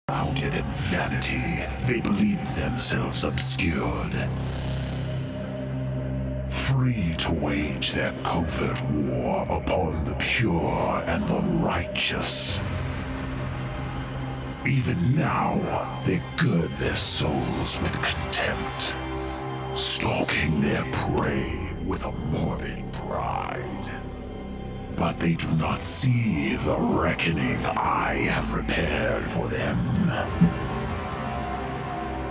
Shrouded in vanity, they believed themselves obscured. Free to wage their covert war upon the pure and the righteous. Even now, they gird their souls with contempt, stalking their prey with a morbid pride. But they do not see the reckoning I have prepared for them.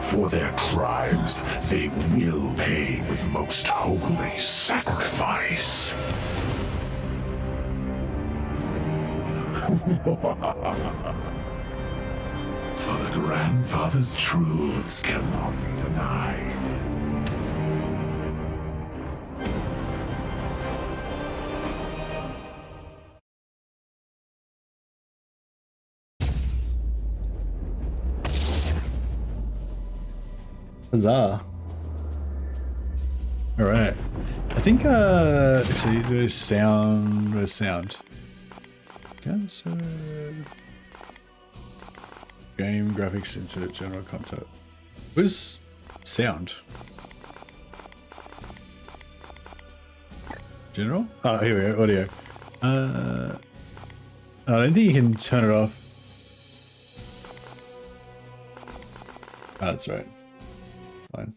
For their crimes, they will pay with most holy sacrifice. For the Grandfather's truths cannot be denied. Huzzah. All right. I think actually there's sound. Okay, so game graphics into general content. Where's sound? General? Oh, here we go. Audio. I don't think you can turn it off. Oh, that's right. Fine.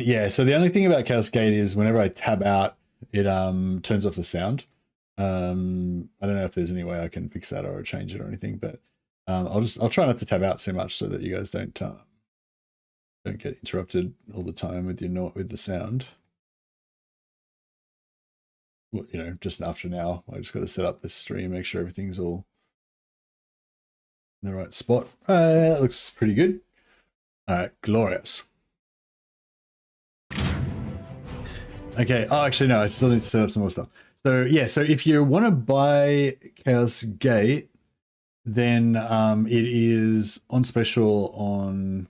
Yeah, so the only thing about Chaos Gate is whenever I tab out, it turns off the sound. I don't know if there's any way I can fix that or change it or anything, but I'll try not to tab out so much so that you guys don't get interrupted all the time with with the sound. Well, you know, just after now, I just got to set up this stream, make sure everything's all in the right spot. That looks pretty good. All right, glorious. Okay. Oh, actually, no, I still need to set up some more stuff. So yeah, so if you want to buy Chaos Gate, then it is on special on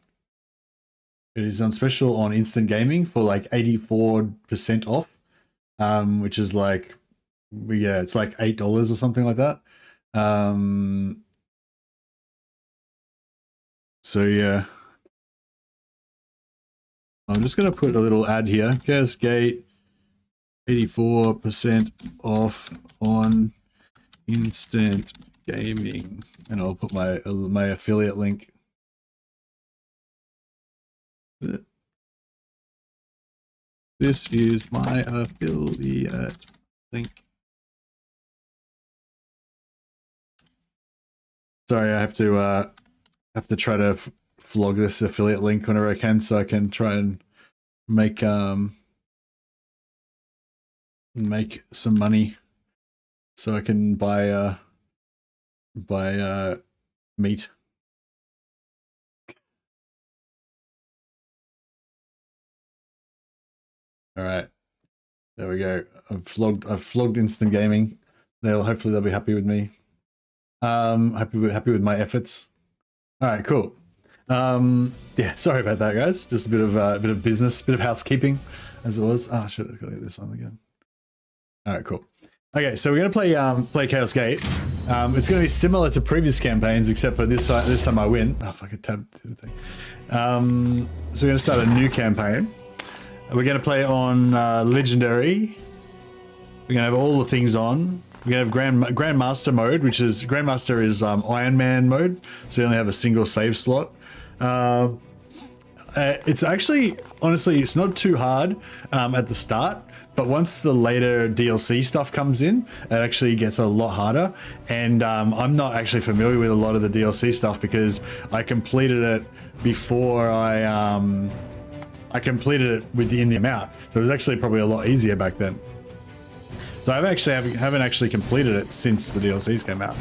Instant Gaming for like 84% off, which is like, yeah, it's like $8 or something like that. So yeah, I'm just gonna put a little ad here. Chaos Gate, 84% off on Instant Gaming, and I'll put my affiliate link. This is my affiliate link. Sorry, I have to try to flog this affiliate link whenever I can, so I can try and make some money, so I can buy meat. All right, there we go. I've flogged Instant Gaming. Hopefully they'll be happy with me. Happy with my efforts. All right, cool. Yeah, sorry about that, guys. Just a bit of business, bit of housekeeping, as it was. Oh shit, I've got to get this on again. All right, cool. Okay, so we're gonna play Chaos Gate. It's gonna be similar to previous campaigns, except for this time I win. Oh, fucking tab the thing. So we're gonna start a new campaign. We're gonna play on Legendary. We're gonna have all the things on. We're gonna have Grandmaster mode, which is Grandmaster is Iron Man mode, so you only have a single save slot. It's actually, honestly, it's not too hard at the start, but once the later DLC stuff comes in, it actually gets a lot harder. And I'm not actually familiar with a lot of the DLC stuff because I completed it before I completed it within the amount, so it was actually probably a lot easier back then. So I haven't actually completed it since the DLCs came out.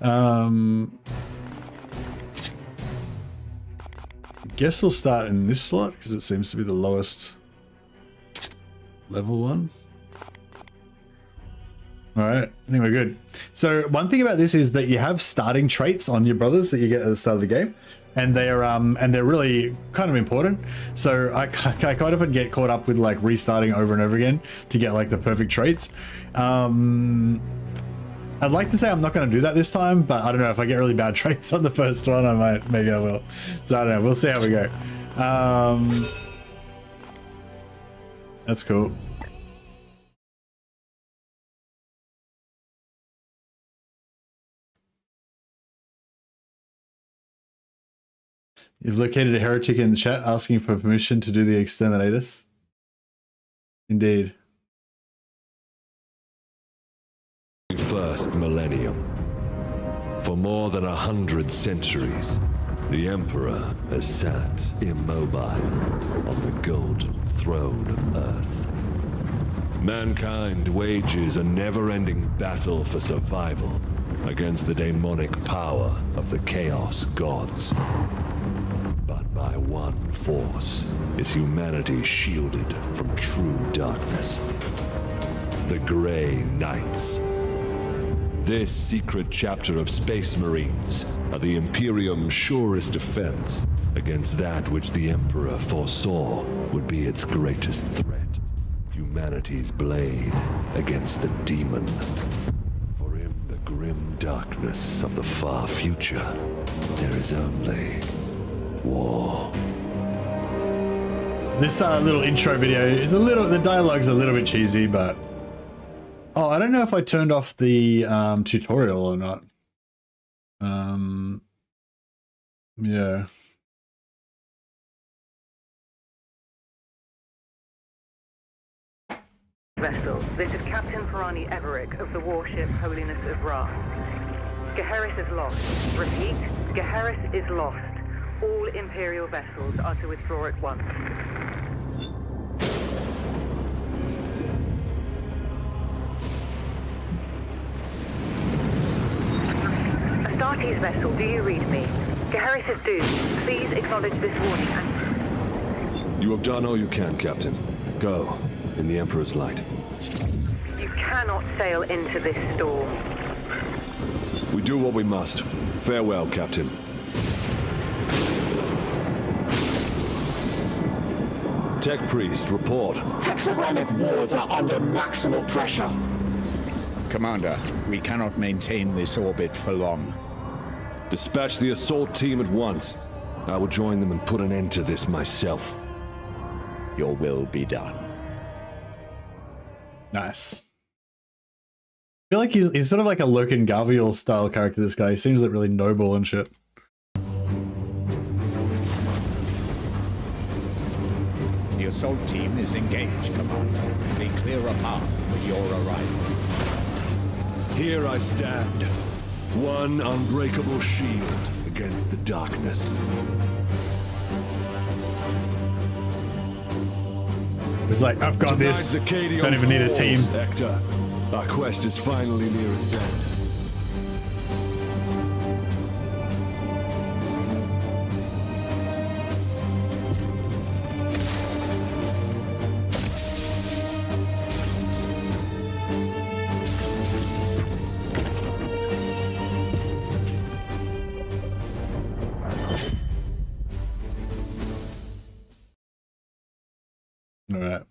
I guess we'll start in this slot because it seems to be the lowest level one. All right, I think we're good. So one thing about this is that you have starting traits on your brothers that you get at the start of the game, and they're really kind of important. So I kind of get caught up with like restarting over and over again to get like the perfect traits. I'd like to say I'm not going to do that this time, but I don't know if I get really bad traits on the first one, I might, maybe I will. So I don't know. We'll see how we go. That's cool. You've located a heretic in the chat asking for permission to do the exterminatus. Indeed. First millennium. For more than 100 centuries, the Emperor has sat immobile on the golden throne of Earth. Mankind wages a never-ending battle for survival against the demonic power of the Chaos Gods. But by one force is humanity shielded from true darkness. The Grey Knights. This secret chapter of Space Marines are the Imperium's surest defense against that which the Emperor foresaw would be its greatest threat. Humanity's blade against the demon. For in the grim darkness of the far future, there is only war. This little intro video is the dialogue's a little bit cheesy, but oh, I don't know if I turned off the tutorial or not. Yeah. Vessel, this is Captain Ferrani Everick of the warship Holiness of Ra. Geheris is lost. Repeat, Geheris is lost. All Imperial vessels are to withdraw at once. Astartes vessel, do you read me? Geheris is doomed. Please acknowledge this warning and... You have done all you can, Captain. Go, in the Emperor's light. You cannot sail into this storm. We do what we must. Farewell, Captain. Tech Priest, report. Hexagramic wards are under maximal pressure. Commander, we cannot maintain this orbit for long. Dispatch the assault team at once. I will join them and put an end to this myself. Your will be done. Nice. I feel like he's sort of like a Loken Garviel style character, this guy. He seems like really noble and shit. The assault team is engaged, Commander. They clear a path for your arrival. Here I stand. One unbreakable shield against the darkness. It's like, I've got this. Don't even need a team. Hector. Our quest is finally near its end. All right.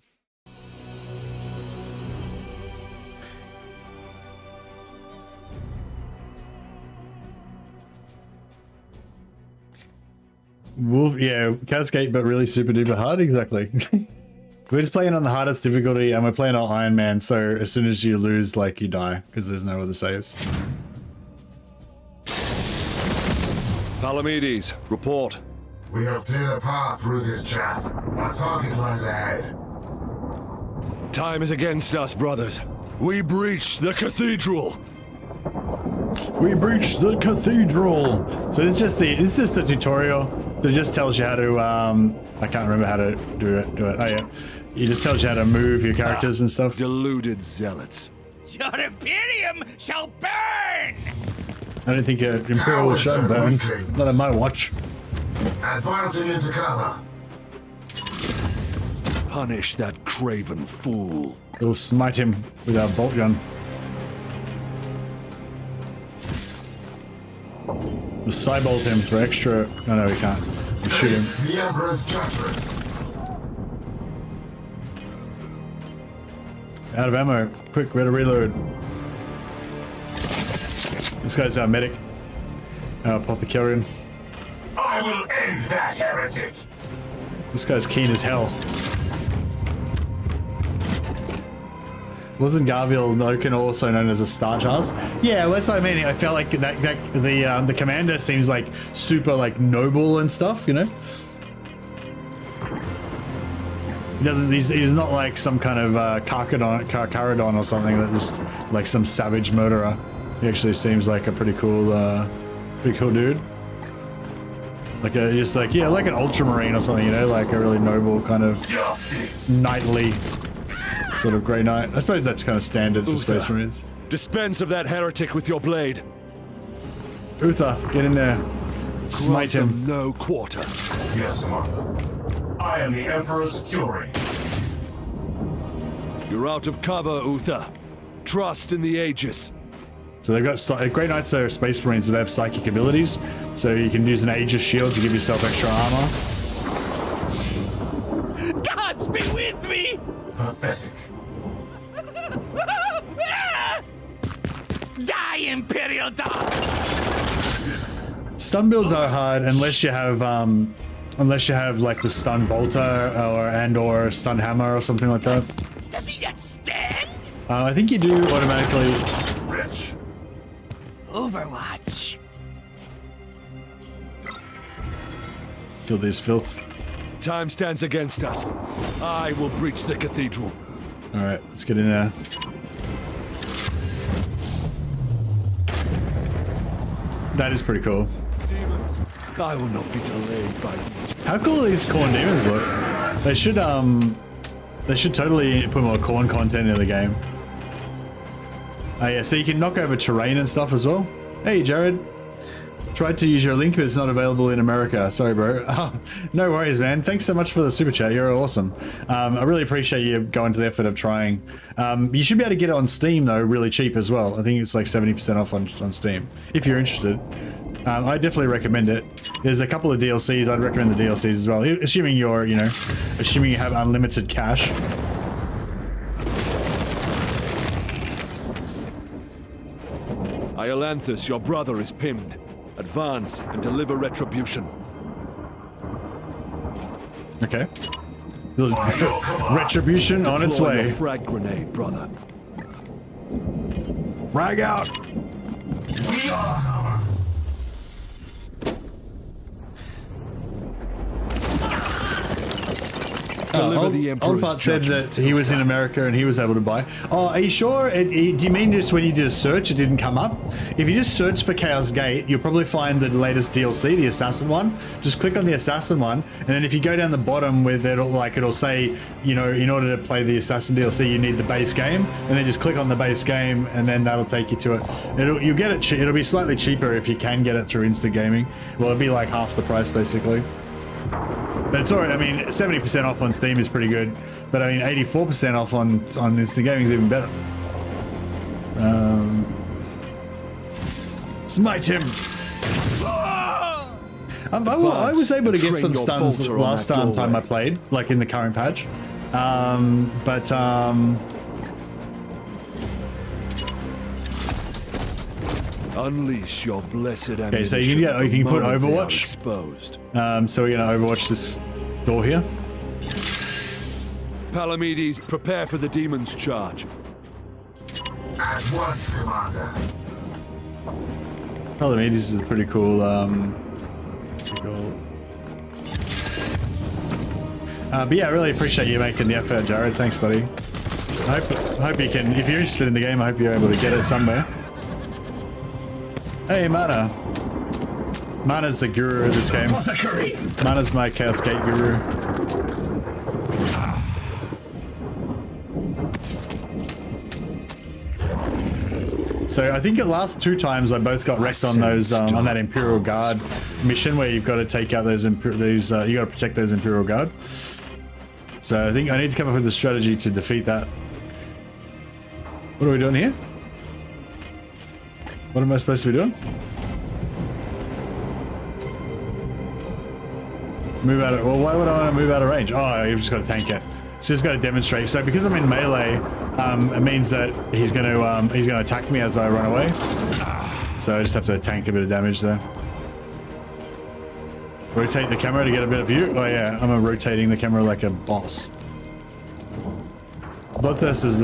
Wolf, yeah, Cascade, but really super duper hard. Exactly. We're just playing on the hardest difficulty, and we're playing on Iron Man. So as soon as you lose, like, you die because there's no other saves. Palamedes, report. We have cleared a path through this chaff. Our target lies ahead. Time is against us, brothers. We breached the Cathedral. We breached the Cathedral. So this is just the tutorial. So it just tells you how to I can't remember how to do it. Oh yeah, it just tells you how to move your characters and stuff. Deluded zealots. Your Imperium shall burn! I don't think your Imperial shall burn. Not on my watch. Advancing into cover. Punish that craven fool. We'll smite him with our bolt gun. We'll cybolt him for extra. No, we can't. We'll shoot him. The Emperor's judgment. Out of ammo. Quick, we gotta reload. This guy's our medic. Apothecarian. I will end that heretic. This guy's keen as hell. Wasn't Garviel Noken also known as a Star Charles? Yeah, well, that's what I mean. I felt like the commander seems like super like noble and stuff, you know. He's not like some kind of Caradon or something that just like some savage murderer. He actually seems like a pretty cool dude. Like like an ultramarine or something, you know, like a really noble kind of knightly sort of grey knight. I suppose that's kind of standard for Space Marines. Dispense of that heretic with your blade. Uther, get in there. Smite him. No quarter. Yes, Commander. I am the Emperor's Fury. You're out of cover, Uther. Trust in the Aegis. So they've got Grey Knights are Space Marines, but they have psychic abilities. So you can use an Aegis shield to give yourself extra armor. Gods be with me! Pathetic. Die, Imperial dog! Stun builds are hard unless you have like the stun bolter or stun hammer or something like that. Does he yet stand? I think you do automatically. Rich. Overwatch. Kill this filth. Time stands against us. I will breach the cathedral. All right, let's get in there. That is pretty cool. Demons, I will not be delayed by these. How cool these corn demons look. They should totally put more corn content in the game. Oh yeah, so you can knock over terrain and stuff as well. Hey Jared, tried to use your link but it's not available in America. Sorry bro. Oh, no worries man, thanks so much for the super chat, you're awesome. I really appreciate you going to the effort of trying. You should be able to get it on Steam though, really cheap as well. I think it's like 70% off on Steam, if you're interested. I definitely recommend it. There's a couple of DLCs, I'd recommend the DLCs as well, assuming you're, assuming you have unlimited cash. Iolanthus, your brother is pinned. Advance and deliver retribution. Okay. Retribution on its Deploy way. your frag grenade, brother. Frag out! We are hammer. Oldfart said that he was in America and he was able to buy. Oh, are you sure? Do you mean just when you did a search, it didn't come up? If you just search for Chaos Gate, you'll probably find the latest DLC, the Assassin one. Just click on the Assassin one, and then if you go down the bottom with it'll say, in order to play the Assassin DLC, you need the base game, and then just click on the base game, and then that'll take you to it. You'll get it. It'll be slightly cheaper if you can get it through Instant Gaming. Well, it'll be like half the price basically. But it's alright. I mean, 70% off on Steam is pretty good, but I mean, 84% off on Instant Gaming is even better. Smite him! I was able to get some stuns last time I played, like in the current patch. Unleash your blessed ammunition. Okay, so you can put Overwatch. Exposed. So we're gonna Overwatch this door here. Palamedes, prepare for the demon's charge. At once, Commander. Palamedes is a pretty cool. But yeah, I really appreciate you making the effort, Jared. Thanks, buddy. I hope you can. If you're interested in the game, I hope you're able to get it somewhere. Hey, Mana. Mana's the guru of this game. Mana's my Chaos Gate guru. So I think the last 2 times I both got wrecked on those on that Imperial Guard mission where you've got to take out those you got to protect those Imperial Guard. So I think I need to come up with a strategy to defeat that. What are we doing here? What am I supposed to be doing? Move out of, well, why would I want to move out of range? Oh, you've just got to tank it. So just got to demonstrate. So because I'm in melee, it means that he's going to attack me as I run away. so I just have to tank a bit of damage there. Rotate the camera to get a bit of view. Oh yeah, I'm rotating the camera like a boss. Bloodthirsters,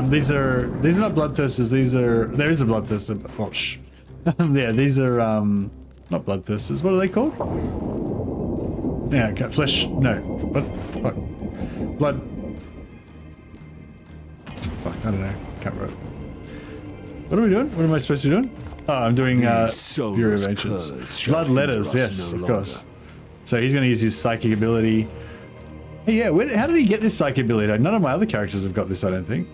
these are not bloodthirsters. There is a bloodthirster. Oh, shh. Yeah, these are not bloodthirsters. What are they called? Yeah, flesh. No, what? Fuck. Blood. Fuck, I don't know. Can't remember. What are we doing? What am I supposed to be doing? Oh, I'm doing Fury of Ancients. Blood letters, yes, of course. So he's going to use his psychic ability. Hey, yeah, how did he get this psychic ability? None of my other characters have got this, I don't think.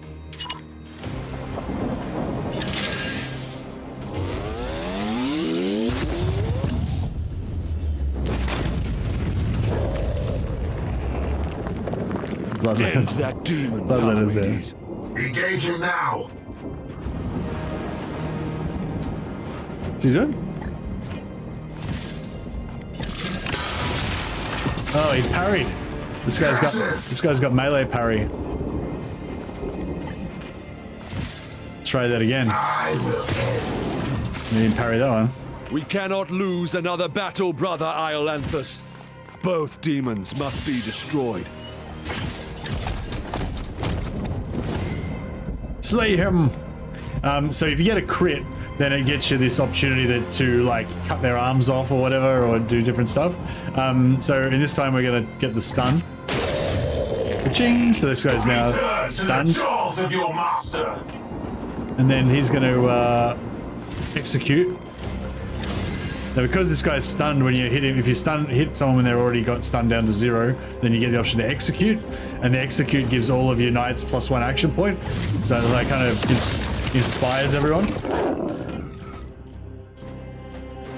Blood letters. That demon, Blood letters there. Engage him now. What's he doing? Oh, he parried. This guy's got melee parry. Try that again. He didn't parry that one. We cannot lose another battle, brother Iolanthus. Both demons must be destroyed. Slay him. So if you get a crit, then it gets you this opportunity to like cut their arms off or whatever, or do different stuff. So in this time we're gonna get the stun. Ching! So this guy's now stunned. And then he's gonna execute. Now because this guy's stunned, when you hit him, if you hit someone when they're already got stunned down to 0, then you get the option to execute. And the execute gives all of your knights +1 action point. So that kind of inspires everyone.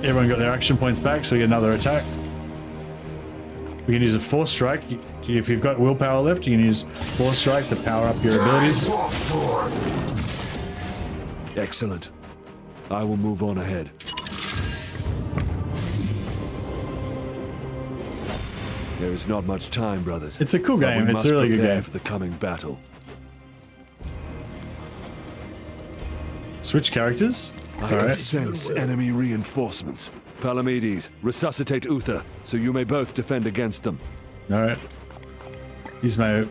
Everyone got their action points back, so we get another attack. We can use a Force Strike. If you've got willpower left, you can use Force Strike to power up your abilities. Excellent. I will move on ahead. There is not much time, brothers. It's a cool game. It's a really good game. For the coming battle. Switch characters. I sense enemy reinforcements. Palamedes, resuscitate Uther, so you may both defend against them. All right. Use my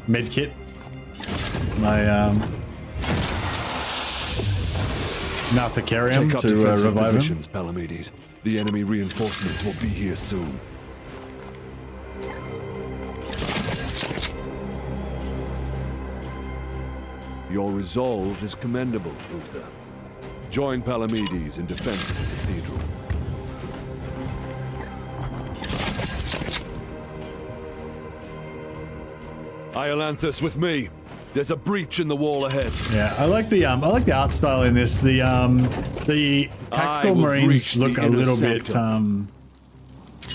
med kit. My Nathacarium to revive him. Palamedes. The enemy reinforcements will be here soon. Your resolve is commendable, Uther. Join Palamedes in defense of the Cathedral. Iolanthus with me. There's a breach in the wall ahead. Yeah, I like the art style in this. The tactical marines look a little bit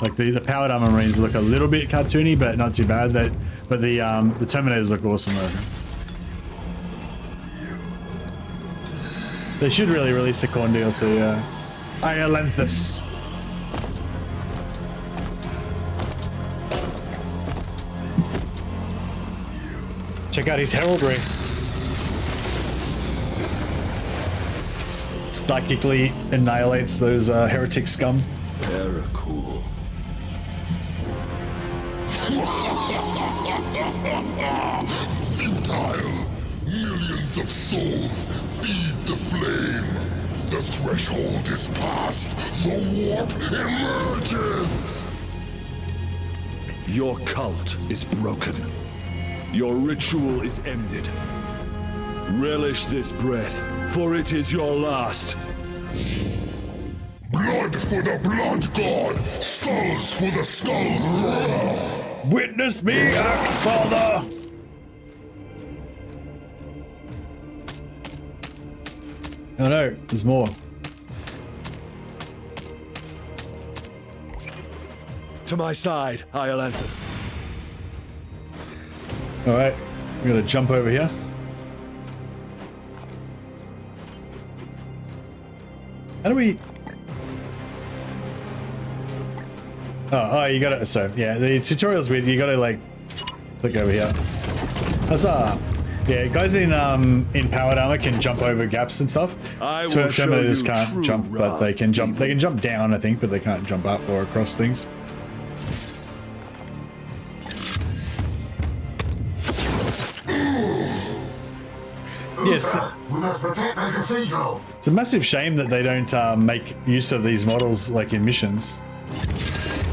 like the powered armor marines look a little bit cartoony, but not too bad. But the Terminators look awesome though. They should really release the Corn DLC, yeah. Iolanthus. Check out his heraldry. Psychically annihilates those heretic scum. Very cool. Futile. Millions of souls feed the flame. The threshold is passed. The warp emerges. Your cult is broken. Your ritual is ended. Relish this breath, for it is your last. Blood for the blood god. Skulls for the skull thrower. Witness me, Axfather! Oh no, there's more. To my side, Iolanthus. Alright, we're gonna jump over here. How do we... Oh, you gotta... So, yeah, the tutorial's weird. You gotta, like, click over here. Huzzah! Yeah, guys in powered armor can jump over gaps and stuff. I So will show Terminators you can't true jump, but they can jump. They can jump down, I think, but they can't jump up or across things. Yes. We must protect the cathedral. It's a massive shame that they don't make use of these models like in missions.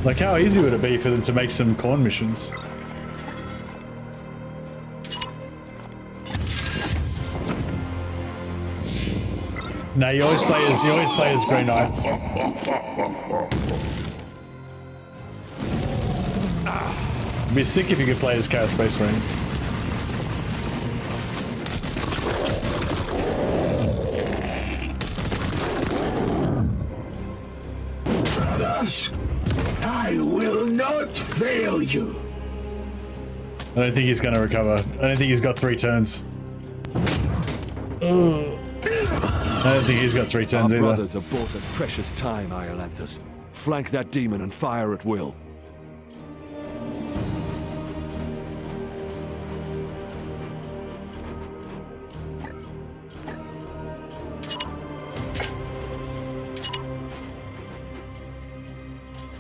Like, how easy would it be for them to make some corn missions? No, you always play as Grey Knights. It'd be sick if you could play as Chaos Space Marines. Brothers, I will not fail you. I don't think he's going to recover. I don't think he's got 3 turns. I don't think he's got 3 turns Our either. brothers have bought us precious time, Iolanthus. Flank that demon and fire at will.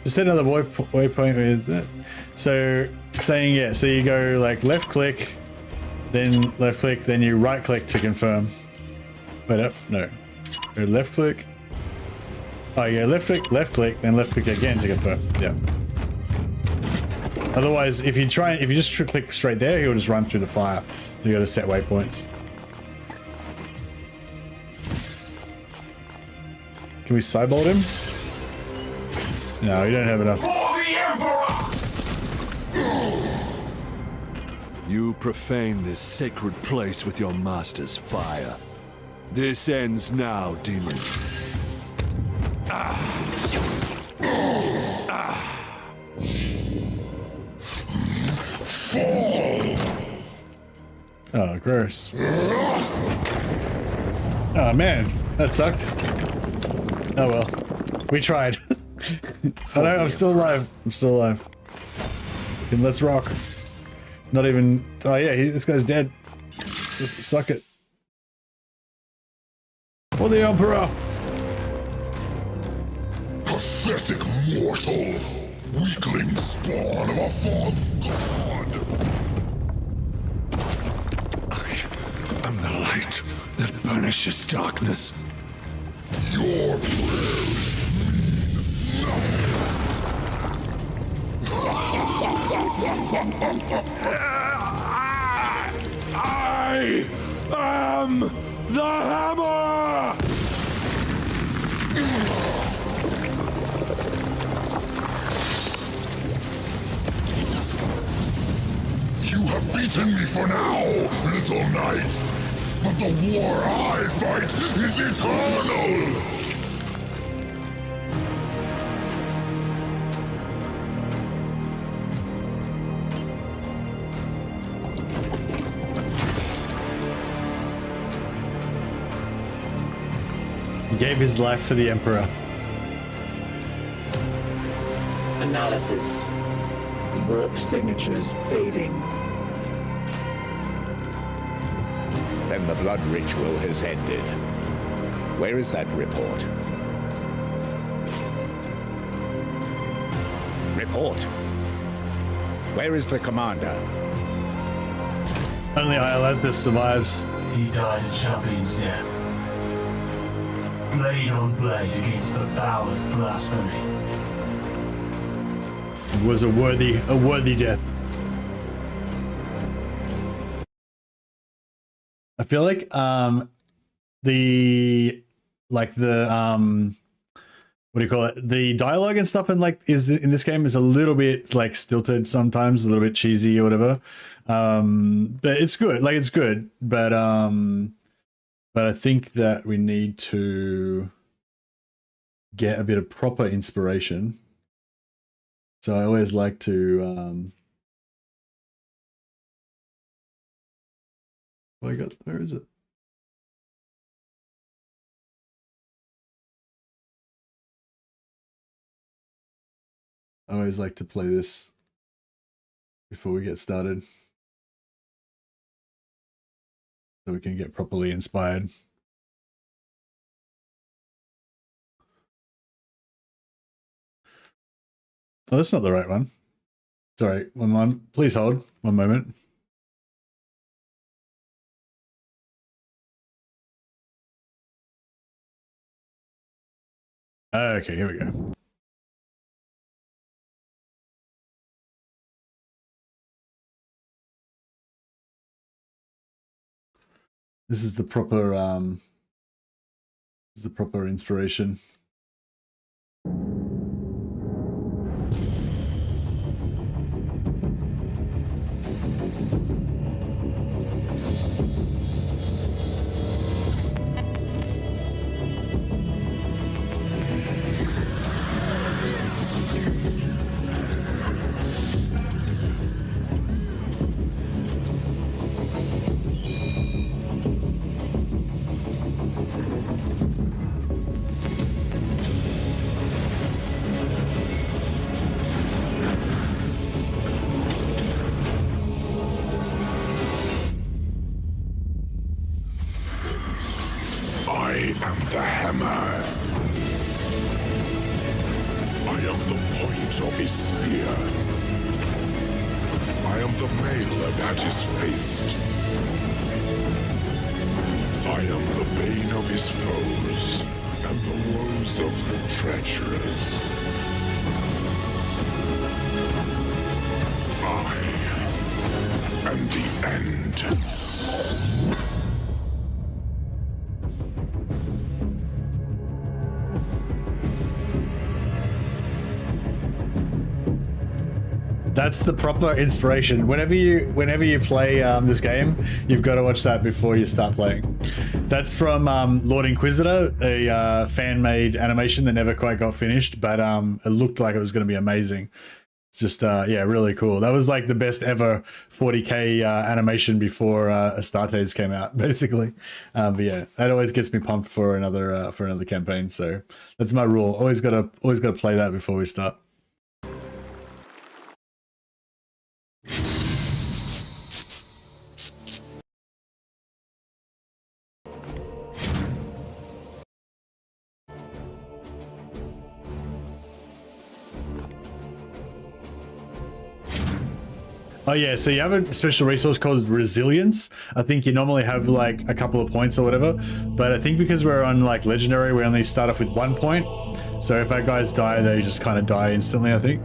Just set another waypoint with that. So saying, yeah, so you go like left click, then left click, then you right click to confirm. Wait up, no. Go left click. Oh yeah, left click, then left click again to confirm. Yeah. Otherwise, if you just click straight there, he'll just run through the fire. So you got to set waypoints. Can we sidebolt him? No, you don't have enough. For the Emperor! You profane this sacred place with your master's fire. This ends now, demon. Oh, gross. Oh man, that sucked. Oh well, we tried. Oh, no, I'm still alive. I'm still alive. And let's rock. Not even. Oh yeah, this guy's dead. Suck it. For the Emperor. Pathetic mortal! Weakling spawn of a false god! I am the light that banishes darkness. Your prayers mean nothing! I am the hammer! You have beaten me for now, little knight! But the war I fight is eternal! He gave his life for the Emperor. Analysis. Warp signatures fading. Then the blood ritual has ended. Where is that report? Report! Where is the commander? Only Iolanthus survives. He died a champion's death. Blade on blade against the foulest blasphemy. It was a worthy death. I feel like what do you call it? The dialogue and stuff in this game is a little bit like stilted sometimes, a little bit cheesy or whatever. But it's good. Like it's good, but I think that we need to get a bit of proper inspiration. So I always like to where is it? I always like to play this before we get started. so we can get properly inspired. Oh, that's not the right one. Sorry, one moment. Please hold one moment. Okay, here we go. This is the proper inspiration. I am the hammer. I am the point of his spear. I am the mail at his fist. I am the bane of his foes, and the woes of the treacherous. I am the end. That's the proper inspiration. Whenever you play this game, you've got to watch that before you start playing. That's from Lord Inquisitor, a fan-made animation that never quite got finished, but it looked like it was going to be amazing. It's just yeah, really cool. That was like the best ever 40K animation before Astartes came out, basically. But yeah, that always gets me pumped for another campaign. So that's my rule. Always gotta play that before we start. Oh yeah, so you have a special resource called Resilience. I think you normally have like a couple of points or whatever, but I think because we're on like Legendary, we only start off with 1 point. So if our guys die, they just kind of die instantly, I think.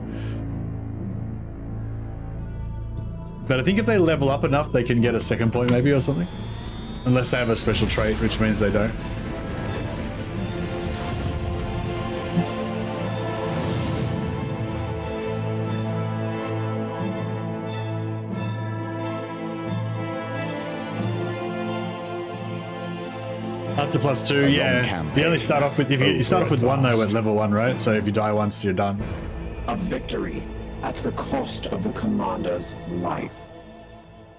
But I think if they level up enough, they can get a 2nd point maybe or something. Unless they have a special trait, which means they don't. Up to +2, yeah. You only start off with, if you start off with 1 though at level 1, right? So if you die once, you're done. A victory at the cost of the commander's life.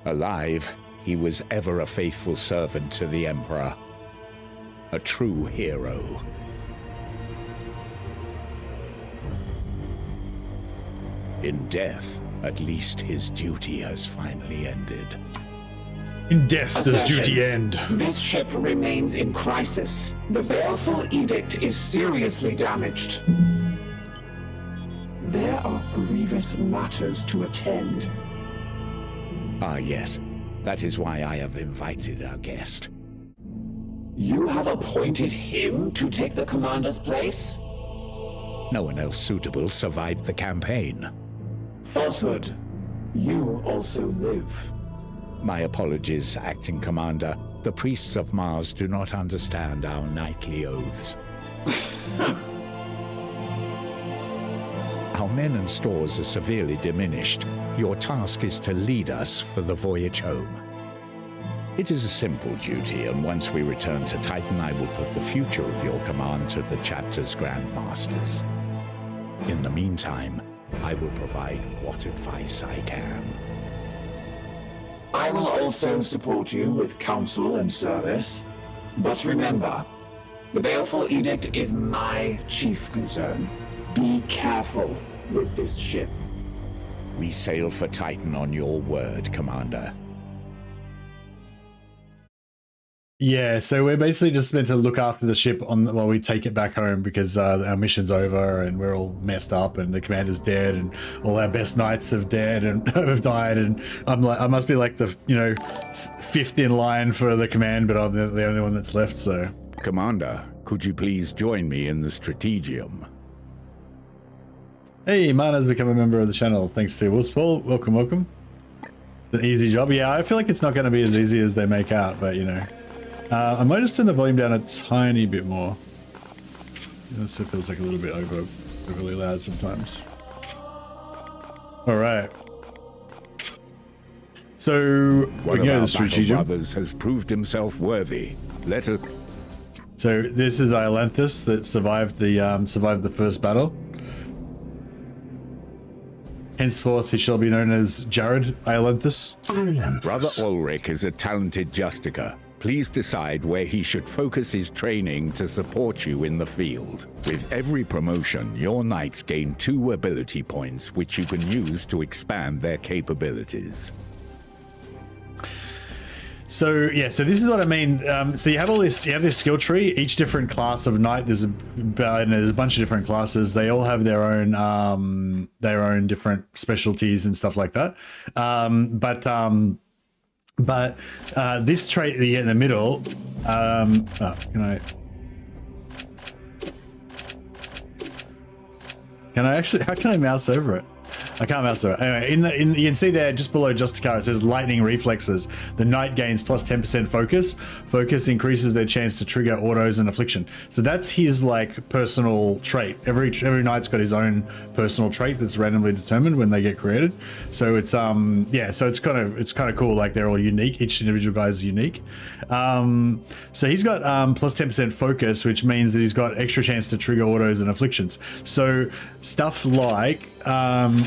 Alive, he was ever a faithful servant to the Emperor. A true hero. In death, at least his duty has finally ended. In death does duty end. This ship remains in crisis. The baleful edict is seriously damaged. There are grievous matters to attend. Ah, yes. That is why I have invited our guest. You have appointed him to take the commander's place? No one else suitable survived the campaign. Falsehood. You also live. My apologies, Acting Commander. The priests of Mars do not understand our knightly oaths. Our men and stores are severely diminished. Your task is to lead us for the voyage home. It is a simple duty, and once we return to Titan, I will put the future of your command to the chapter's Grandmasters. In the meantime, I will provide what advice I can. I will also support you with counsel and service. But remember, the baleful edict is my chief concern. Be careful with this ship. We sail for Titan on your word, Commander. Yeah, so we're basically just meant to look after the ship while we take it back home because our mission's over and we're all messed up and the commander's dead and all our best knights have dead and have died, and I'm like, I must be like the fifth in line for the command, but I'm the only one that's left. So, Commander, could you please join me in the Strategium? hey, Mana's become a member of the channel. Thanks to Wolfspaul. Welcome, welcome. It's an easy job. Yeah, I feel like it's not going to be as easy as they make out, but you know. I might just turn the volume down a tiny bit more. This feels like a little bit overly loud sometimes. All right. So we can go to the Strategium. Brothers has proved himself worthy. Let us. So this is Iolanthus that survived the first battle. Henceforth, he shall be known as Jared Iolanthus. Brother Ulrich is a talented Justicar. Please decide where he should focus his training to support you in the field. With every promotion, your knights gain 2 ability points, which you can use to expand their capabilities. So yeah, so this is what I mean. So you have this skill tree. Each different class of knight, there's a bunch of different classes. They all have their own different specialties and stuff like that. But this trait that you get in the middle, how can I mouse over it? I can't mouse over it. Anyway, you can see there just below Justicar, it says lightning reflexes. The knight gains plus 10% focus. Focus increases their chance to trigger autos and affliction. So that's his like personal trait. Every knight's got his own personal trait that's randomly determined when they get created. So it's yeah, so it's kind of cool. Like they're all unique. Each individual guy is unique. So he's got plus 10% focus, which means that he's got extra chance to trigger autos and afflictions. So stuff like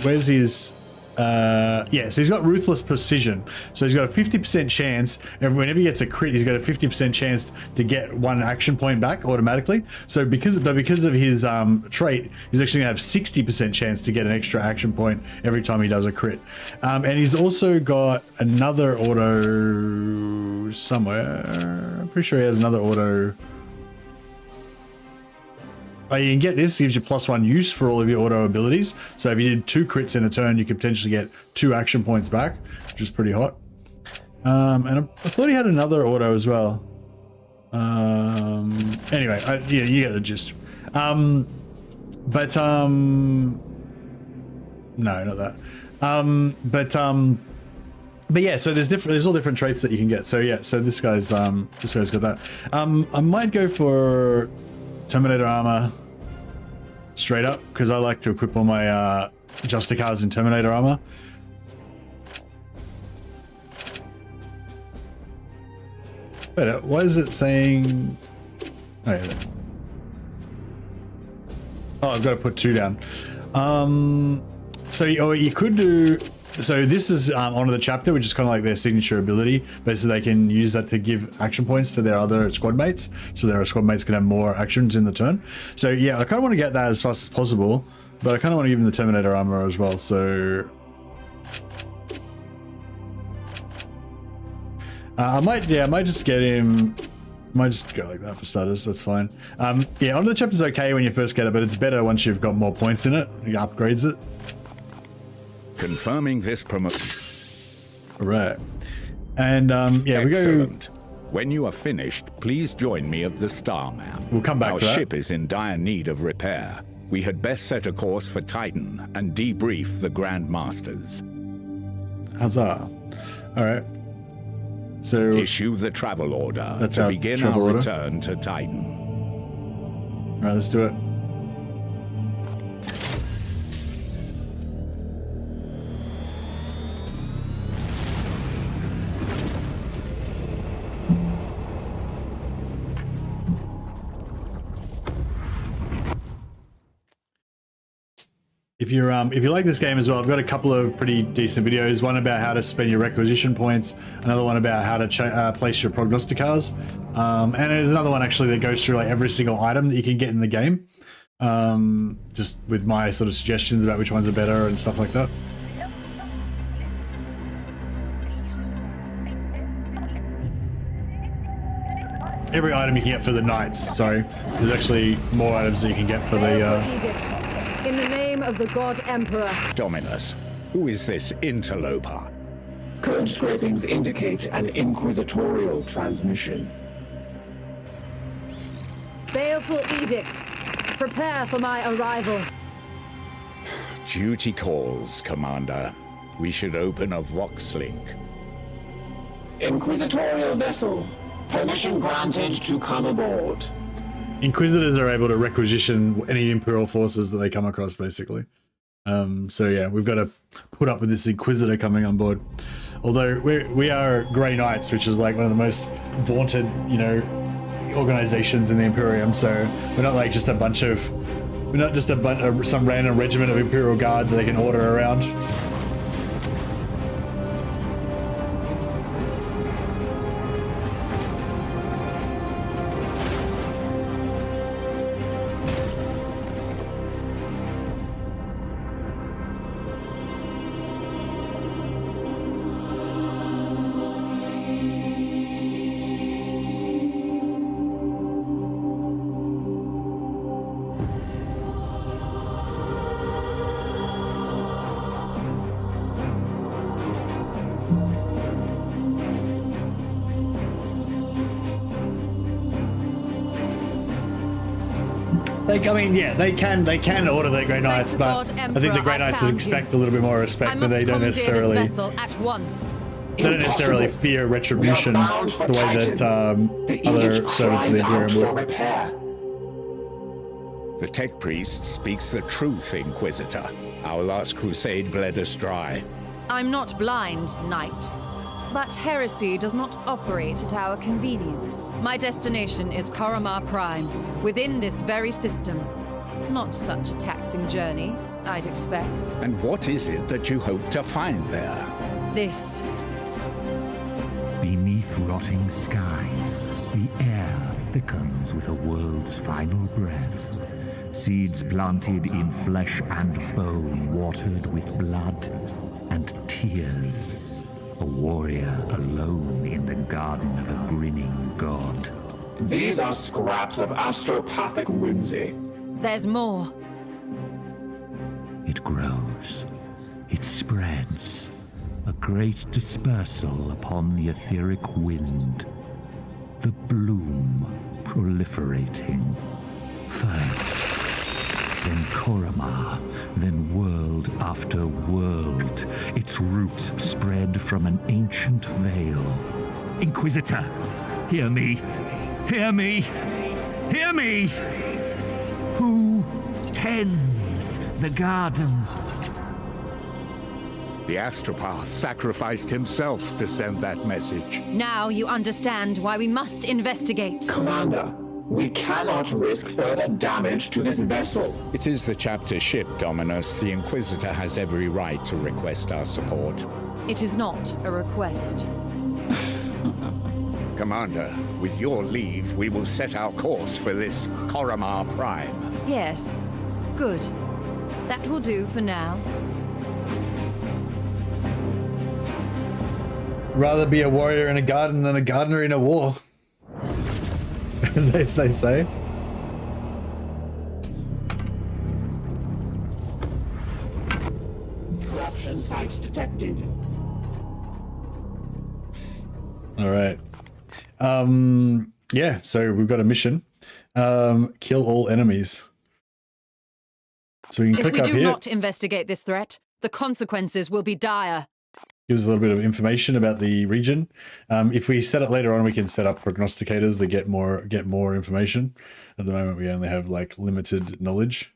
where's his yeah, so he's got ruthless precision, so he's got a 50% chance, and whenever he gets a crit he's got a 50% chance to get 1 action point back automatically. So because of his trait, he's actually gonna have 60% chance to get an extra action point every time he does a crit. And he's also got another auto somewhere. I'm pretty sure he has another auto. You can get this, gives you +1 use for all of your auto abilities. So if you did 2 crits in a turn, you could potentially get 2 action points back, which is pretty hot. And I thought he had another auto as well. Anyway, yeah, you get the gist. No, not that. But yeah, so there's all different traits that you can get. So yeah, so this guy's got that. I might go for Terminator armor straight up because I like to equip all my Justicars in Terminator armor. Wait, why is it saying? Oh, yeah. Oh, I've got to put 2 down. So you could do. So this is onto the chapter, which is kind of like their signature ability. Basically, they can use that to give action points to their other squad mates. So their squad mates can have more actions in the turn. So yeah, I kind of want to get that as fast as possible, but I kind of want to give him the Terminator armor as well. So I might just get him. Might just go like that for starters. That's fine. Yeah, onto the chapter's okay when you first get it, but it's better once you've got more points in it. It upgrades it. Confirming this promotion. Right. And yeah, excellent. When you are finished, please join me at the star map. We'll come back to that. Our ship is in dire need of repair. We had best set a course for Titan and debrief the Grandmasters. Huzzah. All right. So issue the travel order to begin our return to Titan. All right, let's do it. If you like this game as well, I've got a couple of pretty decent videos. One about how to spend your requisition points, another one about how to place your prognosticars, and there's another one actually that goes through like every single item that you can get in the game, just with my sort of suggestions about which ones are better and stuff like that. every item you can get for the knights. Sorry, there's actually more items that you can get for the. Edict. In the name of the God Emperor. Dominus, who is this interloper? Code scrapings indicate an Inquisitorial transmission. Baleful Edict. Prepare for my arrival. Duty calls, Commander. We should open a Vox link. Inquisitorial vessel. Permission granted to come aboard. Inquisitors are able to requisition any Imperial forces that they come across, basically. So yeah, we've got to put up with this Inquisitor coming on board. Although we are Grey Knights, which is like one of the most vaunted, you know, organizations in the Imperium. So we're not like just a bunch of, we're not just a bunch of some random regiment of Imperial Guard that they can order around. I mean, yeah, they can order their Grey Knights, but I think the Grey Knights expect a little bit more respect, that they don't necessarily. At once. They don't necessarily fear retribution the way that other servants of the Imperium would. The Tech Priest speaks the truth, Inquisitor. Our last crusade bled us dry. I'm not blind, Knight. But heresy does not operate at our convenience. My destination is Koramar Prime, within this very system. Not such a taxing journey, I'd expect. And what is it that you hope to find there? This. Beneath rotting skies, the air thickens with a world's final breath. Seeds planted in flesh and bone, watered with blood and tears. A warrior alone in the garden of a grinning god. These are scraps of astropathic whimsy. There's more. It grows. It spreads. A great dispersal upon the etheric wind. The bloom proliferating. First, then Koramar, then world after world. Its roots spread from an ancient veil. Inquisitor, hear me! Hear me! Hear me! Who tends the garden? The Astropath sacrificed himself to send that message. Now you understand why we must investigate. Commander, we cannot risk further damage to this vessel. It is the chapter ship, Dominus. The Inquisitor has every right to request our support. It is not a request. Commander, with your leave, we will set our course for this Koramar Prime. Yes. Good. That will do for now. Rather be a warrior in a garden than a gardener in a war. As they say. Corruption site detected. All right. Yeah, so we've got a mission. Kill all enemies. So we can click up here. If we do not investigate this threat, the consequences will be dire. Gives a little bit of information about the region. If we set it later on, we can set up prognosticators that get more information. At the moment, we only have like limited knowledge.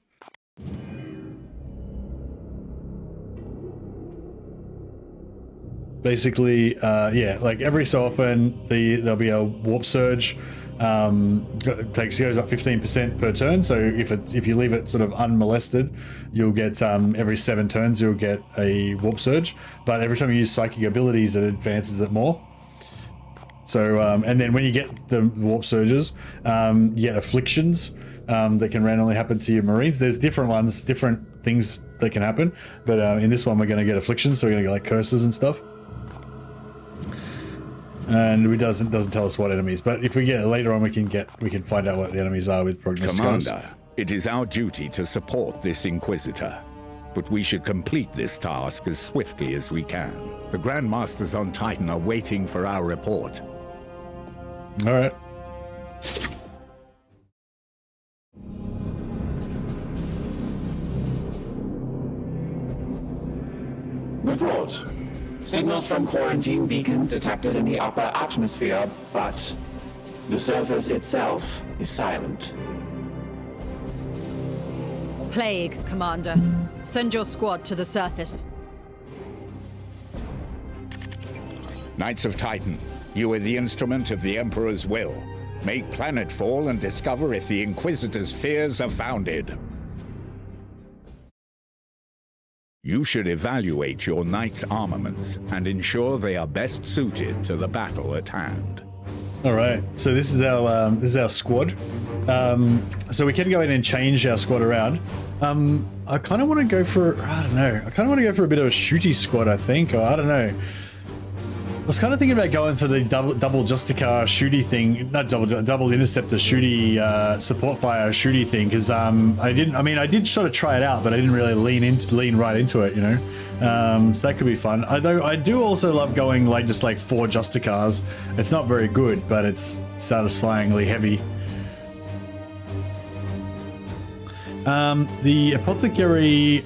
Basically, yeah, like every so often, there'll be a warp surge. Goes up 15% per turn. So if you leave it sort of unmolested, you'll get every 7 turns you'll get a warp surge. But every time you use psychic abilities, it advances it more. So and then when you get the warp surges, you get afflictions that can randomly happen to your Marines. There's different ones, different things that can happen. But in this one, we're going to get afflictions. So we're going to get like curses and stuff. and it doesn't tell us what enemies. But if we get later on, we can find out what the enemies are with prognosticators. Commander, it is our duty to support this Inquisitor, but we should complete this task as swiftly as we can. The Grandmasters on Titan are waiting for our report. All right. Report. Signals from quarantine beacons detected in the upper atmosphere, but the surface itself is silent. Plague, Commander. Send your squad to the surface. Knights of Titan, you are the instrument of the Emperor's will. Make planetfall and discover if the Inquisitor's fears are founded. You should evaluate your knights' armaments and ensure they are best suited to the battle at hand. All right, so this is our squad. So we can go in and change our squad around. I kind of want to go for, I don't know. I kind of want to go for a bit of a shooty squad, I think, or I don't know. I was kind of thinking about going for the double Justicar shooty thing, not double interceptor shooty support fire shooty thing, because I did sort of try it out, but I didn't really lean right into it, you know. So that could be fun. Although I do also love going just 4 Justicars. It's not very good, but it's satisfyingly heavy. The apothecary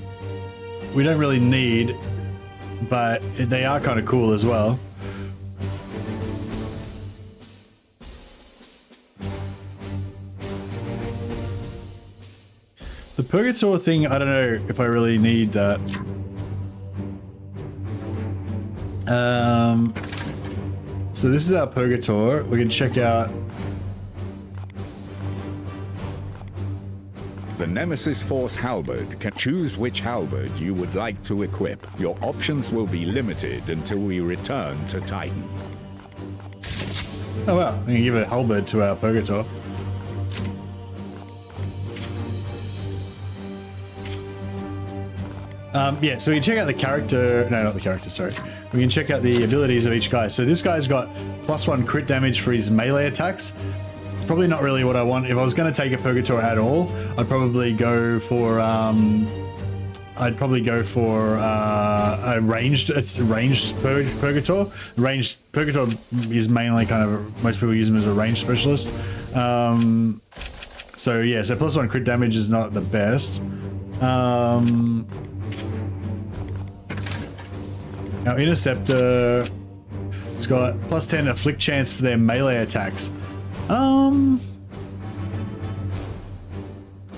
we don't really need, but they are kind of cool as well. The Purgator thing, I don't know if I really need that. So this is our Purgator. We can check out the Nemesis Force Halberd. Can choose which halberd you would like to equip. Your options will be limited until we return to Titan. Oh wow, we can give a halberd to our Purgator. Yeah, so we can check out the character, no, not the character, sorry. We can check out the abilities of each guy. So this guy's got +1 crit damage for his melee attacks. It's probably not really what I want. If I was going to take a Purgator at all, I'd probably go for a ranged Purgator. Ranged Purgator is mainly kind of, most people use him as a ranged specialist. So yeah, so +1 crit damage is not the best. Our Interceptor, it's got +10 afflict chance for their melee attacks.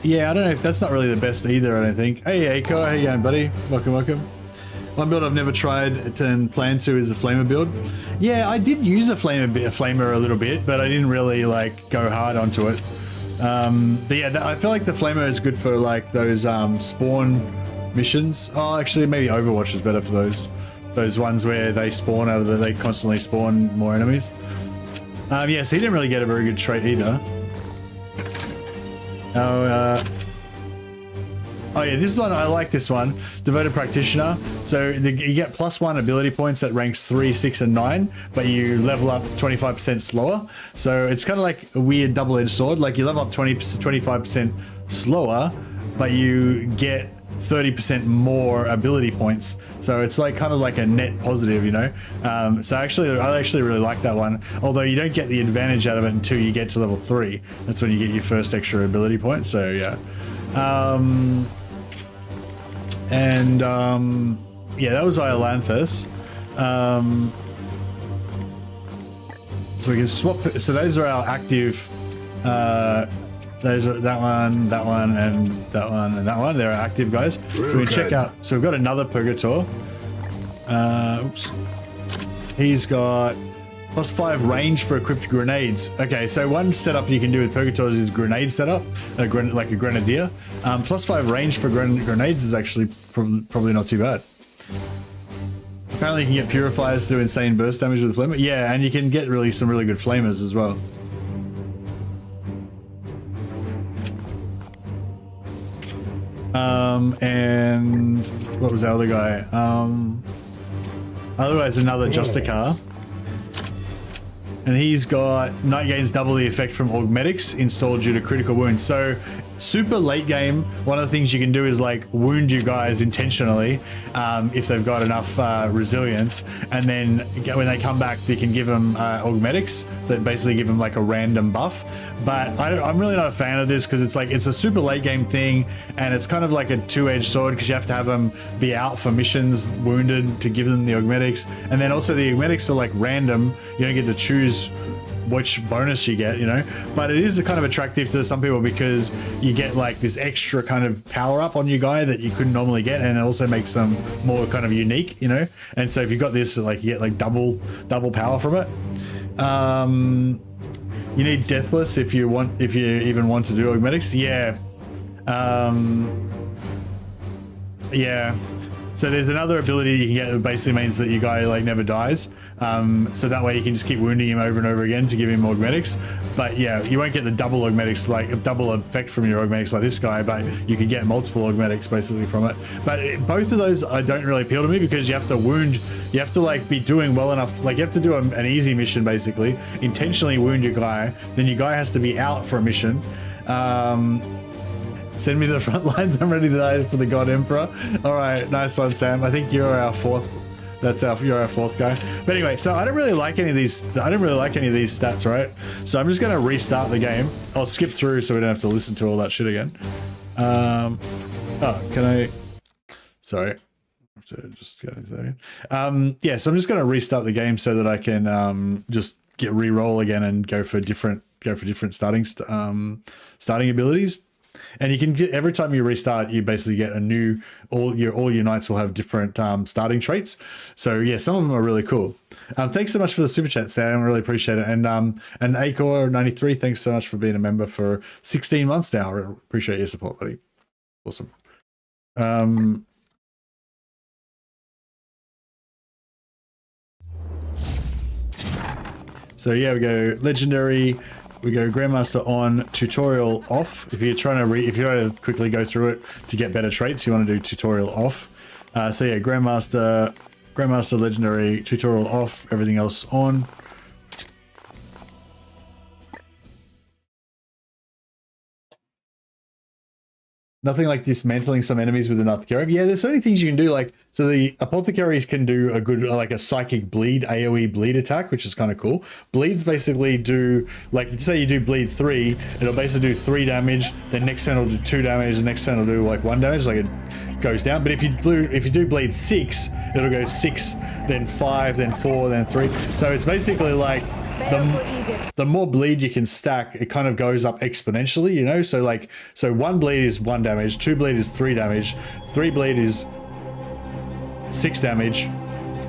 Yeah, I don't know if that's not really the best either, I don't think. Hey, Aiko, how you going, buddy? Welcome. One build I've never tried and plan to is a Flamer build. Yeah, I did use a Flamer a little bit, but I didn't really go hard onto it. But yeah, I feel like the Flamer is good for those spawn missions. Oh, actually, maybe Overwatch is better for those ones where they spawn out of they constantly spawn more enemies. Yeah, so he didn't really get a very good trait either. Oh yeah, this one, I like this one. Devoted Practitioner. So you get +1 ability points at ranks 3, 6, and 9, but you level up 25% slower. So it's kind of like a weird double-edged sword. You level up 25% slower, but you get 30% more ability points. So it's kind of like a net positive, you know. So I actually really like that one. Although you don't get the advantage out of it until you get to level 3. That's when you get your first extra ability point. So yeah. Yeah, that was Iolanthus. So we can swap. So those are our active. Those are that one, and that one, and that one. They're active guys. So we can check out. So we've got another Purgator. Oops. He's got +5 range for equipped grenades. Okay, so one setup you can do with Purgators is grenade setup, like a grenadier. +5 range for grenades is actually probably not too bad. Apparently you can get purifiers through insane burst damage with the flamer. Yeah, and you can get some really good flamers as well. And what was the other guy? Otherwise, another Justicar. and he's got Knight gains double the effect from augmetics installed due to critical wounds. So super late game, one of the things you can do is like wound you guys intentionally if they've got enough resilience, and then when they come back they can give them augmetics that basically give them like a random buff. But I'm really not a fan of this because it's like it's a super late game thing, and it's kind of like a two-edged sword because you have to have them be out for missions wounded to give them the augmetics, and then also the augmetics are like random. You don't get to choose which bonus you get, you know, but it is kind of attractive to some people because you get like this extra kind of power up on your guy that you couldn't normally get, and it also makes them more kind of unique, you know. And so if you've got this, like you get like double power from it. You need Deathless if you even want to do augmetics. Yeah. Yeah. So there's another ability you can get that basically means that your guy like never dies. So that way you can just keep wounding him over and over again to give him augmetics. But yeah, you won't get the double augmetics, like a double effect from your augmetics like this guy, but you can get multiple augmetics basically from it. But both of those don't really appeal to me because you have to wound, you have to like be doing well enough, like you have to do an easy mission basically, intentionally wound your guy, then your guy has to be out for a mission. Send me to the front lines, I'm ready to die for the God Emperor. All right, nice one, Sam. I think you're our fourth. You're our fourth guy. But anyway, so I don't really like any of these. I don't really like any of these stats, right? So I'm just gonna restart the game. I'll skip through so we don't have to listen to all that shit again. Oh, can I? Sorry, I have to just go into that again. Yeah, so I'm just gonna restart the game so that I can just get re-roll again and go for different starting abilities. And you can get, every time you restart, you basically get a new, all your knights will have different starting traits. So yeah, some of them are really cool. Thanks so much for the super chat, Sam. I really appreciate it. And Acor93, thanks so much for being a member for 16 months now. I really appreciate your support, buddy. Awesome. So yeah, we go legendary. We go Grandmaster on, tutorial off. If you're trying to quickly go through it to get better traits, you want to do tutorial off. So yeah, Grandmaster legendary, tutorial off, everything else on. Nothing like dismantling some enemies with an apothecary. Yeah, there's so many things you can do. Like, so the apothecaries can do a good, like a psychic bleed, AoE bleed attack, which is kind of cool. Bleeds basically do, like, say you do bleed 3, it'll basically do 3 damage. Then next turn will do 2 damage. The next turn will do like 1 damage, like it goes down. But if you do bleed 6, it'll go 6, then 5, then 4, then 3. So it's basically like the more bleed you can stack, it kind of goes up exponentially, you know. So like, so 1 bleed is 1 damage, 2 bleed is 3 damage, 3 bleed is 6 damage,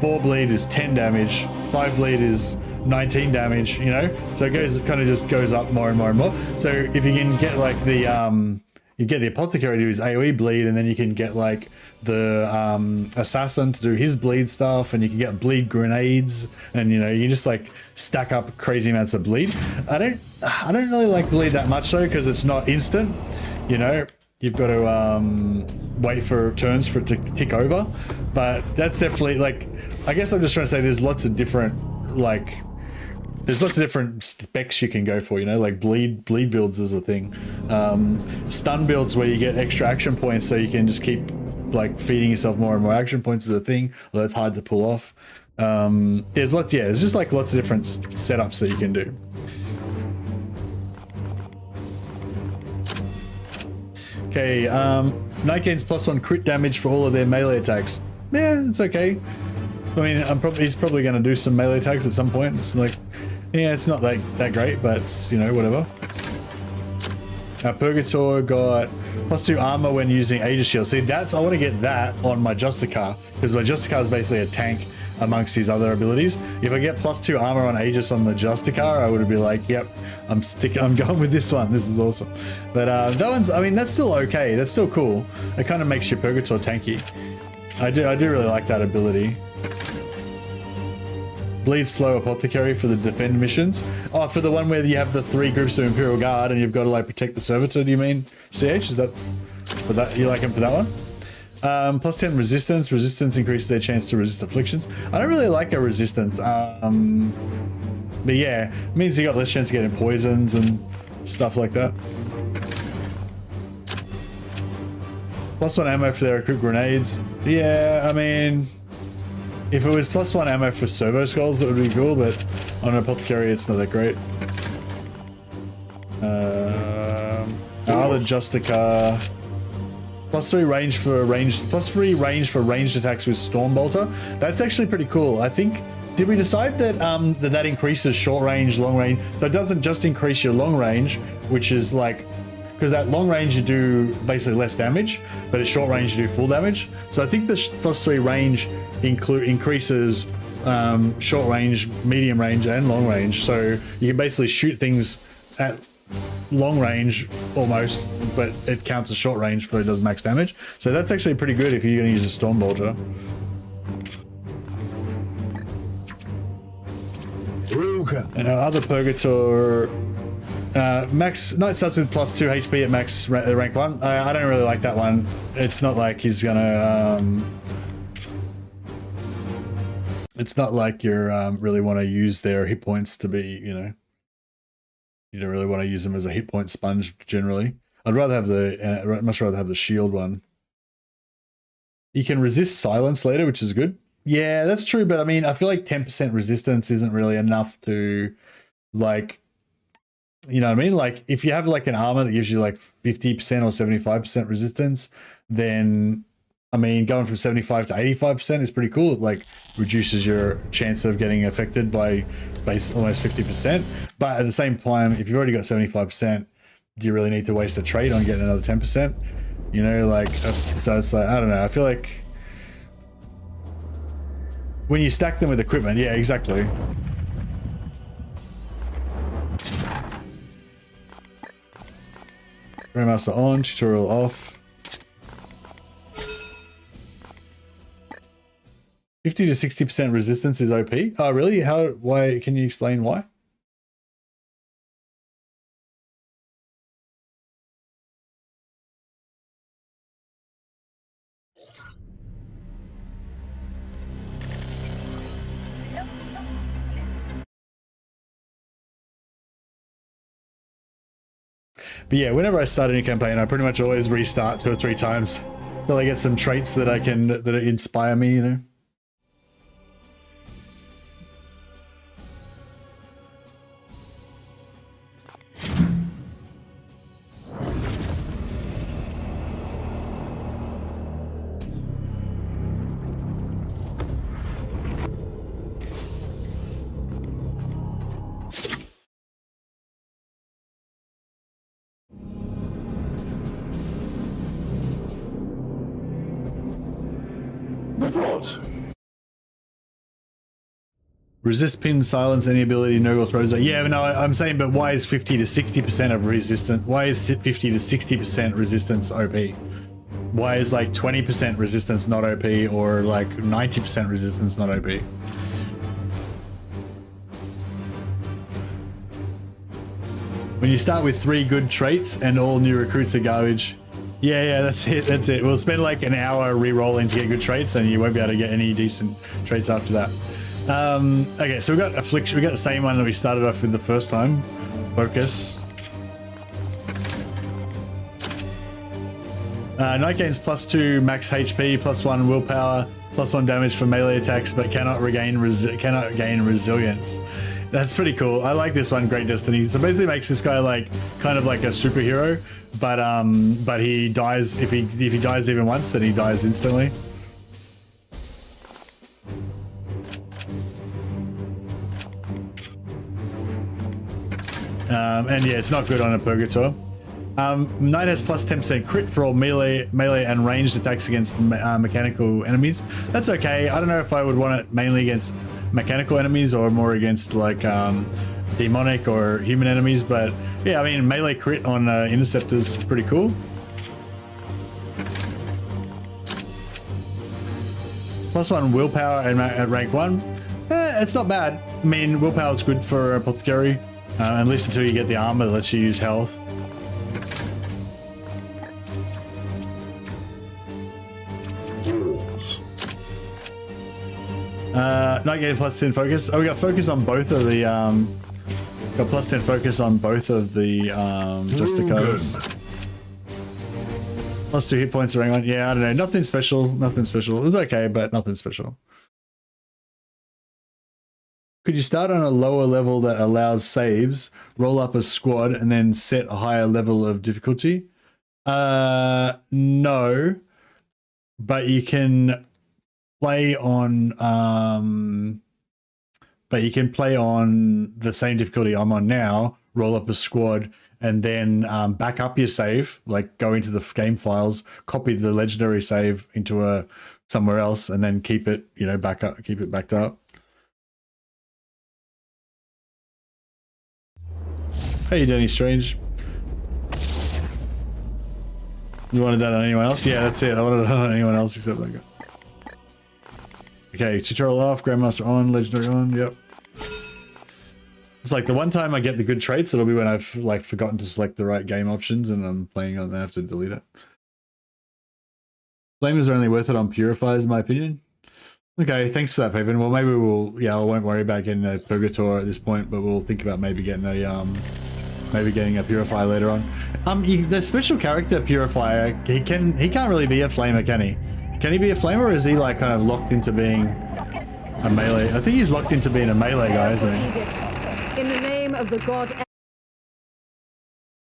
4 bleed is 10 damage, 5 bleed is 19 damage, you know. So it goes, kind of just goes up more and more and more. So if you can get like the you get the apothecary to do his AoE bleed, and then you can get like the assassin to do his bleed stuff, and you can get bleed grenades, and you know, you just like stack up crazy amounts of bleed. I don't really like bleed that much though, because it's not instant, you know. You've got to wait for turns for it to tick over. But that's definitely, like, I guess I'm just trying to say there's lots of different, like, there's lots of different specs you can go for, you know, like bleed builds is a thing. Stun builds where you get extra action points so you can just keep like feeding yourself more and more action points is a thing, although it's hard to pull off. There's just like lots of different setups that you can do. Okay, Knight gains +1 crit damage for all of their melee attacks. Yeah, it's okay. I mean, he's probably going to do some melee attacks at some point. It's like, yeah, it's not that great, but it's, you know, whatever. Purgator got +2 armor when using Aegis Shield. See, I want to get that on my Justicar, because my Justicar is basically a tank amongst his other abilities. If I get +2 armor on Aegis on the Justicar, I would be like, yep, I'm going with this one. This is awesome. But that one's, I mean, that's still okay. That's still cool. It kind of makes your Purgator tanky. I do really like that ability. Bleed slow apothecary for the defend missions. Oh, for the one where you have the 3 groups of Imperial Guard and you've got to like protect the servitor, do you mean? CH, is that for that? You like him for that one? +10 resistance. Resistance increases their chance to resist afflictions. I don't really like a resistance. But yeah, it means you got less chance of getting poisons and stuff like that. +1 ammo for their equipped grenades. Yeah, I mean, if it was +1 ammo for servo skulls, that would be cool, but on Apothecary, it's not that great. Other Justica. +3 range for ranged, +3 range for ranged attacks with Stormbolter. That's actually pretty cool. I think, did we decide that that increases short range, long range? So it doesn't just increase your long range, which is like, because at long range you do basically less damage, but at short range you do full damage. So I think the +3 range increases short range, medium range, and long range. So you can basically shoot things at long range almost, but it counts as short range for it does max damage. So that's actually pretty good if you're going to use a Stormbolter. And our other Purgator, max Knight starts with +2 HP at max rank 1. I don't really like that one. It's not like he's gonna it's not like you're really want to use their hit points to be, you know, you don't really want to use them as a hit point sponge generally. I'd rather have the much rather have the shield one. You can resist silence later, which is good. Yeah, that's true, but I mean, I feel like 10% resistance isn't really enough to, like, you know what I mean? Like, if you have like an armor that gives you like 50% or 75% resistance, then, I mean, going from 75 to 85% is pretty cool. It like reduces your chance of getting affected by almost 50%. But at the same time, if you've already got 75%, do you really need to waste a trait on getting another 10%? You know, like, so it's like, I don't know. I feel like when you stack them with equipment, yeah, exactly. Grandmaster on, tutorial off. 50 to 60% resistance is OP. Oh, really? How? Why? Can you explain why? But yeah, whenever I start a new campaign, I pretty much always restart 2 or 3 times until I get some traits that that inspire me, you know. Resist, pin, silence, any ability, no throws. Yeah, but no, I'm saying, but why is 50 to 60% of resistance? Why is 50 to 60% resistance OP? Why is like 20% resistance not OP, or like 90% resistance not OP? When you start with 3 good traits and all new recruits are garbage. Yeah, that's it. That's it. We'll spend like an hour re-rolling to get good traits, and you won't be able to get any decent traits after that. Okay, so we got affliction. We got the same one that we started off with the first time. Focus. Knight gains +2 max HP, +1 willpower, +1 damage for melee attacks, but cannot gain resilience. That's pretty cool. I like this one, Great Destiny. So basically makes this guy like kind of like a superhero, but he dies if he dies even once, then he dies instantly. And yeah, it's not good on a Purgator. Knight has +10% crit for all melee and ranged attacks against mechanical enemies. That's okay. I don't know if I would want it mainly against mechanical enemies or more against like demonic or human enemies, but yeah, I mean, melee crit on Interceptor's pretty cool. +1 willpower at rank 1. It's not bad. I mean, willpower is good for Apothecary. At least until you get the armor that lets you use health. Not getting plus 10 focus. Oh, we got focus on both of the got plus 10 focus on both of the Justicars. Plus 2 hit points to rank 1. Yeah, I don't know. Nothing special. Nothing special. It was okay, but nothing special. Could you start on a lower level that allows saves, roll up a squad, and then set a higher level of difficulty? No. But you can play on the same difficulty I'm on now, roll up a squad, and then back up your save, like go into the game files, copy the legendary save into somewhere else, and then keep it, you know, back up, keep it backed up. Hey, Danny Strange. You wanted that on anyone else? Yeah, that's it. I wanted it on anyone else except that guy. Okay, tutorial off, Grandmaster on, legendary on. Yep. It's like the one time I get the good traits, it'll be when I've like forgotten to select the right game options and I'm playing on, then I have to delete it. Flamers are only worth it on purifiers, in my opinion. Okay, thanks for that, Paven. Well, maybe we'll, yeah, I won't worry about getting a Purgator at this point, but we'll think about maybe getting a purifier later on. The special character purifier, he can't really be a flamer, can he? Can he be a flamer, or is he like kind of locked into being a melee? I think he's locked into being a melee guy, isn't he? In the name of the god.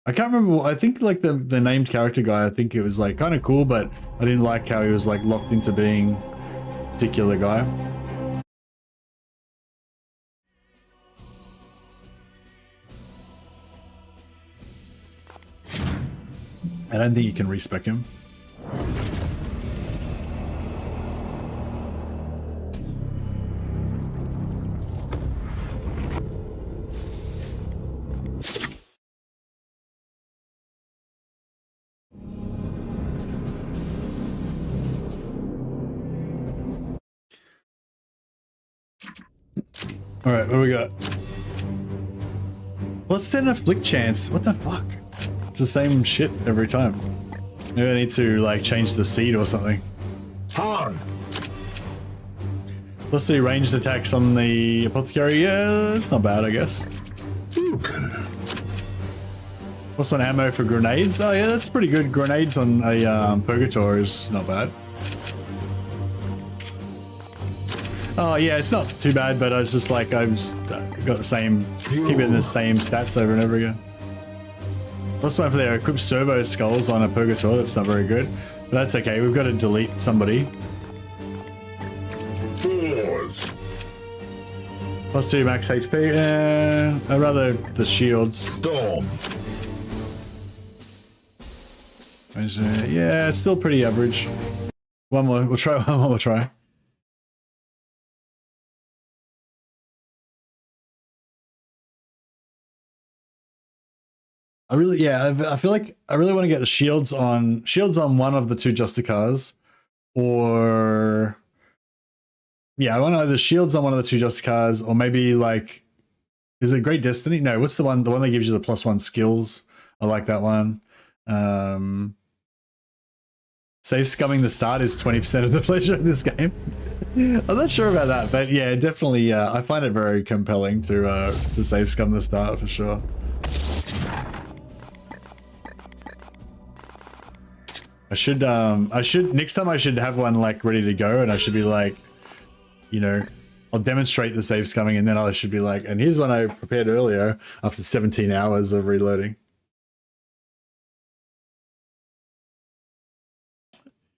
I can't remember. I think like the named character guy, I think it was like kind of cool, but I didn't like how he was like locked into being a particular guy. I don't think you can respec him. All right, what do we got? Let's send a flick chance. What the fuck? It's the same shit every time. Maybe I need to like change the seed or something. Hard. Let's see ranged attacks on the apothecary. Yeah, that's not bad, I guess. Plus 1 ammo for grenades. Oh yeah, that's pretty good. Grenades on a Purgator is not bad. Oh yeah, it's not too bad, but I was just like, I've just got the same, keeping the same stats over and over again. Plus 1 for their equipped servo skulls on a Purgator. That's not very good, but that's okay. We've got to delete somebody. Plus 2 max HP. I'd rather the shields. Storm. Yeah, it's still pretty average. One more. We'll try one more. We'll try. I feel like I really want to get the shields on one of the 2 Justicars, or yeah, I want either shields on one of the 2 Justicars, or maybe like, is it Great Destiny? No, what's the one that gives you the plus 1 skills? I like that one. Safe scumming the start is 20% of the pleasure of this game. I'm not sure about that, but yeah, definitely. I find it very compelling to safe scum the start for sure. I should next time I should have one like ready to go, and I should be like, you know, I'll demonstrate the save scumming, and then I should be like, and here's one I prepared earlier after 17 hours of reloading.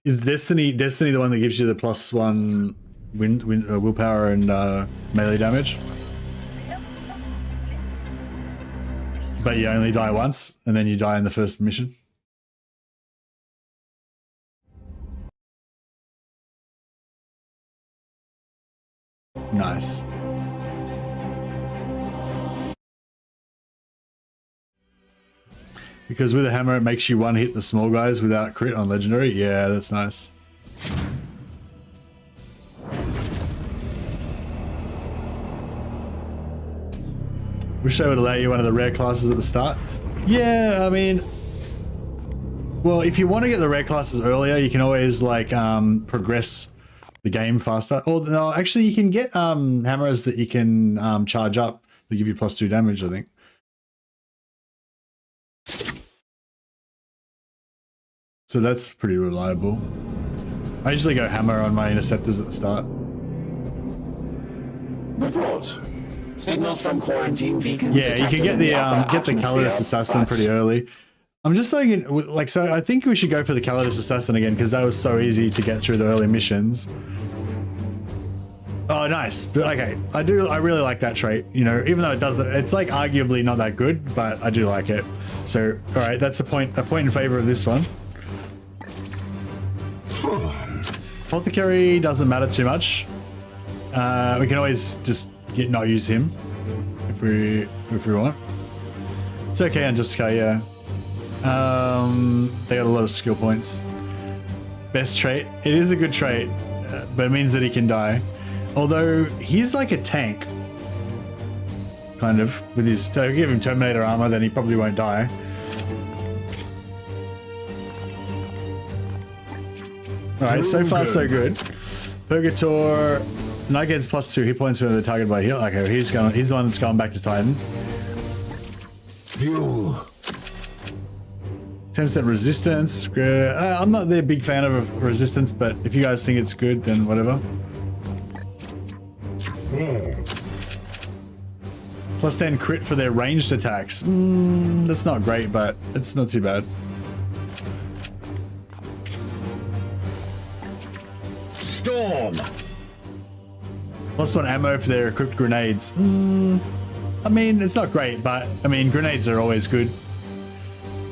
Is Destiny the one that gives you the plus 1 willpower and melee damage? But you only die once, and then you die in the first mission. Nice. Because with a hammer, it makes you one hit the small guys without crit on legendary. Yeah, that's nice. Wish they would allow you one of the rare classes at the start. Yeah, I mean, well, if you want to get the rare classes earlier, you can always like progress the game faster. Or no, actually, you can get hammers that you can charge up that give you +2 damage, I think. So that's pretty reliable. I usually go hammer on my interceptors at the start. Report. Signals from quarantine beacons. Yeah, you can get the colorless assassin pretty early. I'm just thinking, like, so I think we should go for the colorless assassin again because that was so easy to get through the early missions. Oh, nice. Okay, I really like that trait. You know, even though it's like arguably not that good, but I do like it. So, all right, that's a point in favor of this one. Apothecary doesn't matter too much. We can always just not use him if we want. It's okay on just yeah. They got a lot of skill points. Best trait. It is a good trait, but it means that he can die. Although he's like a tank, kind of. With his, give him Terminator armor, then he probably won't die. All right, so far so good. Purgator. Knight gets +2 hit points when the target by heal. Okay, he's the one that's going back to Titan. Fuel. 10% resistance. I'm not the big fan of resistance, but if you guys think it's good, then whatever. +10 crit for their ranged attacks. That's not great, but it's not too bad. Storm. +1 ammo for their equipped grenades. I mean, it's not great, but I mean, grenades are always good.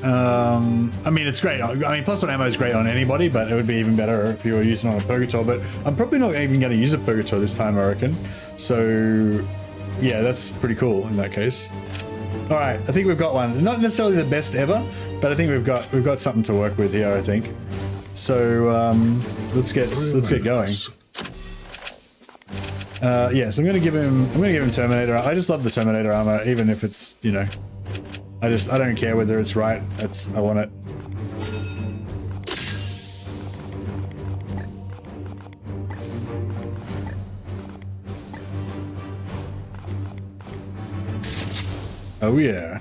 I mean, it's great. I mean, +1 ammo is great on anybody, but it would be even better if you were using it on a Purgator. But I'm probably not even going to use a Purgator this time, I reckon. So, yeah, that's pretty cool in that case. All right, I think we've got one. Not necessarily the best ever, but I think we've got something to work with here, I think. So let's get going. Yeah, so I'm gonna give him Terminator. I just love the Terminator armor, even if it's, you know, I don't care whether it's right. I want it. Oh yeah.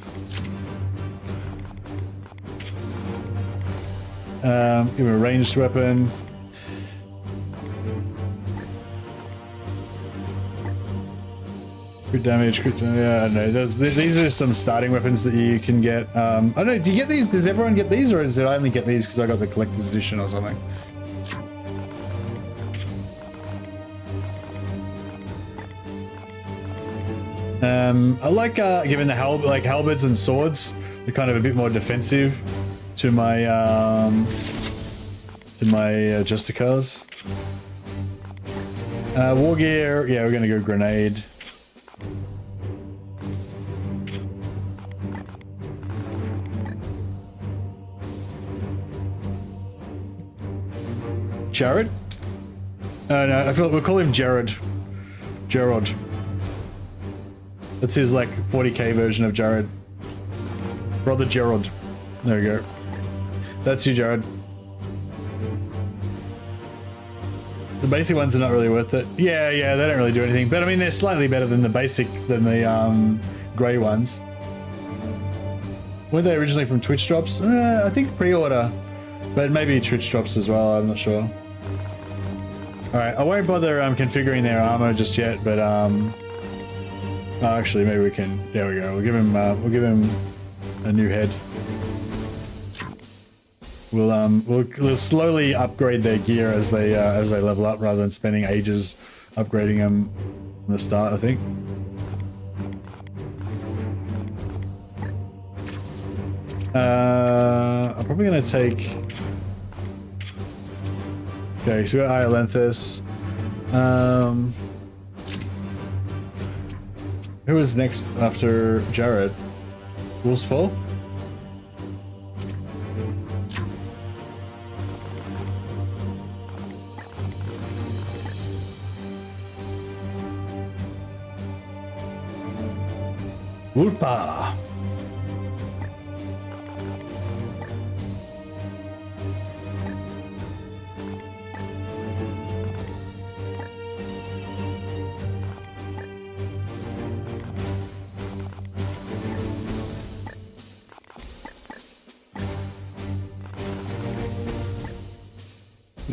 Give him a ranged weapon. Crit damage, yeah, no, these are some starting weapons that you can get. I don't know, do you get these? Does everyone get these, or did I only get these because I got the collector's edition or something? I like giving the halberds and swords. They're kind of a bit more defensive to my Justicars. War gear, yeah, we're gonna go grenade. Jared? No, I feel we'll call him Jared. Gerard. That's his like 40k version of Jared. Brother Gerard. There we go. That's you, Jared. The basic ones are not really worth it. Yeah, they don't really do anything. But I mean, they're slightly better than the grey ones. Were they originally from Twitch drops? I think pre-order, but maybe Twitch drops as well. I'm not sure. All right, I won't bother configuring their armor just yet, but actually, maybe we can. There we go. We'll give him a new head. We'll slowly upgrade their gear as they level up, rather than spending ages upgrading them from the start, I think. I'm probably gonna take. Okay, so we got Iolenthus. Who is next after Jared? Wolfsfall? Wolpa!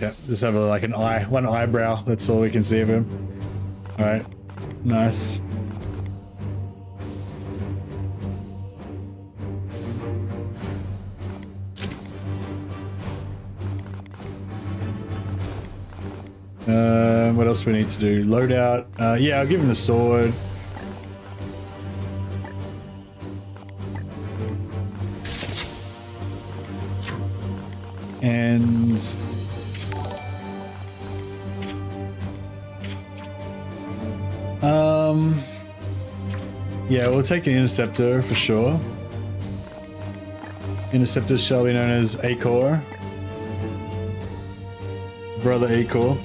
Yeah, just have like an eye, one eyebrow. That's all we can see of him. All right, nice. What else do we need to do? Loadout. Yeah, I'll give him the sword. And yeah, we'll take an interceptor for sure. Interceptors shall be known as Acor. Brother Acor.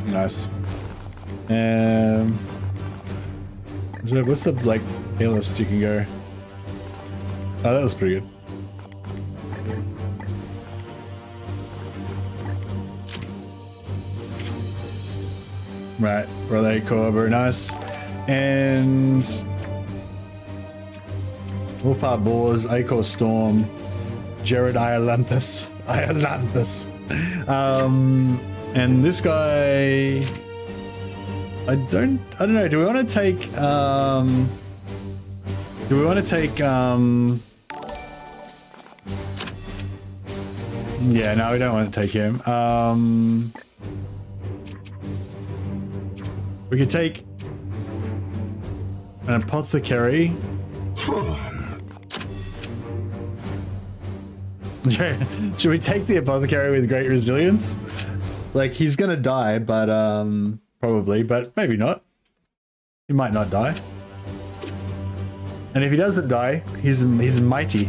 Nice. So what's the like playlist you can go? Oh, that was pretty good. Right, Brother Acor, very nice. And Wolfpaw Boars, Acor Storm, Jared Iolanthus. And this guy, I don't know. Do we want to take? Yeah, no, we don't want to take him. We could take an apothecary. Should we take the apothecary with great resilience? Like, he's gonna die, but probably, but maybe not. He might not die. And if he doesn't die, he's mighty.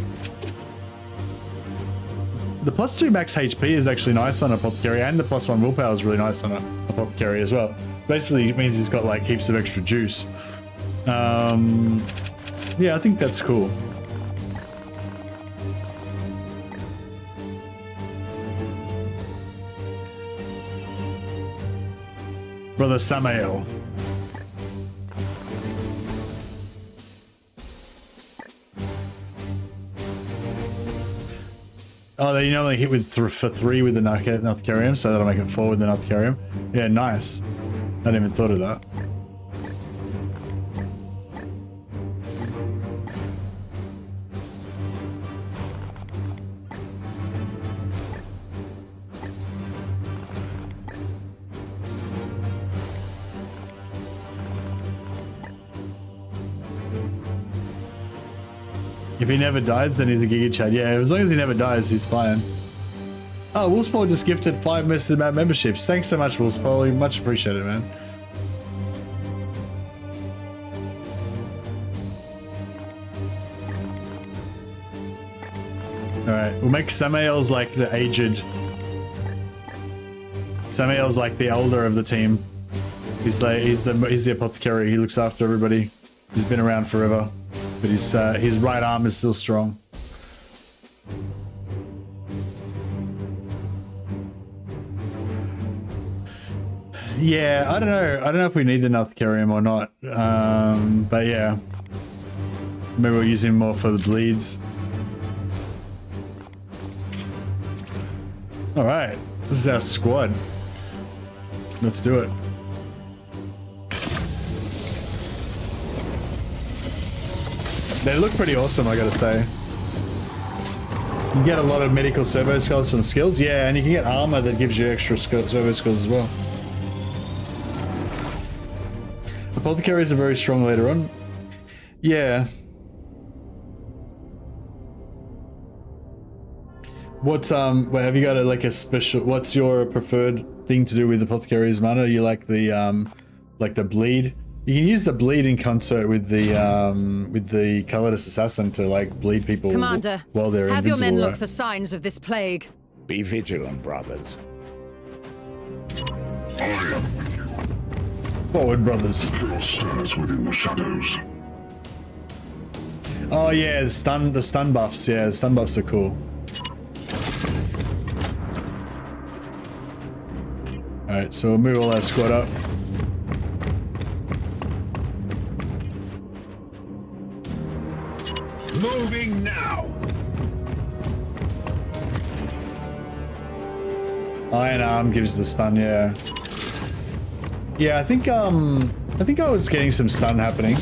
The +2 max HP is actually nice on apothecary, and the +1 willpower is really nice on apothecary as well. Basically, it means he's got like heaps of extra juice. Yeah, I think that's cool. Brother Samael. Oh, you normally hit with for 3 with the Nartharium, so that'll make it 4 with the Nartharium. Yeah, nice. I hadn't even thought of that. If he never dies, then he's a Giga Chad. Yeah, as long as he never dies, he's fine. Oh, Wolfspaw just gifted 5 Mr. Map memberships. Thanks so much, Wolfspaw. Much appreciated, man. Alright, we'll make Samael's like the aged. Samael's like the older of the team. He's the apothecary. He looks after everybody. He's been around forever. But his right arm is still strong. Yeah, I don't know. I don't know if we need the Nartharium or not. But yeah. Maybe we'll use him more for the bleeds. Alright. This is our squad. Let's do it. They look pretty awesome, I gotta say. You get a lot of medical servo skulls from skills, yeah, and you can get armor that gives you extra servo skills as well. Apothecaries are very strong later on. Yeah. What have you got like a special? What's your preferred thing to do with apothecaries, mana? You like the bleed? You can use the bleed in concert with the colorless assassin to like bleed people. Commander, while they're have your men look right? for signs of this plague. Be vigilant, brothers. I am with you. Forward, brothers. Stars within the shadows. Oh yeah, the stun buffs. Yeah, the stun buffs are cool. All right, so we'll move all that squad up. Moving now. Iron Arm gives the stun, yeah. Yeah, I think I was getting some stun happening.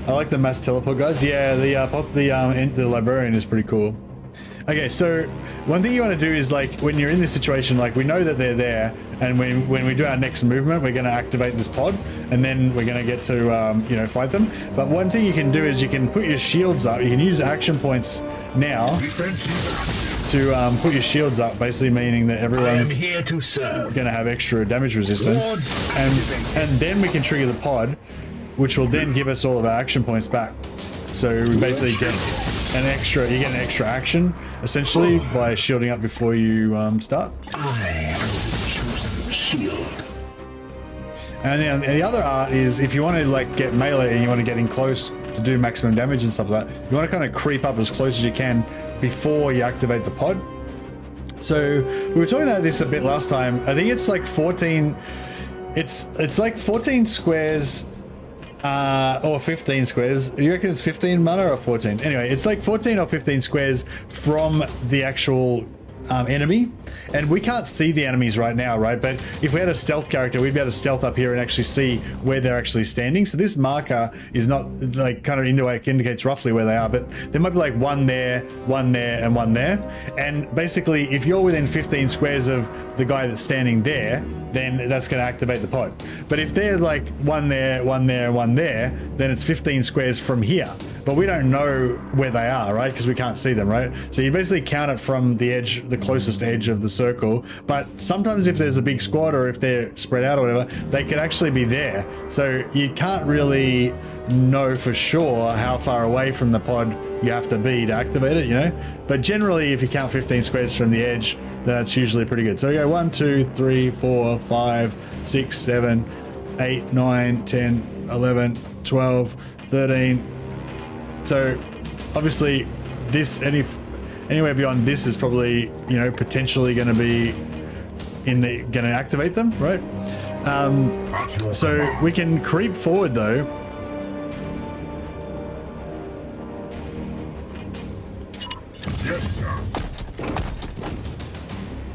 I like the mass teleport guys. Yeah, the librarian is pretty cool. Okay, so one thing you want to do is like when you're in this situation, like we know that they're there, and when we do our next movement, we're going to activate this pod, and then we're going to get to you know, fight them. But one thing you can do is you can put your shields up. You can use action points now to put your shields up, basically meaning that everyone's here to serve. Gonna have extra damage resistance, and then we can trigger the pod, which will then give us all of our action points back. So we basically get an extra, you get an extra action essentially by shielding up before you start. I have chosen shield. And then the other art is if you want to like get melee and you want to get in close to do maximum damage and stuff like that, you want to kind of creep up as close as you can before you activate the pod. So we were talking about this a bit last time. I think it's like 14. It's like 14 squares or 15 squares. You reckon it's 15 mana or 14? Anyway, it's like 14 or 15 squares from the actual enemy, and we can't see the enemies right now, right? But if we had a stealth character, we'd be able to stealth up here and actually see where they're actually standing. So this marker is not like kind of indicates roughly where they are, but there might be like one there, and one there. And basically, if you're within 15 squares of the guy that's standing there, then that's going to activate the pod. But if they're like one there, and one there, then it's 15 squares from here. But we don't know where they are, right? Because we can't see them, right? So you basically count it from the edge, the closest edge of the circle. But sometimes if there's a big squad or if they're spread out or whatever, they could actually be there. So you can't really know for sure how far away from the pod you have to be to activate it, you know? But generally, if you count 15 squares from the edge, that's usually pretty good. So you go 1, 2, 3, 4, 5, 6, 7, 8, 9, 10, 11, 12, 13. So obviously this, anywhere beyond this is probably, you know, potentially going to be going to activate them, right? So we can creep forward though.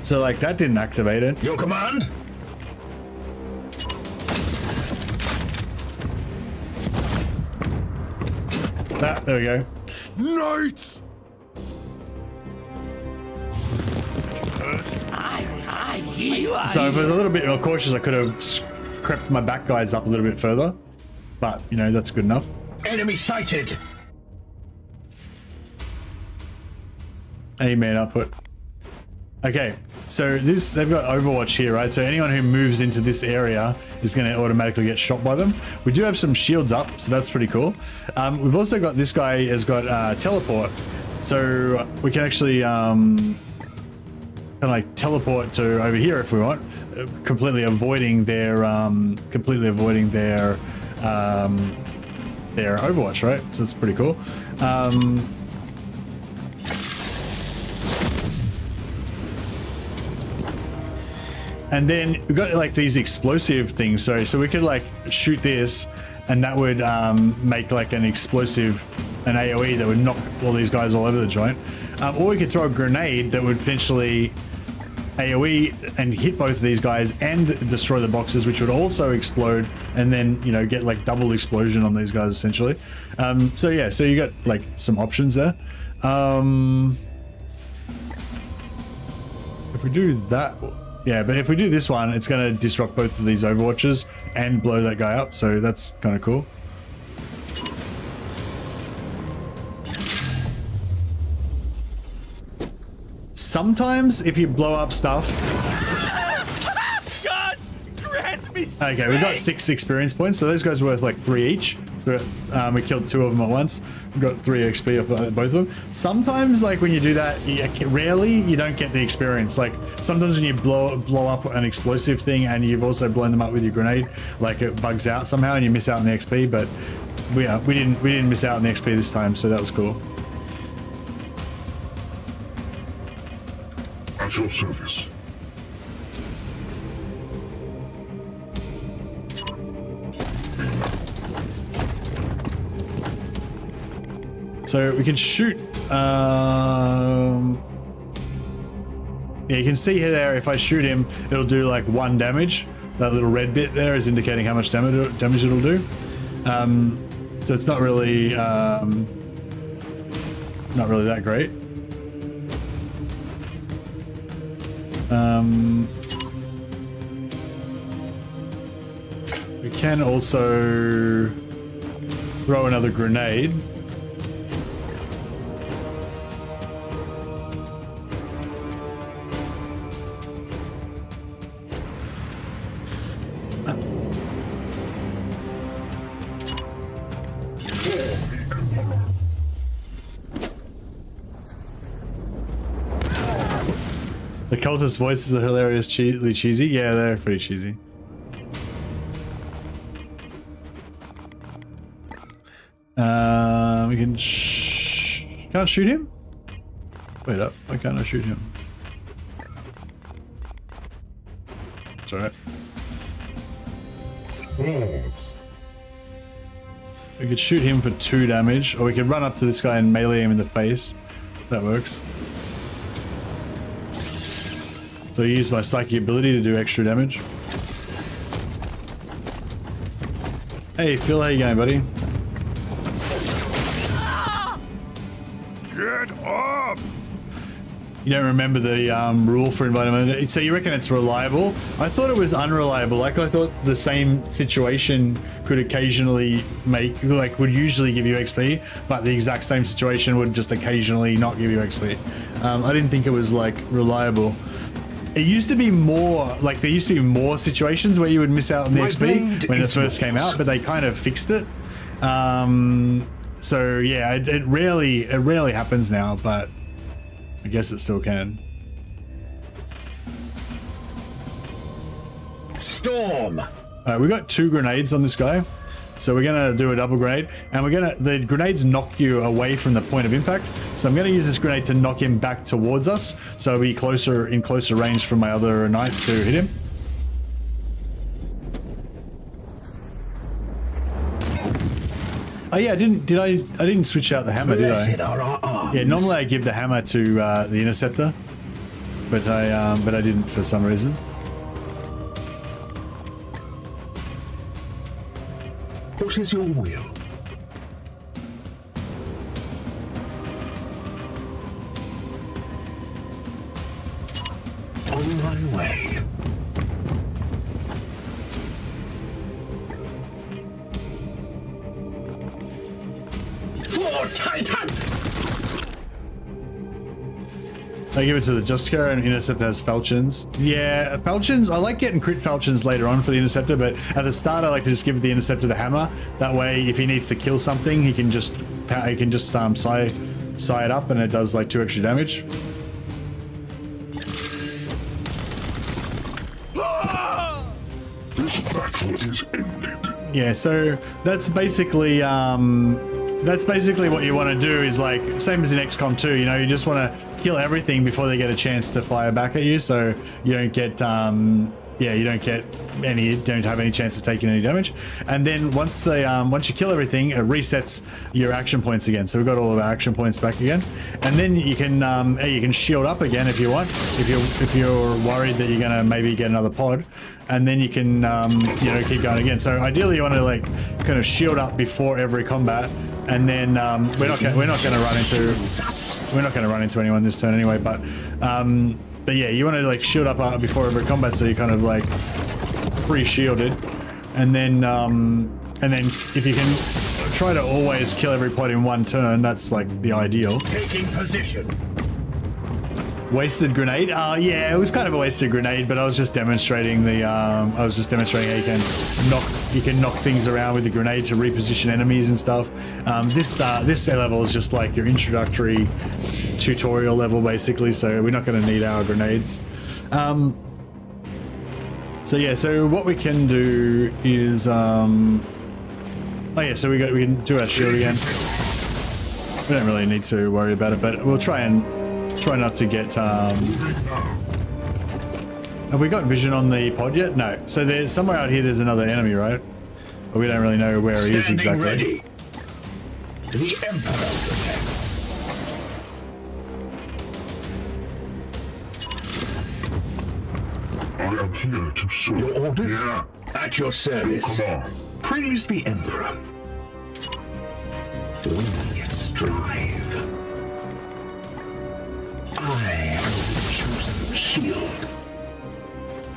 So like that didn't activate it. Your command? There we go. Knights! I see you. So if I was a little bit more cautious, I could have crept my back guys up a little bit further. But, you know, that's good enough. Enemy sighted. Amen, output. Okay, so they've got Overwatch here, right? So anyone who moves into this area is going to automatically get shot by them. We do have some shields up, so that's pretty cool. We've also got this guy has got teleport, so we can actually kind of like teleport to over here if we want, completely avoiding their Overwatch, right? So that's pretty cool. And then we've got like these explosive things. So we could like shoot this and that would make like an explosive, an AoE that would knock all these guys all over the joint. Or we could throw a grenade that would potentially AoE and hit both of these guys and destroy the boxes, which would also explode and then, you know, get like double explosion on these guys essentially. So yeah, so you got like some options there. If we do that, yeah, but if we do this one, it's going to disrupt both of these Overwatches and blow that guy up, so that's kind of cool. Sometimes, if you blow up stuff... Gods, grant me strength. Okay, we've got 6 experience points, so those guys are worth like 3 each. So we killed 2 of them at once. Got 3 XP off both of them. Sometimes, like when you do that, rarely you don't get the experience. Like sometimes when you blow up an explosive thing and you've also blown them up with your grenade, like it bugs out somehow and you miss out on the XP. But we didn't miss out on the XP this time, so that was cool. At your service. So we can shoot. Yeah, you can see here there. If I shoot him, it'll do like 1 damage. That little red bit there is indicating how much damage it'll do. So it's not really that great. We can also throw another grenade. The cultist voices are hilariously cheesy. Yeah, they're pretty cheesy. We can can't shoot him? Wait up, why can't I shoot him? It's alright. We could shoot him for 2 damage, or we could run up to this guy and melee him in the face. That works. So I use my psychic ability to do extra damage. Hey Phil, how you going, buddy? Get up! You don't remember the rule for inviting? So you reckon it's reliable? I thought it was unreliable. Like I thought the same situation could occasionally would usually give you XP, but the exact same situation would just occasionally not give you XP. I didn't think it was like reliable. It used to be more, like there used to be more situations where you would miss out on the XP when it first came out, but they kind of fixed it. So yeah, it rarely happens now, but I guess it still can. Storm! We got 2 grenades on this guy. So we're gonna do a double grenade, and the grenades knock you away from the point of impact. So I'm gonna use this grenade to knock him back towards us, so I'll be in closer range from my other knights to hit him. Oh yeah, I didn't switch out the hammer, did I? Yeah, normally I give the hammer to the interceptor, but I didn't for some reason. What is your will? On my way. For Titan! I give it to the Justicar, and Interceptor has falchions. Yeah, falchions, I like getting crit falchions later on for the Interceptor, but at the start I like to just give the Interceptor the hammer. That way, if he needs to kill something, he can just sigh it up, and it does like 2 extra damage. This battle is ended. Yeah, so that's basically what you want to do is like same as in XCOM 2, you know, you just want to kill everything before they get a chance to fire back at you, so you don't get don't have any chance of taking any damage. And then once you kill everything, it resets your action points again. So we've got all of our action points back again, and then you can shield up again if you want, if you're worried that you're gonna maybe get another pod, and then you can keep going again. So ideally you want to like kind of shield up before every combat. And then we're not going to run into anyone this turn anyway. But yeah, you want to like shield up before every combat, so you're kind of like pre-shielded. And then if you can try to always kill every pod in 1 turn, that's like the ideal. Taking position. Wasted grenade? Yeah, it was kind of a wasted grenade, but I was just demonstrating the, how you can knock things around with the grenade to reposition enemies and stuff. This level is just like your introductory tutorial level, basically, so we're not going to need our grenades. So yeah, so what we can do is, oh yeah, so we can do our shield again. We don't really need to worry about it, but we'll try not to get, have we got vision on the pod yet? No. So there's somewhere out here, there's another enemy, right? But we don't really know where he is exactly. Ready. The Emperor protects. I am here to serve. Your orders? Yeah. At your service. Come on. Praise the Emperor. We strive. I am the chosen shield.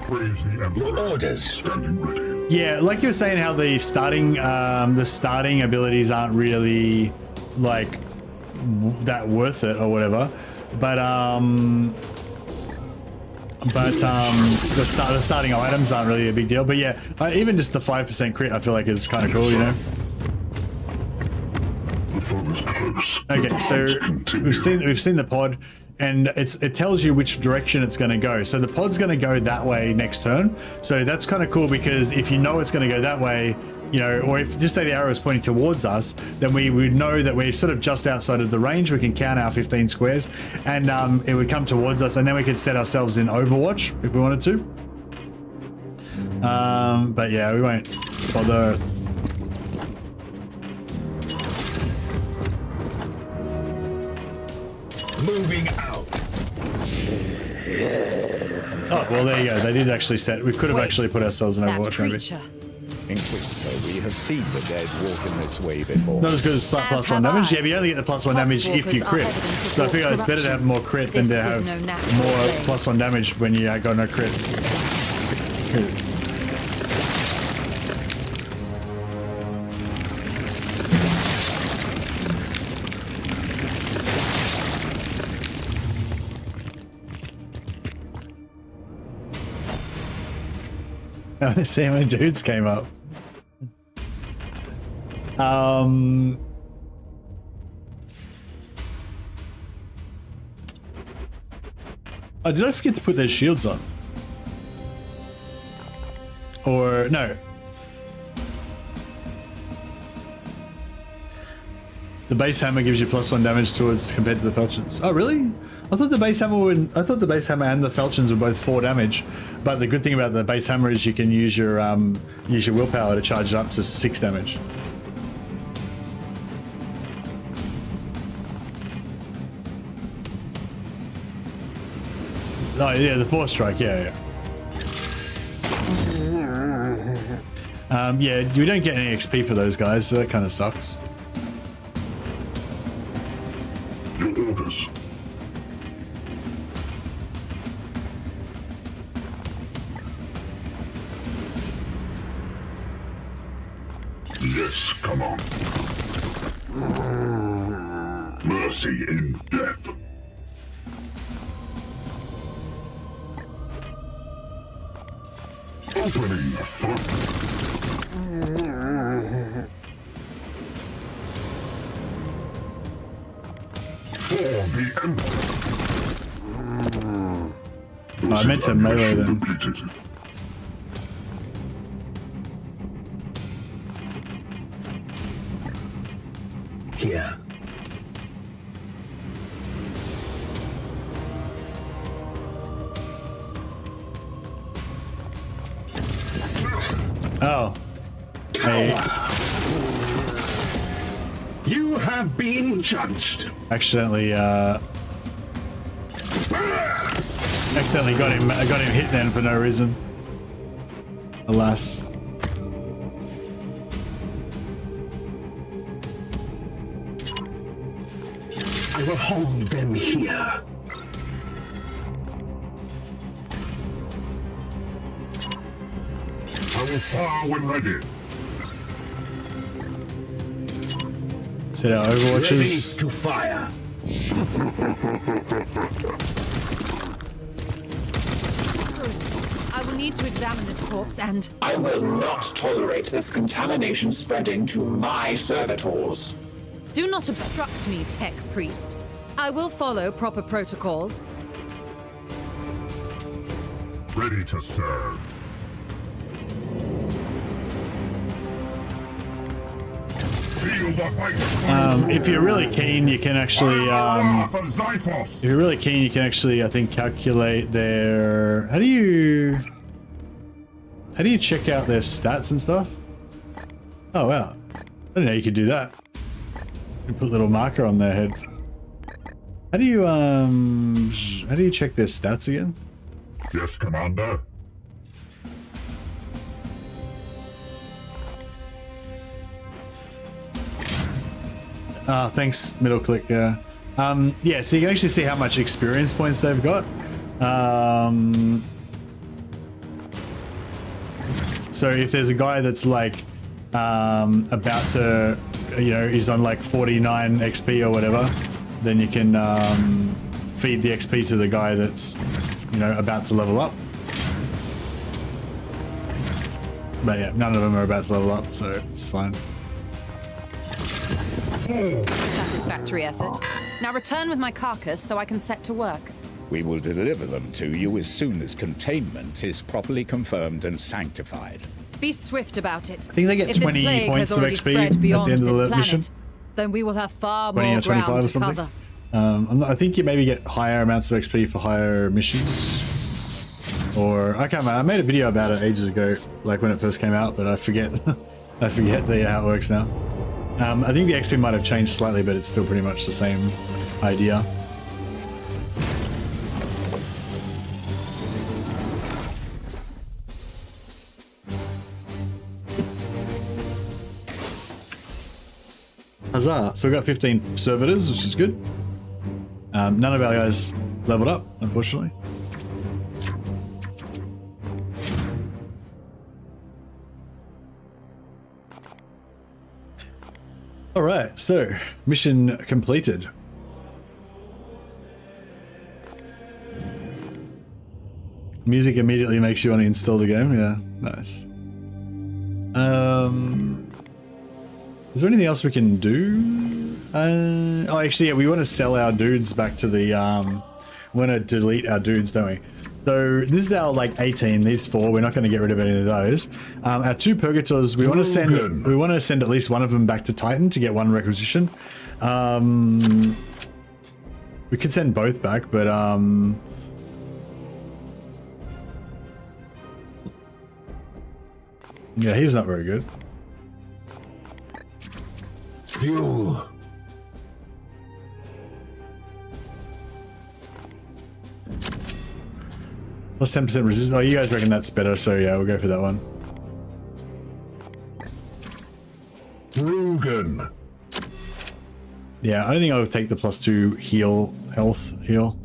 Praise the Emperor. Your orders. Standing ready. Yeah, like you were saying, how the starting abilities aren't really like that worth it or whatever, but the starting items aren't really a big deal. But yeah, even just the 5% crit, I feel like is kind of cool, you know. The foe is close. Okay, so we've seen the pod, and it tells you which direction it's going to go. So the pod's going to go that way next turn. So that's kind of cool, because if you know it's going to go that way, you know, or if just say the arrow is pointing towards us, then we would know that we're sort of just outside of the range. We can count our 15 squares, and it would come towards us, and then we could set ourselves in Overwatch if we wanted to. But yeah, we won't bother. Moving out. Oh, well, there you go. They did actually set. We could have actually put ourselves in Overwatch, maybe. Inquisitor, we have seen the dead walking this way before. Not as good as +1 damage. Yeah, but you only get the +1 damage if you crit. So I figure it's better to have more crit than to have more +1 damage when you got no crit. I see how many dudes came up. Oh, did I forget to put their shields on? Or no? The base hammer gives you +1 damage towards compared to the falchions. Oh, really? I thought the base hammer and the falchions were both 4 damage, but the good thing about the base hammer is you can use your willpower to charge it up to 6 damage. Oh yeah, the force strike, yeah. Yeah, you don't get any XP for those guys, so that kind of sucks. Your orders. Yes, come on. Mercy in death. Opening the front. For the Emperor. Oh, I meant to melee them. Here. Oh. Hey. You have been judged. Accidentally got him hit then for no reason. Alas. I will hold them here. I will fire when ready. Set our overwatches. Ready to fire. will need to examine this corpse and... I will not tolerate this contamination spreading to my servitors. Do not obstruct me, Tech Priest. I will follow proper protocols. Ready to serve. Feel the fight. If you're really keen, you can actually, if you're really keen, you can actually, I think, calculate their, how do you check out their stats and stuff? Oh, wow. I didn't know you could do that. You put a little marker on their head. How do you check their stats again? Yes, Commander. Thanks, middle click, yeah. Yeah, so you can actually see how much experience points they've got. So if there's a guy that's like about to, you know, he's on like 49 XP or whatever, then you can feed the XP to the guy that's, you know, about to level up. But yeah, none of them are about to level up, so it's fine. Satisfactory effort. Now return with my carcass so I can set to work. We will deliver them to you as soon as containment is properly confirmed and sanctified. Be swift about it. I think they get If 20 this plague points has of already XP spread at the beyond end of this the planet, mission. then we will have far 20 more or 25 ground or to something. cover. I think you maybe get higher amounts of XP for higher missions. Or, I can't remember, I made a video about it ages ago, like when it first came out, but I forget how it works now. I think the XP might have changed slightly, but it's still pretty much the same idea. Huzzah! So we got 15 servitors, which is good. None of our guys leveled up, unfortunately. All right, so mission completed. Music immediately makes you want to install the game. Yeah, nice. Is there anything else we can do? Oh, actually, yeah, we want to sell our dudes back to the. We want to delete our dudes, don't we? So this is our like 18. These 4. We're not going to get rid of any of those. Our 2 purgators. We want to send. We want to send at least one of them back to Titan to get 1 requisition. We could send both back, but yeah, he's not very good. Fuel. Plus 10% resistance. Oh, you guys reckon that's better, so yeah, we'll go for that one. Rugen. Yeah, I don't think I would take the +2 health heal.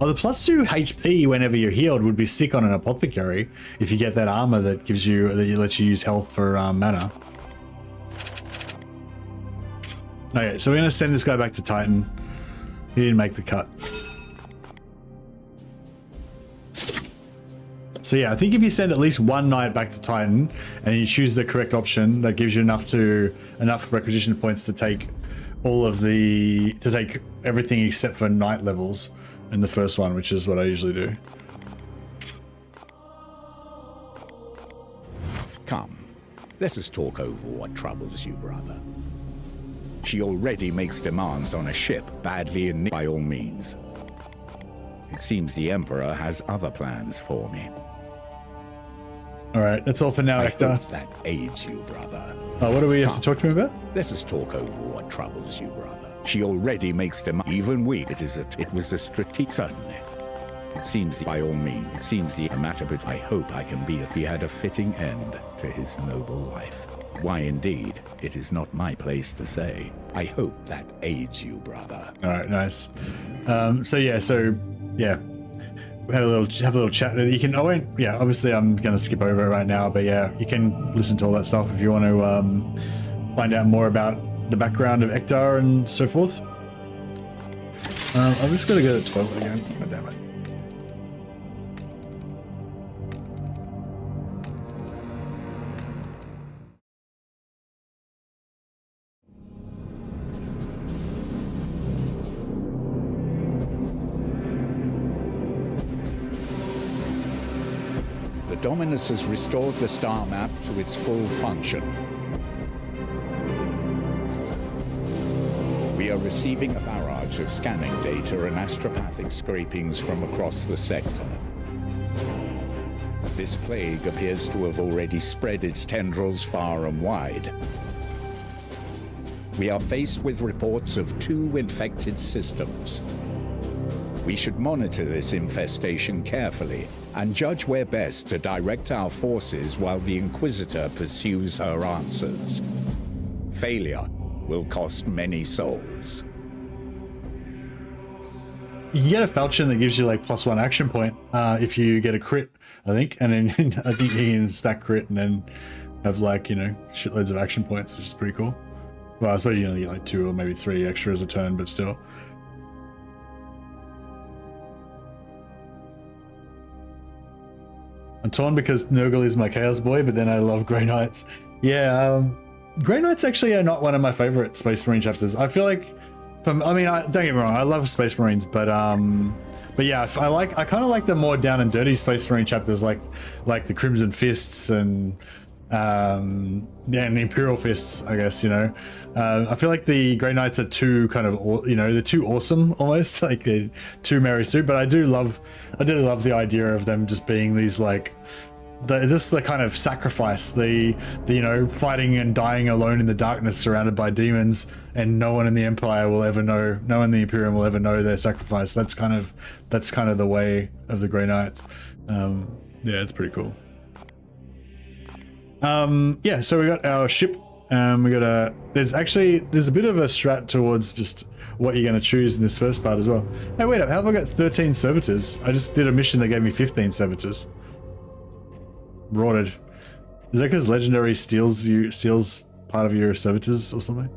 Oh, the +2 HP whenever you're healed would be sick on an apothecary if you get that armor that gives you, that lets you use health for mana. Okay, so we're gonna send this guy back to Titan. He didn't make the cut. So yeah, I think if you send at least 1 knight back to Titan and you choose the correct option, that gives you enough requisition points to take take everything except for knight levels in the first one, which is what I usually do. Come, let us talk over what troubles you, brother. She already makes demands on a ship badly in need by all means. It seems the Emperor has other plans for me. Alright, that's all for now, Hector. I hope that aids you, brother. Oh, what do we have to talk to him about? Let us talk over what troubles you, brother. She already makes demands. Even we. It was a strategic. Certainly. It seems by all means. It seems the matter, but I hope I can be. He had a fitting end to his noble life. Why, indeed, it is not my place to say. I hope that aids you, brother. All right, nice. So yeah, we had a little chat. You can. I won't. Yeah, obviously, I'm gonna skip over it right now. But yeah, you can listen to all that stuff if you want to find out more about the background of Ektar and so forth. I'm just gonna go to 12 again. God damn it. The Dominus has restored the star map to its full function. We are receiving a barrage of scanning data and astropathic scrapings from across the sector. This plague appears to have already spread its tendrils far and wide. We are faced with reports of 2 infected systems. We should monitor this infestation carefully and judge where best to direct our forces while the Inquisitor pursues her answers. Failure will cost many souls. You can get a falchion that gives you like +1 action point if you get a crit, I think, and then I think you can stack crit and then have like, you know, shitloads of action points, which is pretty cool. Well, I suppose you only get like 2 or maybe 3 extra as a turn, but still. I'm torn because Nurgle is my Chaos Boy, but then I love Grey Knights. Yeah, Grey Knights actually are not one of my favorite Space Marine chapters. I feel like, don't get me wrong, I love Space Marines, but yeah, I kind of like the more down and dirty Space Marine chapters, like the Crimson Fists and the Imperial Fists, I guess, you know. I feel like the Grey Knights are too kind of, you know, they're too awesome almost, like they're too Mary Sue, but I do love the idea of them just being these like, just the kind of sacrifice, the you know, fighting and dying alone in the darkness surrounded by demons, and no one in the Empire will ever know, no one in the Imperium will ever know their sacrifice. That's kind of the way of the Grey Knights. Yeah, it's pretty cool. Yeah, so we got our ship. We got there's a bit of a strat towards just what you're going to choose in this first part as well. Hey, wait up, how have I got 13 servitors? I just did a mission that gave me 15 servitors. Rotted. Is that because legendary steals part of your servitors or something?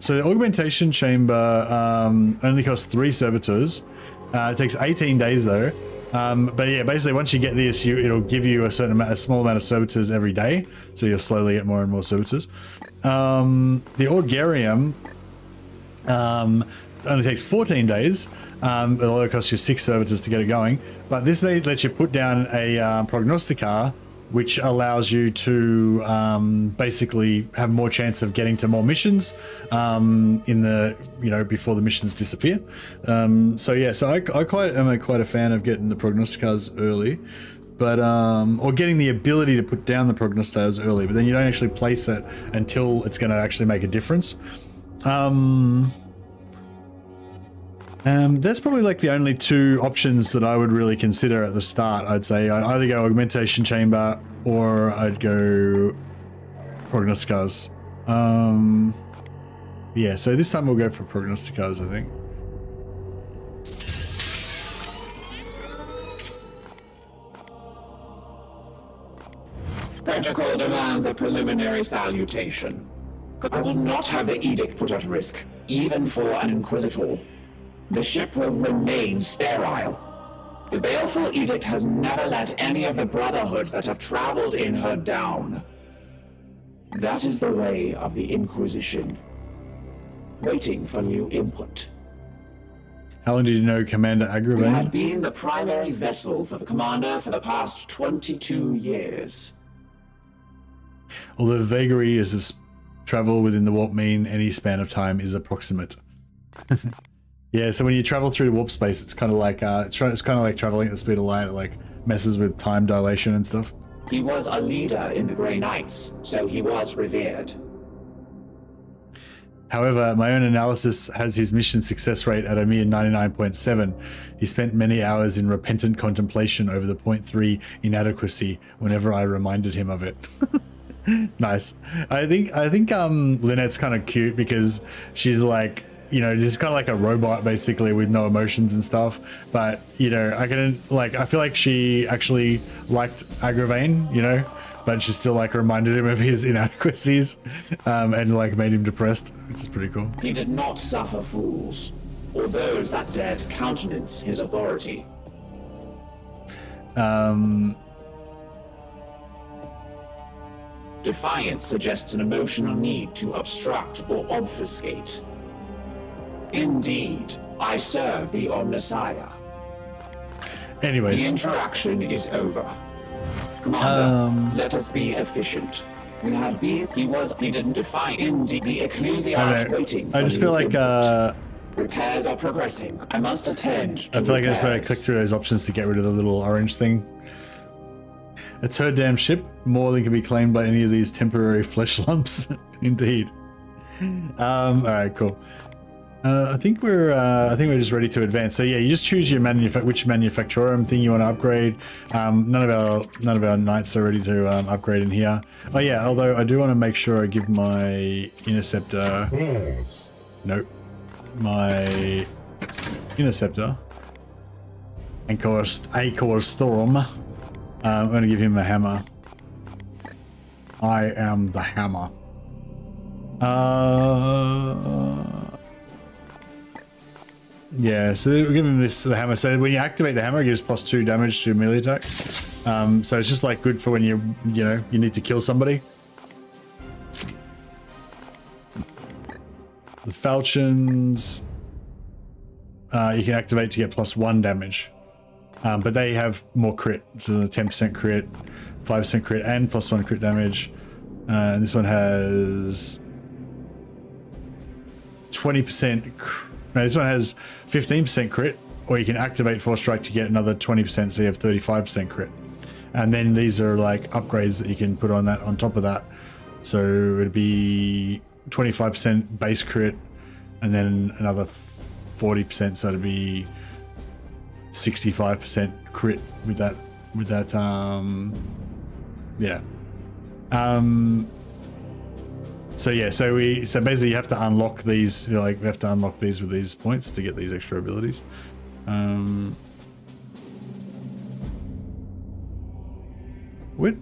So the augmentation chamber only costs 3 servitors. It takes 18 days though. But yeah, basically once you get this, it'll give you a small amount of servitors every day, so you'll slowly get more and more servitors. The Augarium only takes 14 days. It'll only cost you 6 servitors to get it going, but this lets you put down a prognosticar, which allows you to basically have more chance of getting to more missions in the, you know, before the missions disappear. So yeah, so I am quite a fan of getting the prognosticars early, but or getting the ability to put down the prognosticars early, but then you don't actually place it until it's going to actually make a difference. That's probably like the only 2 options that I would really consider at the start. I'd say I'd either go augmentation chamber or I'd go prognosticars. Yeah, so this time we'll go for prognosticars, I think. Protocol demands a preliminary salutation. I will not have the edict put at risk, even for an Inquisitor. The ship will remain sterile. The baleful edict has never let any of the brotherhoods that have traveled in her down. That is the way of the Inquisition. Waiting for new input. How long did you know Commander Agravain? We had been the primary vessel for the Commander for the past 22 years. Although vagaries of travel within the warp mean any span of time is approximate. Yeah, so when you travel through warp space, it's kind of like it's kind of like traveling at the speed of light. It like messes with time dilation and stuff. He was a leader in the Grey Knights, so he was revered. However, my own analysis has his mission success rate at a mere 99.7. He spent many hours in repentant contemplation over the 0.3 inadequacy whenever I reminded him of it. Nice. I think Lynette's kind of cute because she's like, you know, just kind of like a robot basically with no emotions and stuff. But, you know, I feel like she actually liked Agravain, you know, but she still like reminded him of his inadequacies and like made him depressed, which is pretty cool. He did not suffer fools, or those that dared to countenance his authority. Defiance suggests an emotional need to obstruct or obfuscate. Indeed, I serve the Omnissiah. Anyways. The interaction is over. Commander, let us be efficient. We didn't define indeed the Ecclesiarch waiting. I just feel like repairs are progressing. I must attend to I feel like I just want to repairs. click through those options to get rid of the little orange thing. It's her damn ship. More than can be claimed by any of these temporary flesh lumps. Indeed. All right, cool. I think we're just ready to advance. So yeah, you just choose your which manufactorum thing you want to upgrade. None of our knights are ready to upgrade in here. Oh yeah, although I do want to make sure I give my interceptor. Nope. My interceptor. Acor Storm. I'm going to give him a hammer. I am the hammer. Yeah, so we're giving this the hammer. So when you activate the hammer, it gives +2 damage to melee attack. So it's just like good for when you need to kill somebody. The falchions, you can activate to get +1 damage, but they have more crit, so 10% crit, 5% crit, and +1 crit damage. And this one has 20%. No, this one has 15% crit, or you can activate Force Strike to get another 20%, so you have 35% crit. And then these are like upgrades that you can put on that on top of that. So it'd be 25% base crit, and then another 40%, so it'd be 65% crit with that. Yeah. So yeah, so basically you have to unlock these. We have to unlock these with these points to get these extra abilities. Wait.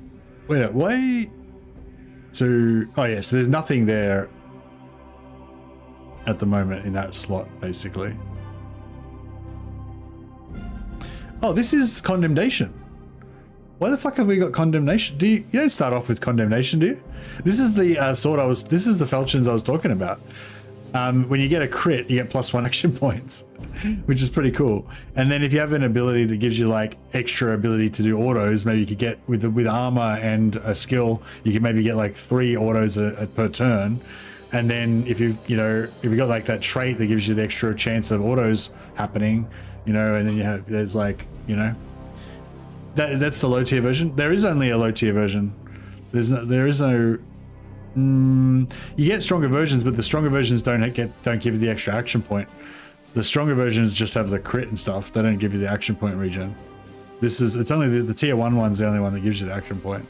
So oh yeah, so there's nothing there at the moment in that slot, basically. Oh, this is Condemnation. Why the fuck have we got Condemnation? You don't start off with Condemnation, do you? This is the this is the falchions I was talking about. When you get a crit, you get +1 action points, which is pretty cool. And then if you have an ability that gives you like extra ability to do autos, maybe you could get with armor and a skill, you can maybe get like 3 autos per turn. And then if you got like that trait that gives you the extra chance of autos happening, and then there's like, that's the low tier version. There is only a low tier version. There is no. You get stronger versions, but the stronger versions don't give you the extra action point. The stronger versions just have the crit and stuff. They don't give you the action point regen. It's only the tier 1 one's the only one that gives you the action point.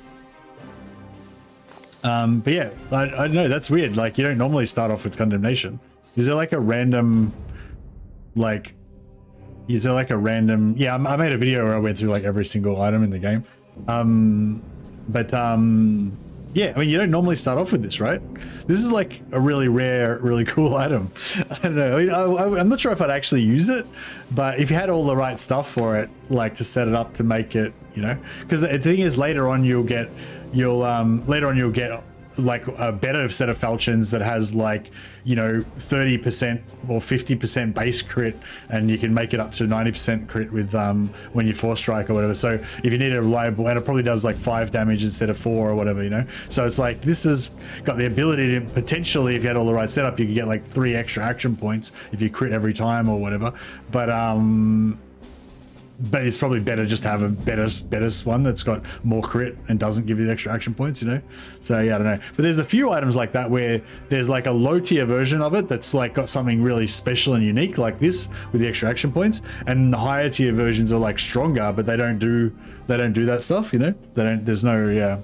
But yeah, I know that's weird. Like you don't normally start off with Condemnation. Is there like a random, Yeah, I made a video where I went through like every single item in the game. Yeah, I mean, you don't normally start off with this, right? This is like a really rare, really cool item. I don't know. I mean, I'm not sure if I'd actually use it, but if you had all the right stuff for it, like to set it up to make it, because the thing is, later on you'll get like a better set of falchions that has like 30% or 50% base crit, and you can make it up to 90% crit with when you force strike or whatever. So if you need a reliable, and it probably does like 5 damage instead of 4 or whatever, so it's like this has got the ability to potentially, if you had all the right setup, you could get like 3 extra action points if you crit every time or whatever. But it's probably better just to have a better one that's got more crit and doesn't give you the extra action points, So yeah, I don't know. But there's a few items like that where there's like a low tier version of it that's like got something really special and unique like this with the extra action points, and the higher tier versions are like stronger, but they don't do that stuff, There's no, yeah.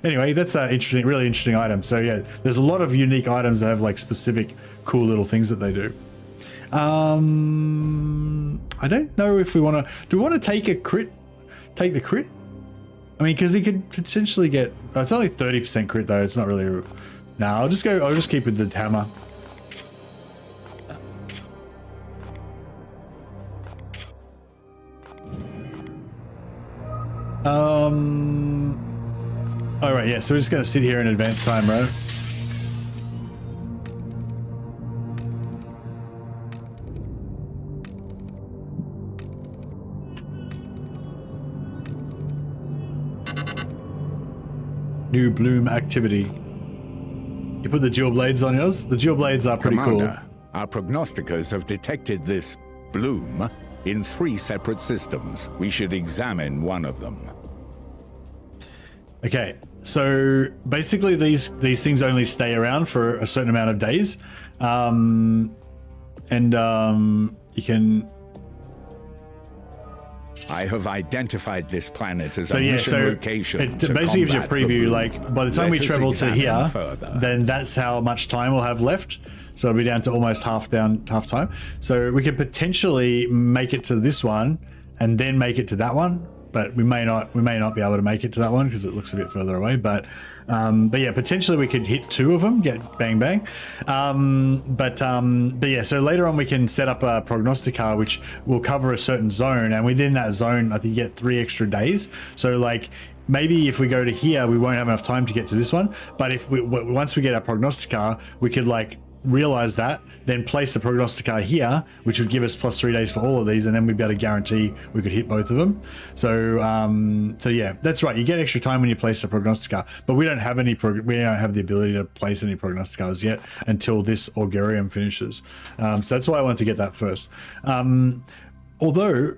Anyway, that's an really interesting item. So yeah, there's a lot of unique items that have like specific cool little things that they do. I don't know if do we want to take the crit? I mean, because he could potentially get, it's only 30% crit though. It's not really, I'll just keep with the hammer. All right. Yeah. So we're just going to sit here in advance time, right? New bloom activity. You put the dual blades on yours? The dual blades are pretty Commander, cool. Our prognosticators have detected this bloom in 3 separate systems. We should examine one of them. Okay, so basically these things only stay around for a certain amount of days. You can... I have identified this planet as a mission location. It basically gives you a preview, like by the time we travel to here, then that's how much time we'll have left. So it'll be down to almost half time. So we could potentially make it to this one and then make it to that one, but we may not be able to make it to that one because it looks a bit further away. But yeah, potentially we could hit 2 of them, get bang bang. But yeah, so later on we can set up a prognosticar which will cover a certain zone, and within that zone I think you get 3 extra days. So like maybe if we go to here we won't have enough time to get to this one, but if we once we get our prognosticar we could like realize that, then place the prognosticar here, which would give us plus 3 days for all of these, and then we'd be able to guarantee we could hit both of them. So so yeah, that's right, you get extra time when you place a prognosticar, but we don't have any we don't have the ability to place any prognosticars yet until this augurium finishes. So that's why I wanted to get that first. Although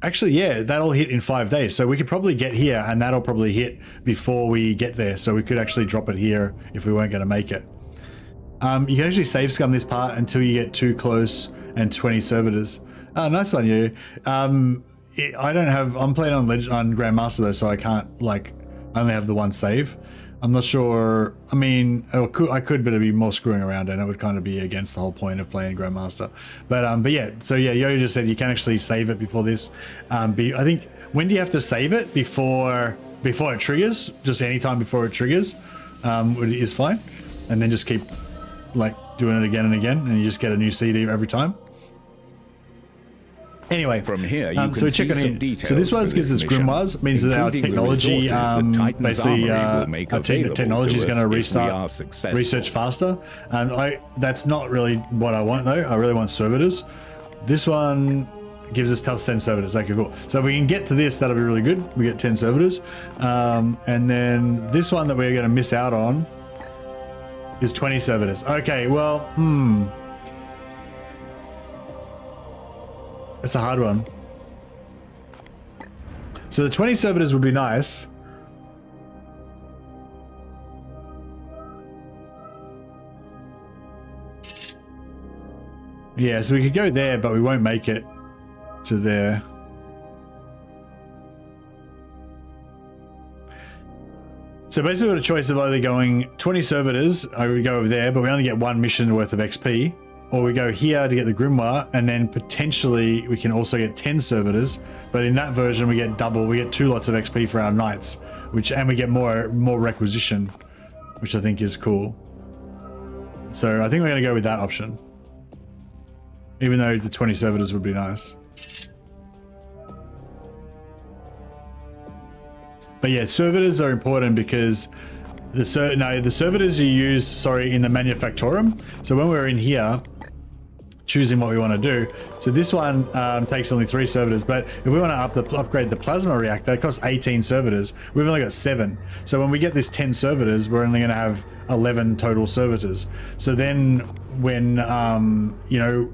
actually, yeah, that'll hit in 5 days, so we could probably get here and that'll probably hit before we get there, so we could actually drop it here if we weren't going to make it. You can actually save scum this part until you get 2 close and 20 servitors. Oh, nice on you. I don't have, I'm playing on Grandmaster though, so I can't, like, I only have the 1 save. I'm not sure, I mean, I could, but it'd be more screwing around and it would kind of be against the whole point of playing Grandmaster. But yeah, so yeah, Yo just said you can actually save it before this. I think, when do you have to save it? Before it triggers? Just any time before it triggers is fine. And then just keep like doing it again and again, and you just get a new CD every time. Anyway, from here you can so see some details. So this one gives us grimoires, means that our technology basically our technology is going to restart research faster. That's not really what I want though. I really want servitors. This one gives us plus 10 servitors. Okay, cool. So if we can get to this, that'll be really good. We get 10 servitors, and then this one that we're going to miss out on is 20 servitors. Okay, well, it's a hard one. So the 20 servitors would be nice. Yeah, so we could go there, but we won't make it to there. So basically we've got a choice of either going 20 servitors, or we go over there, but we only get 1 mission worth of XP, or we go here to get the grimoire, and then potentially we can also get 10 servitors, but in that version we get double, we get 2 lots of XP for our knights, and we get more requisition, which I think is cool. So I think we're going to go with that option, even though the 20 servitors would be nice. But yeah, servitors are important because the servitors you use, in the manufactorum. So when we're in here, choosing what we want to do. So this one takes only 3 servitors, but if we want to upgrade the plasma reactor, it costs 18 servitors. We've only got 7. So when we get this 10 servitors, we're only going to have 11 total servitors. So then when, you know,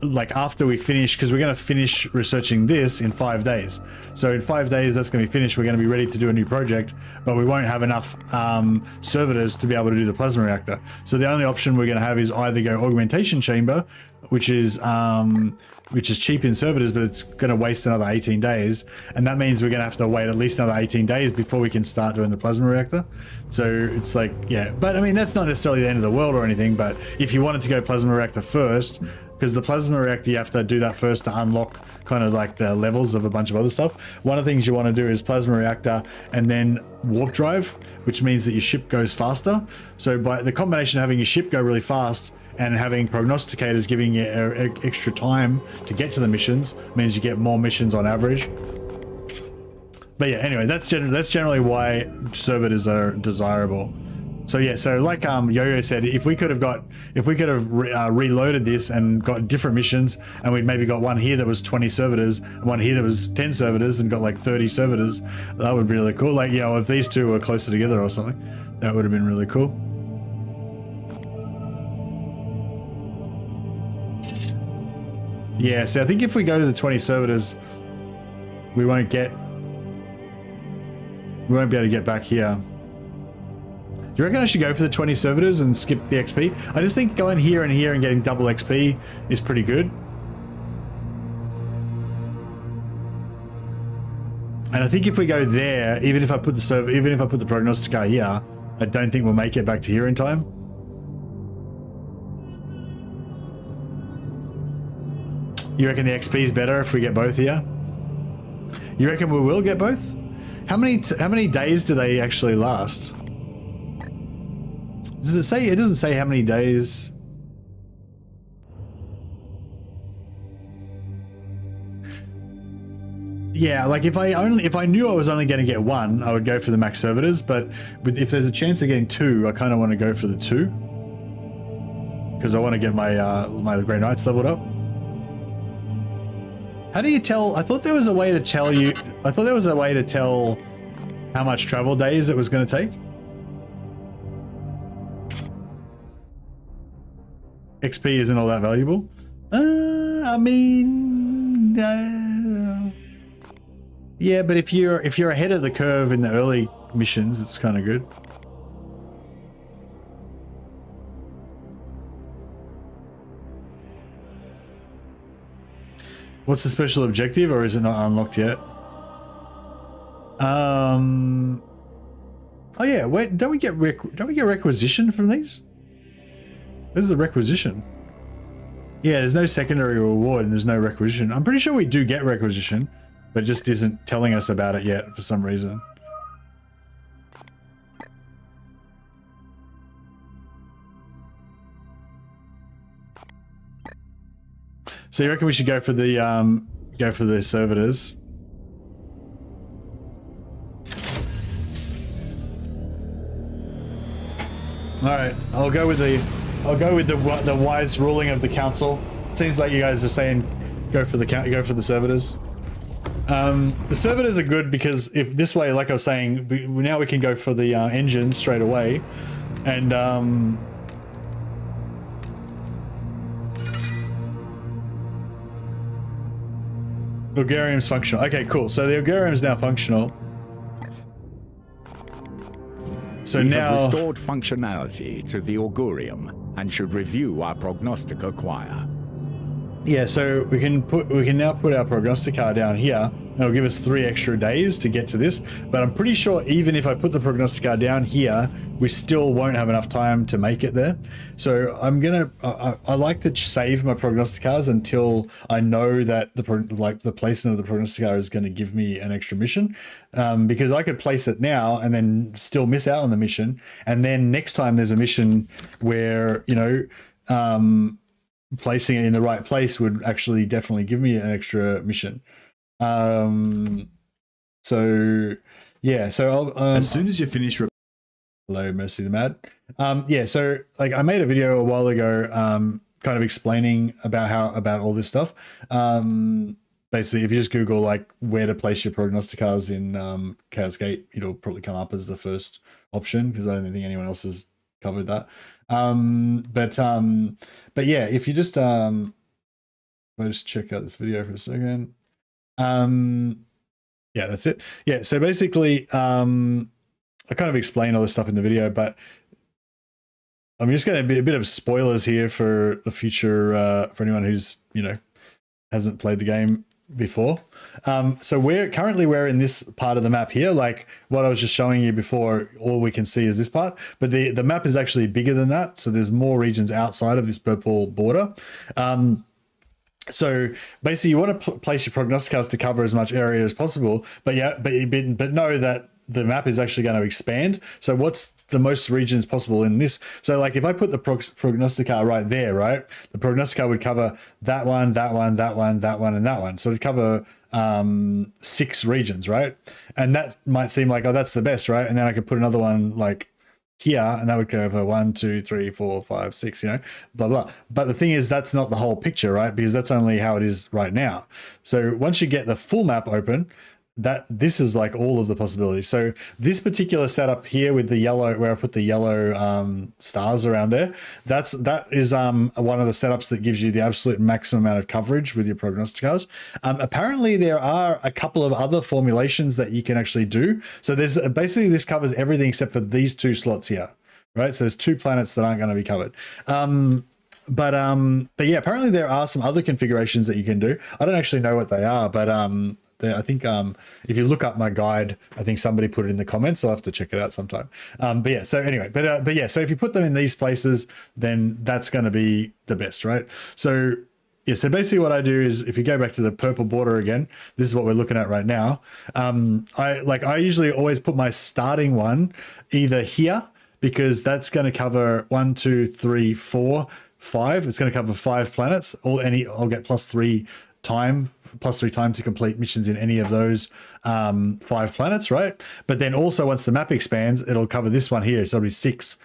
like after we finish, because we're going to finish researching this in 5 days. So in 5 days, that's going to be finished. We're going to be ready to do a new project, but we won't have enough servitors to be able to do the plasma reactor. So the only option we're going to have is either go augmentation chamber, which is cheap in servitors, but it's going to waste another 18 days. And that means we're going to have to wait at least another 18 days before we can start doing the plasma reactor. So it's like, yeah, but I mean, that's not necessarily the end of the world or anything, but if you wanted to go plasma reactor first, because the plasma reactor, you have to do that first to unlock kind of like the levels of a bunch of other stuff. One of the things you want to do is plasma reactor and then warp drive, which means that your ship goes faster. So by the combination of having your ship go really fast and having prognosticators giving you extra time to get to the missions means you get more missions on average. But yeah, anyway, that's generally why servitors are desirable. So yeah, so like Yo-Yo said, if we could have reloaded this and got different missions, and we'd maybe got one here that was 20 servitors, and one here that was 10 servitors, and got like 30 servitors, that would be really cool. Like, you know, if these two were closer together or something, that would have been really cool. Yeah, so I think if we go to the 20 servitors, we won't be able to get back here. Do you reckon I should go for the 20 servitors and skip the XP? I just think going here and here and getting double XP is pretty good. And I think if we go there, even if I put the prognosticator here, I don't think we'll make it back to here in time. You reckon the XP is better if we get both here? You reckon we will get both? How many days do they actually last? Does it say? It doesn't say how many days. Yeah, like if I knew I was only going to get one, I would go for the max servitors. But if there's a chance of getting two, I kind of want to go for the two because I want to get my my Grey Knights leveled up. How do you tell? I thought there was a way to tell you. I thought there was a way to tell how much travel days it was going to take. XP isn't all that valuable. I mean, yeah, but if you're ahead of the curve in the early missions, it's kind of good. What's the special objective, or is it not unlocked yet? Oh yeah, wait, don't we get requisition from these? This is a requisition. Yeah, there's no secondary reward and there's no requisition. I'm pretty sure we do get requisition, but it just isn't telling us about it yet for some reason. So you reckon we should go for the servitors? All right, I'll go with the wise ruling of the council. It seems like you guys are saying go for the servitors. The servitors are good because if this way, like I was saying, now we can go for the engine straight away, and Bulgarium's functional. Okay, cool. So the Bulgarium's now functional. So we now have restored functionality to the Augurium and should review our prognostica choir. Yeah, so we can now put our prognosticator down here, and it'll give us 3 extra days to get to this. But I'm pretty sure even if I put the prognosticator down here, we still won't have enough time to make it there. So I'm gonna I like to save my prognosticators until I know that the placement of the prognosticator is going to give me an extra mission, because I could place it now and then still miss out on the mission, and then next time there's a mission where, you know, placing it in the right place would actually definitely give me an extra mission. So yeah, so I'll as soon as you finish. Hello, Mercy the Mad. Yeah, so like I made a video a while ago, kind of explaining about all this stuff. Basically, if you just Google like where to place your prognosticators in Chaos Gate, it'll probably come up as the first option because I don't think anyone else has covered that. But yeah, if you just I'll just check out this video for a second. Yeah, that's it. Yeah, so basically, I kind of explained all this stuff in the video, but I'm just going to be a bit of spoilers here for the future, for anyone who's, you know, hasn't played the game before. So we're in this part of the map here, like what I was just showing you before. All we can see is this part, but the map is actually bigger than that. So there's more regions outside of this purple border. So basically you want to place your prognosticators to cover as much area as possible, but know that the map is actually going to expand. So what's the most regions possible in this? So like if I put the prognosticator right there, right, the prognosticator would cover that one, that one, that one, that one, and that one. So it'd cover 6 regions, right? And that might seem like, oh, that's the best, right? And then I could put another one like here, and that would cover 1, 2, 3, 4, 5, 6, you know, blah, blah. But the thing is, that's not the whole picture, right? Because that's only how it is right now. So once you get the full map open, this is like all of the possibilities. So this particular setup here with the yellow, where I put the yellow stars around there, that is one of the setups that gives you the absolute maximum amount of coverage with your prognosticators. Apparently there are a couple of other formulations that you can actually do. So there's basically, this covers everything except for these 2 slots here, right? So there's 2 planets that aren't going to be covered. But yeah, apparently there are some other configurations that you can do. I don't actually know what they are, but I think if you look up my guide, I think somebody put it in the comments. I'll have to check it out sometime. But yeah, so anyway, but yeah, so if you put them in these places, then that's going to be the best, right? So yeah, so basically what I do is, if you go back to the purple border again, this is what we're looking at right now. I usually always put my starting one either here, because that's going to cover 1, 2, 3, 4, 5. It's going to cover 5 planets. I'll get +3 time to complete missions in any of those 5 planets, right? But then also once the map expands, it'll cover this one here. So it'll be 6.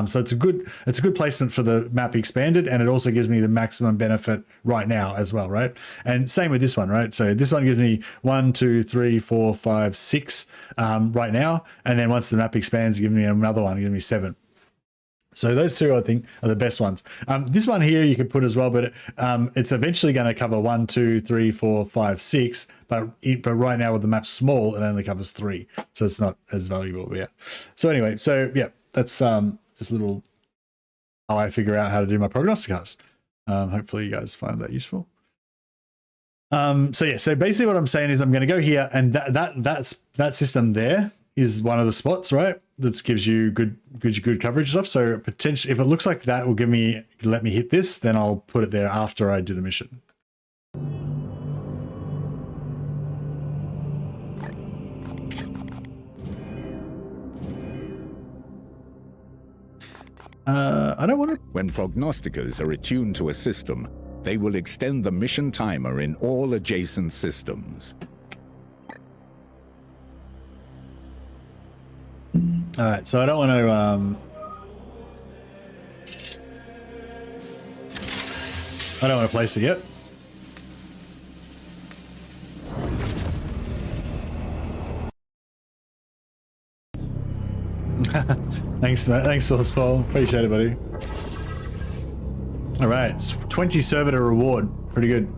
So it's a good placement for the map expanded, and it also gives me the maximum benefit right now as well, right? And same with this one, right? So this one gives me 1, 2, 3, 4, 5, 6 right now, and then once the map expands, it gives me another one, it gives me 7. So those 2, I think, are the best ones. This one here you could put as well, but it's eventually going to cover 1, 2, 3, 4, 5, 6. But right now with the map small, it only covers 3, so it's not as valuable. But yeah. So anyway, so yeah, that's just a little how I figure out how to do my prognosticators. Hopefully you guys find that useful. So yeah, so basically what I'm saying is I'm going to go here, and that system there is one of the spots, right? That gives you good coverage stuff. So potentially, if it looks like that will let me hit this, then I'll put it there after I do the mission. I don't want to. When prognosticators are attuned to a system, they will extend the mission timer in all adjacent systems. All right, so I don't want to place it yet. Thanks, mate. Thanks, Paul. Appreciate it, buddy. All right, 20 servitor reward. Pretty good.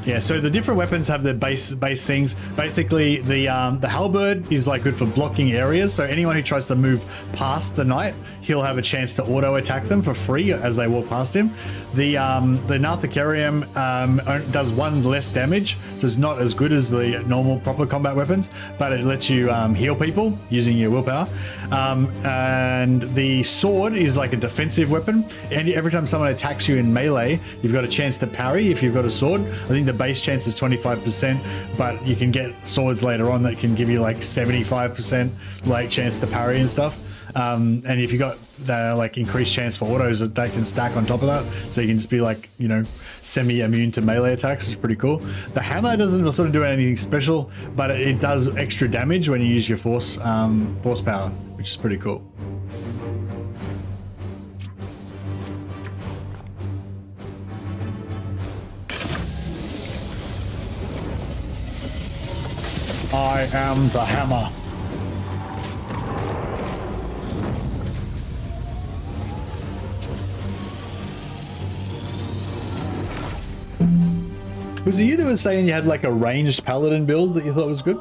Yeah, so the different weapons have their base things. Basically, the halberd is like good for blocking areas. So anyone who tries to move past the knight, he'll have a chance to auto attack them for free as they walk past him. The Narthicarium does 1 less damage, so it's not as good as the normal proper combat weapons, but it lets you heal people using your willpower. And the sword is like a defensive weapon, and every time someone attacks you in melee, you've got a chance to parry if you've got a sword. I think the base chance is 25%, but you can get swords later on that can give you like 75% like chance to parry and stuff. And if you got the like increased chance for autos, that can stack on top of that, so you can just be like, you know, semi-immune to melee attacks. It's pretty cool. The hammer doesn't sort of do anything special, but it does extra damage when you use your force power, which is pretty cool. I am the hammer. Was it you that was saying you had like a ranged paladin build that you thought was good?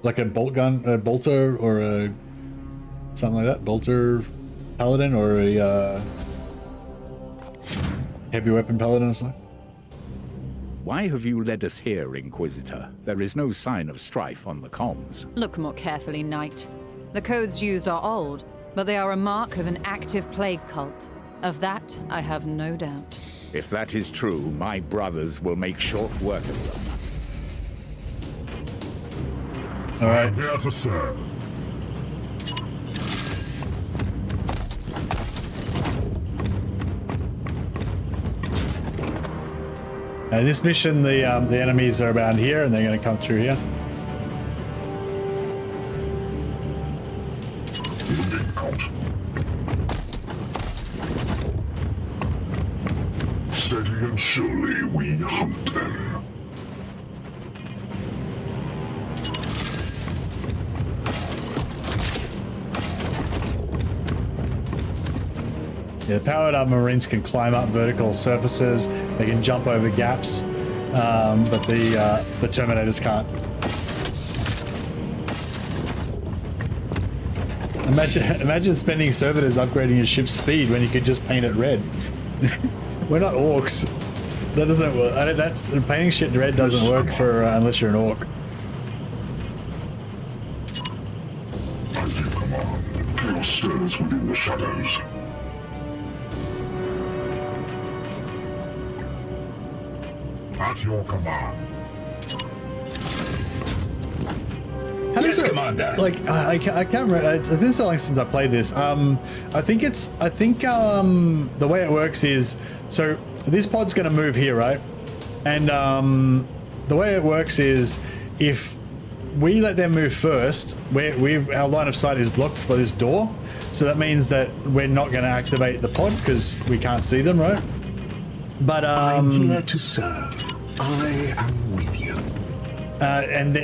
Like a bolt gun, a bolter, or a something like that? Bolter paladin, or a heavy weapon paladin or something? Why have you led us here, Inquisitor? There is no sign of strife on the comms. Look more carefully, Knight. The codes used are old, but they are a mark of an active plague cult. Of that, I have no doubt. If that is true, my brothers will make short work of them. All right. Here to serve. And this mission, the enemies are around here, and they're going to come through here. Moving out. Steady and surely we hunt them. Yeah, powered up Marines can climb up vertical surfaces. They can jump over gaps, but the Terminators can't. Imagine spending servitors upgrading your ship's speed when you could just paint it red. We're not orcs. That doesn't work. That's painting shit red doesn't work for unless you're an orc. I give command. Chaos stirs within the shadows. At your command. How does Yes, it, Commander. like I can't remember. It's been so long since I played this. I think the way it works is, so this pod's going to move here, right? And the way it works is, if we let them move first, our line of sight is blocked for this door, so that means that we're not going to activate the pod because we can't see them, right? But I'm here to serve. I am with you.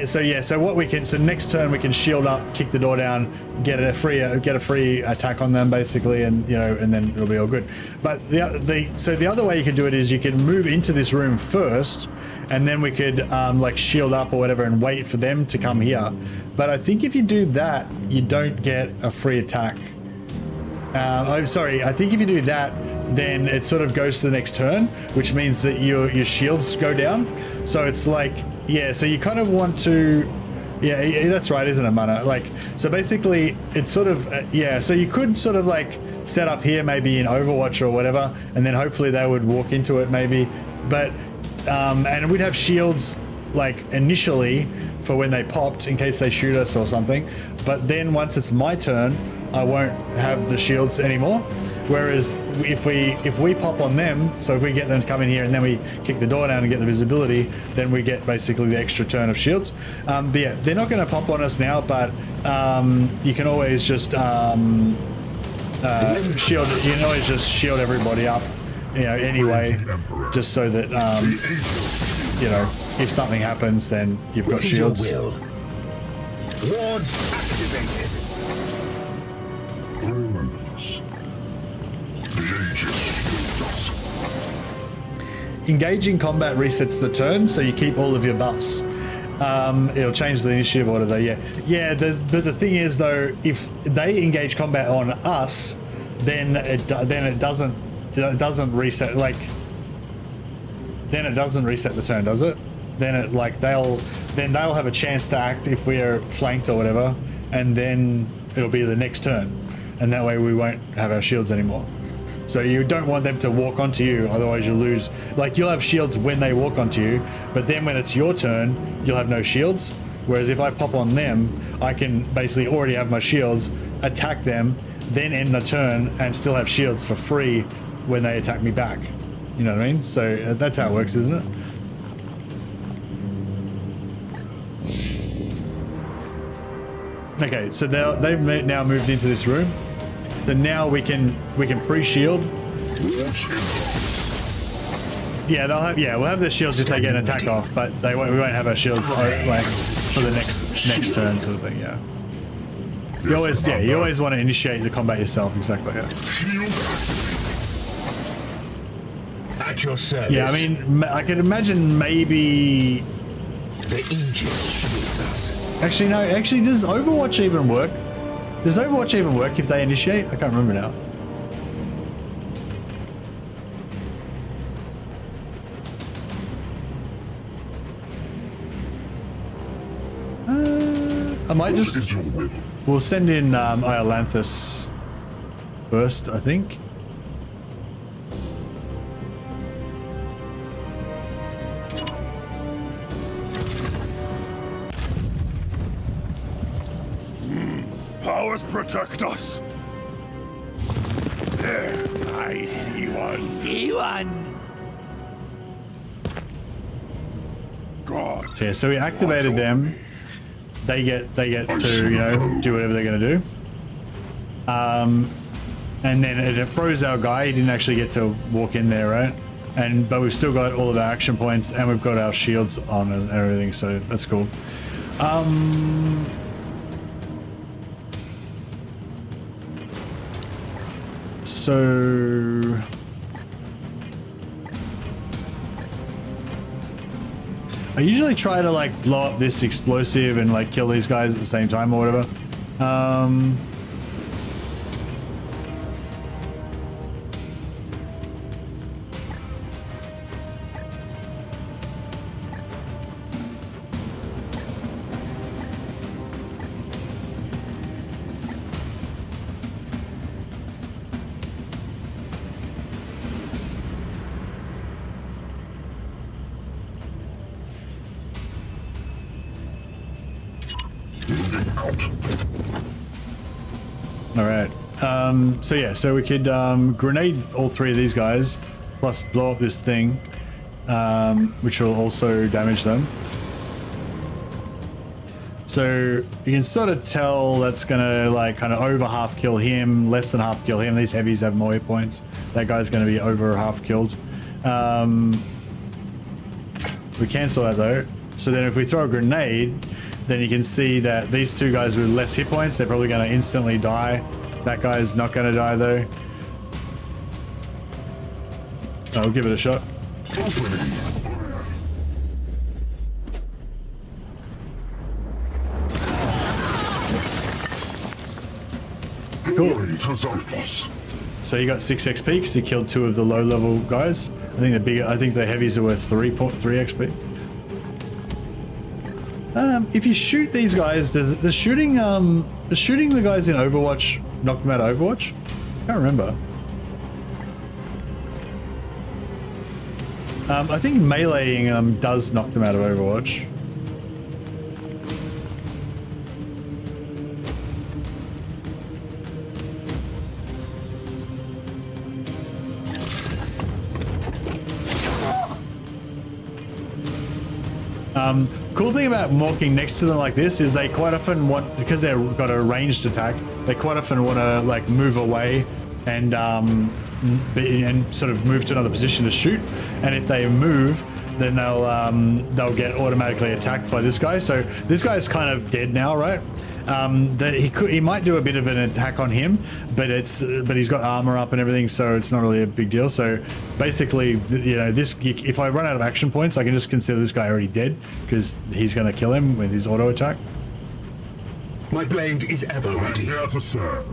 So what we can, so next turn we can shield up, kick the door down, get a free attack on them basically, and and then it'll be all good. But the other way you can do it is you can move into this room first, and then we could like shield up or whatever and wait for them to come here. But I think if you do that, you don't get a free attack. I think if you do that, then it sort of goes to the next turn, which means that your shields go down. So it's like, yeah, so you kind of want to, yeah, that's right, isn't it, Mana? Like, so basically it's sort of, so you could sort of like set up here maybe in Overwatch or whatever, and then hopefully they would walk into it maybe, but, and we'd have shields like initially for when they popped in case they shoot us or something, but then once it's my turn, I won't have the shields anymore. Whereas if we pop on them, so if we get them to come in here and then we kick the door down and get the visibility, then we get basically the extra turn of shields. But yeah, they're not going to pop on us now, but you can always just shield. You can always just shield everybody up, anyway, just so that if something happens, then you've got shields. Wards activated. Relentless. The ages shield us. Engaging combat resets the turn, so you keep all of your buffs. It'll change the initiative order though, yeah. But the thing is though, if they engage combat on us, then it doesn't reset, like, then it doesn't reset the turn, does it? Then it, like, they'll have a chance to act if we are flanked or whatever, and then it'll be the next turn, and that way we won't have our shields anymore. So you don't want them to walk onto you, otherwise you'll lose. Like, you'll have shields when they walk onto you, but then when it's your turn, you'll have no shields. Whereas if I pop on them, I can basically already have my shields, attack them, then end the turn, and still have shields for free when they attack me back. You know what I mean? So that's how it works, isn't it? Okay, so they've now moved into this room. So now we can pre-shield. Yeah, we'll have their shields if they get an attack off, but we won't have our shields like for the next turn sort of thing. Yeah. You always want to initiate the combat yourself. Exactly. Yeah. At your service. Yeah, I mean, I can imagine maybe. The Aegis shields us. Actually, no. Actually, does Overwatch even work? Does Overwatch even work if they initiate? I can't remember now. I might just. We'll send in Iolanthus first, I think. Powers protect us. There, I see one. So yeah, so we activated them. They get to, you know, do whatever they're gonna do. And then it froze our guy. He didn't actually get to walk in there, right? But we've still got all of our action points, and we've got our shields on and everything, so that's cool. So I usually try to like blow up this explosive and like kill these guys at the same time or whatever. All right. So yeah, so we could grenade all three of these guys, plus blow up this thing, which will also damage them. So you can sort of tell that's gonna like kind of over half kill him, less than half kill him. These heavies have more hit points. That guy's gonna be over half killed. We cancel that though. So then if we throw a grenade, then you can see that these two guys with less hit points, they're probably going to instantly die. That guy's not going to die though. I'll give it a shot. Cool. So you got 6 XP because you killed 2 of the low level guys. I think the heavies are worth 3 XP. If you shoot these guys, does shooting the guys in Overwatch knock them out of Overwatch? I can't remember. I think meleeing them does knock them out of Overwatch. Cool thing about walking next to them like this is they quite often want, because they've got a ranged attack, they quite often want to like move away and sort of move to another position to shoot. And if they move, then they'll get automatically attacked by this guy. So this guy's kind of dead now, right? He might do a bit of an attack on him, but he's got armor up and everything, so it's not really a big deal. So basically, you know, if I run out of action points, I can just consider this guy already dead because he's going to kill him with his auto attack. My blade is ever ready. Here to serve.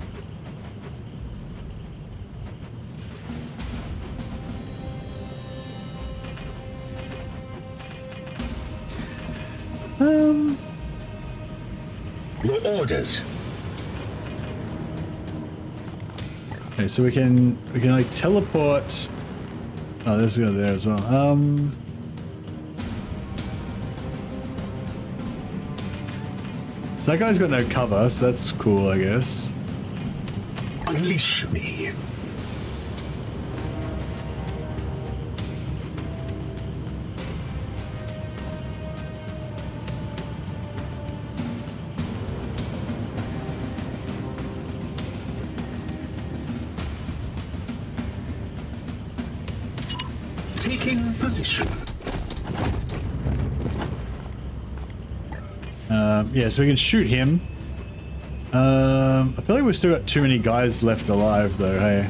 Your orders. Okay, so we can like teleport. Oh, there's a guy there as well. So that guy's got no cover, so that's cool, I guess. Unleash me. Taking position. Yeah, so we can shoot him. I feel like we've still got too many guys left alive, though. Hey.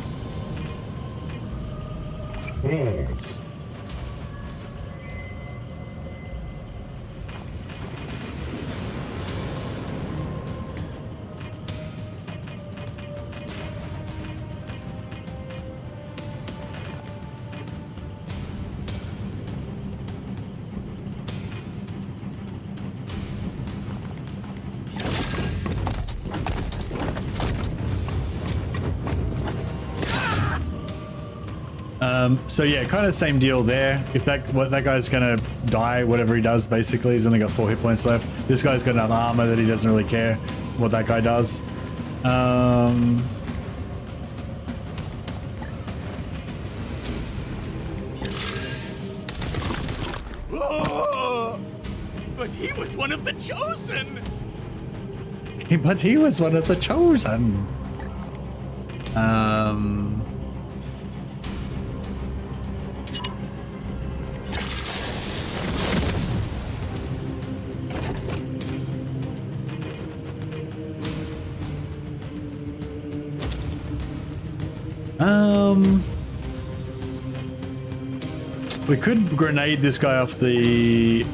So yeah, kind of same deal there. If that guy's gonna die, whatever he does, basically, he's only got 4 hit points left. This guy's got enough armor that he doesn't really care what that guy does. of the chosen! But he was one of the chosen. We could grenade this guy off the...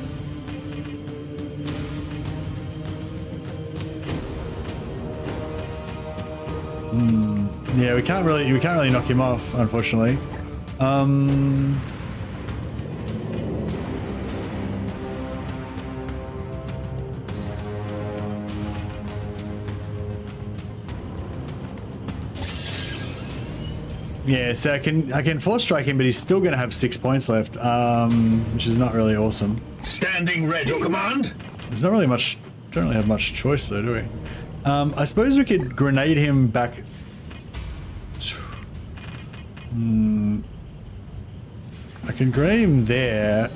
Yeah, we can't really knock him off, unfortunately. Yeah, so I can force strike him, but he's still going to have 6 points left, which is not really awesome. Standing ready, your command. There's not really much. Don't really have much choice though, do we? I suppose we could grenade him back. I can grenade him there,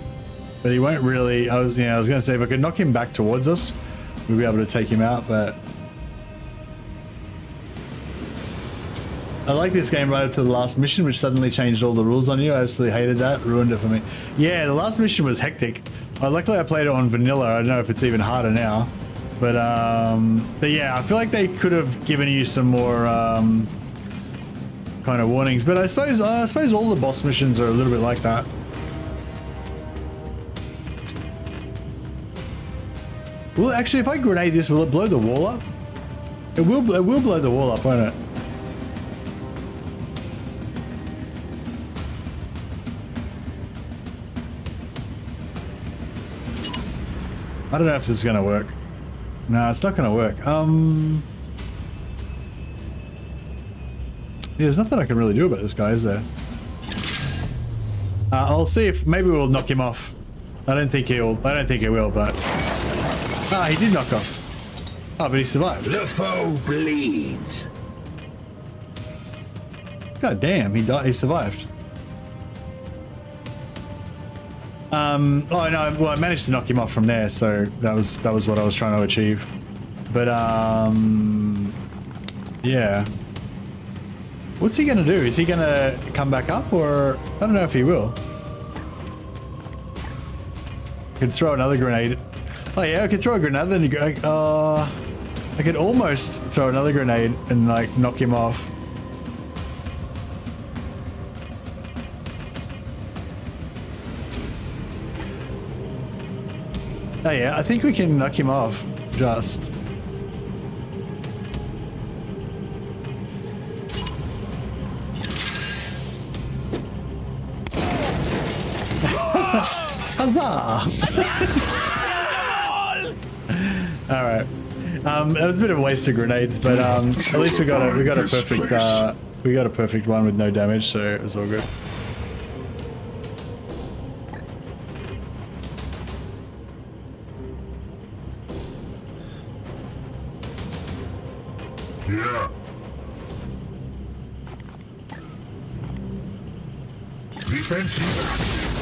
but he won't really. I was going to say if I could knock him back towards us, we'd be able to take him out, but. I like this game right up to the last mission, which suddenly changed all the rules on you. I absolutely hated that. Ruined it for me. Yeah, the last mission was hectic. Luckily, I played it on vanilla. I don't know if it's even harder now. But yeah, I feel like they could have given you some more kind of warnings. But I suppose all the boss missions are a little bit like that. Well, actually, if I grenade this, will it blow the wall up? It will blow the wall up, won't it? I don't know if this is going to work. No, it's not going to work. Yeah, there's nothing I can really do about this guy, is there? I'll see if maybe we'll knock him off. I don't think he will, but he did knock off. Oh, but he survived. The foe bleeds. God damn, he survived. Oh no, well I managed to knock him off from there, so that was what I was trying to achieve. But yeah. What's he gonna do? Is he gonna come back up, or I don't know if he will. I could throw another grenade. Oh yeah, I could throw a grenade, then I could almost throw another grenade and like knock him off. Oh yeah, I think we can knock him off, just. Huzzah! Alright. That was a bit of a waste of grenades, but at least we got a perfect one with no damage, so it was all good. Yeah.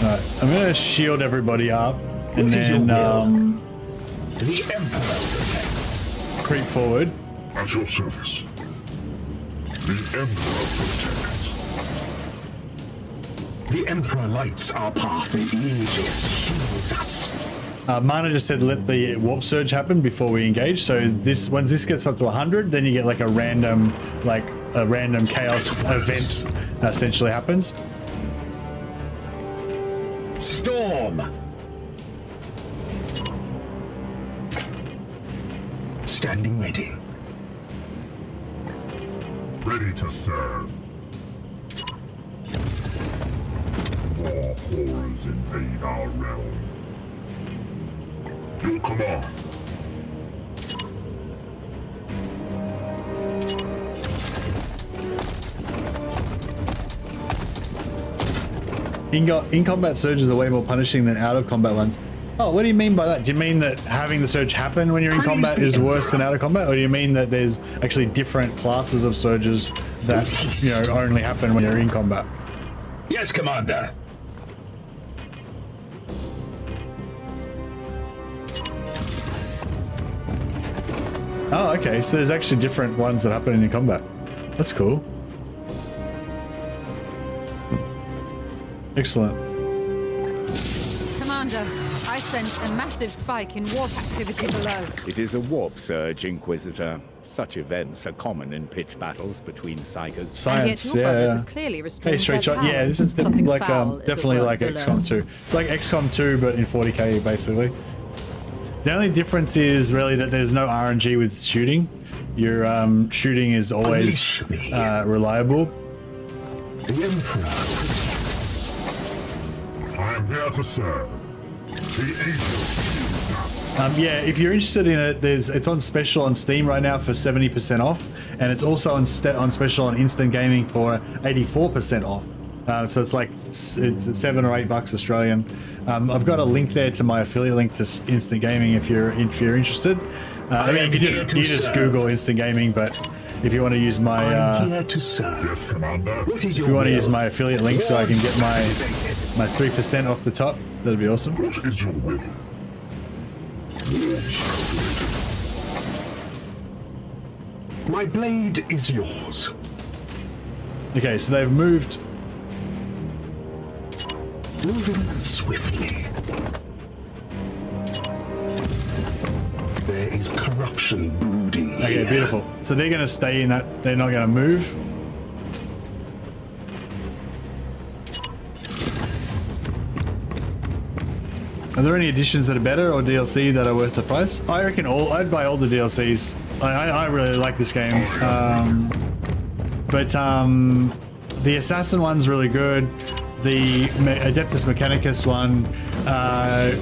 Alright, I'm gonna shield everybody up and then the Emperor creep forward. At your service. The Emperor protects. The Emperor lights our path. The Aegis shields us. Mana just said let the warp surge happen before we engage. So once this gets up to 100, then you get like a random chaos event essentially happens. Storm. Standing ready. Ready to serve. More horrors invade our realm. Your command. In combat surges are way more punishing than out of combat ones. Oh, what do you mean by that? Do you mean that having the surge happen when you're in combat is worse than out of combat, or do you mean that there's actually different classes of surges that only happen when you're in combat? Yes, Commander. Oh, okay. So there's actually different ones that happen in your combat. That's cool. Excellent. Commander, I sense a massive spike in warp activity below. It is a warp surge, Inquisitor. Such events are common in pitched battles between Psychers. Science, and yet your brothers yeah. have clearly restrained Hey, straight their shot. Yeah, powers. this is Something like foul, definitely as it were, like below. XCOM 2. It's like XCOM 2, but in 40k basically. The only difference is really that there's no RNG with shooting. Your shooting is always reliable. The Emperor protects. I am here to serve. The angel. Yeah, if you're interested in it, it's on special on Steam right now for 70% off, and it's also on special on Instant Gaming for 84% off. So it's like it's $7 or $8 Australian. I've got a link there to my affiliate link to Instant Gaming if you're interested. I mean, you just Google Instant Gaming, but if you want to use my Yes, Commander. if you want to use my affiliate link so I can get my 3% off the top, that'd be awesome. What is your will? My blade is yours. Okay, so they've moved. Moving swiftly. There is corruption brooding Okay, here. beautiful. So they're going to stay in that. They're not going to move. Are there any additions that are better or DLC that are worth the price? I reckon I'd buy all the DLCs. I really like this game. But the Assassin one's really good. The Adeptus Mechanicus one, I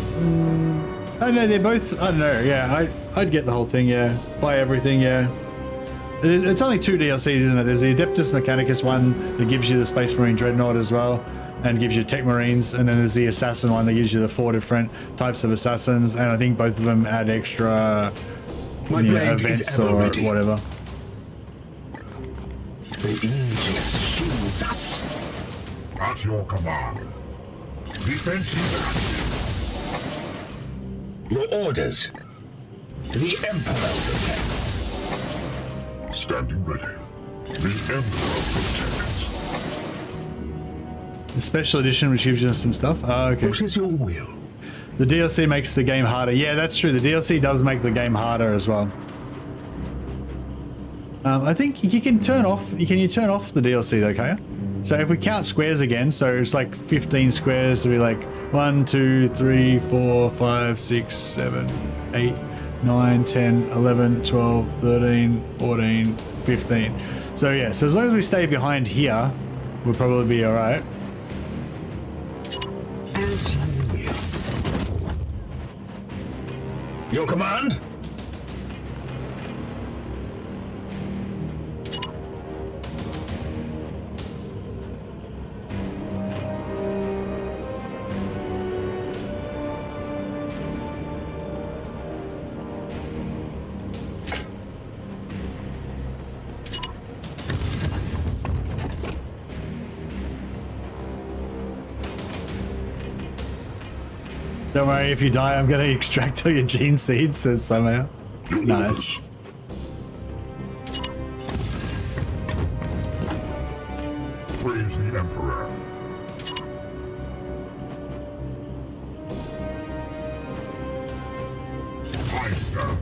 don't know, they're both, I don't know, yeah, I'd get the whole thing, yeah. Buy everything, yeah. It's only 2 DLCs, isn't it? There's the Adeptus Mechanicus one that gives you the Space Marine Dreadnought as well, and gives you Tech Marines, and then there's the Assassin one that gives you the 4 different types of Assassins, and I think both of them add extra events or whatever. The Aegis shields us. At your command. Defensive action. Your orders. The Emperor protects. Standing ready. The Emperor protects. The special edition which gives you some stuff. Oh, okay. What is your will? The DLC makes the game harder. Yeah, that's true. The DLC does make the game harder as well. I think you can turn off. You turn off the DLC though, Kaya? So if we count squares again, so it's like 15 squares to be like 1, 2, 3, 4, 5, 6, 7, 8, 9, 10, 11, 12, 13, 14, 15. So yeah, so as long as we stay behind here, we'll probably be all right. As you will. Your command? Don't worry, if you die, I'm going to extract all your gene seeds somehow. Nice. Praise the Emperor. I stand.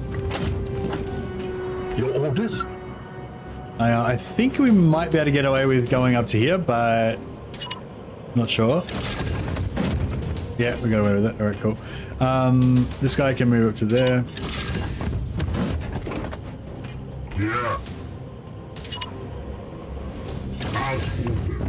Your orders? I think we might be able to get away with going up to here, but not sure. Yeah, we got away with it. All right, cool. This guy can move up to there. Yeah. As ordered.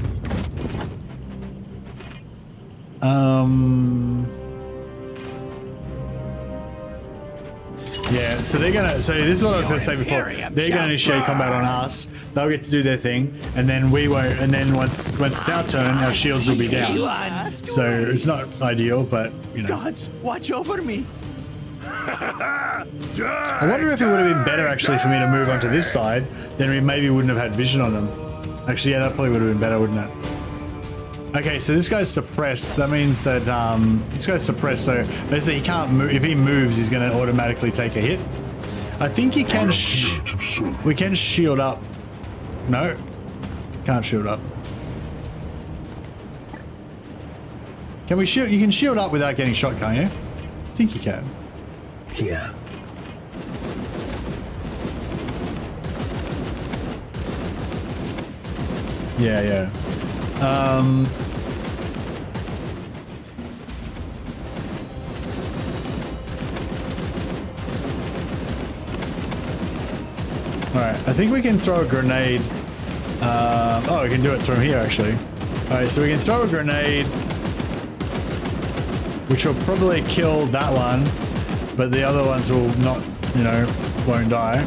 Yeah, so they're gonna. So this is what I was gonna say before. They're gonna initiate combat on us. They'll get to do their thing, and then we won't. And then once it's our turn, our shields will be down. So it's not ideal, but you know. Gods, watch over me. I wonder if it would have been better actually for me to move onto this side. Then we maybe wouldn't have had vision on them. Actually, yeah, that probably would have been better, wouldn't it? Okay, so this guy's suppressed. That means that this guy's suppressed. So basically, he can't move. If he moves, he's going to automatically take a hit. I think he can. We can shield up. No, can't shield up. Can we shield? You can shield up without getting shot, can't you? I think you can. Here. Yeah, yeah. Alright, I think we can throw a grenade. Oh, we can do it from here, actually. Alright, so we can throw a grenade, which will probably kill that one, but the other ones will not, you know, won't die.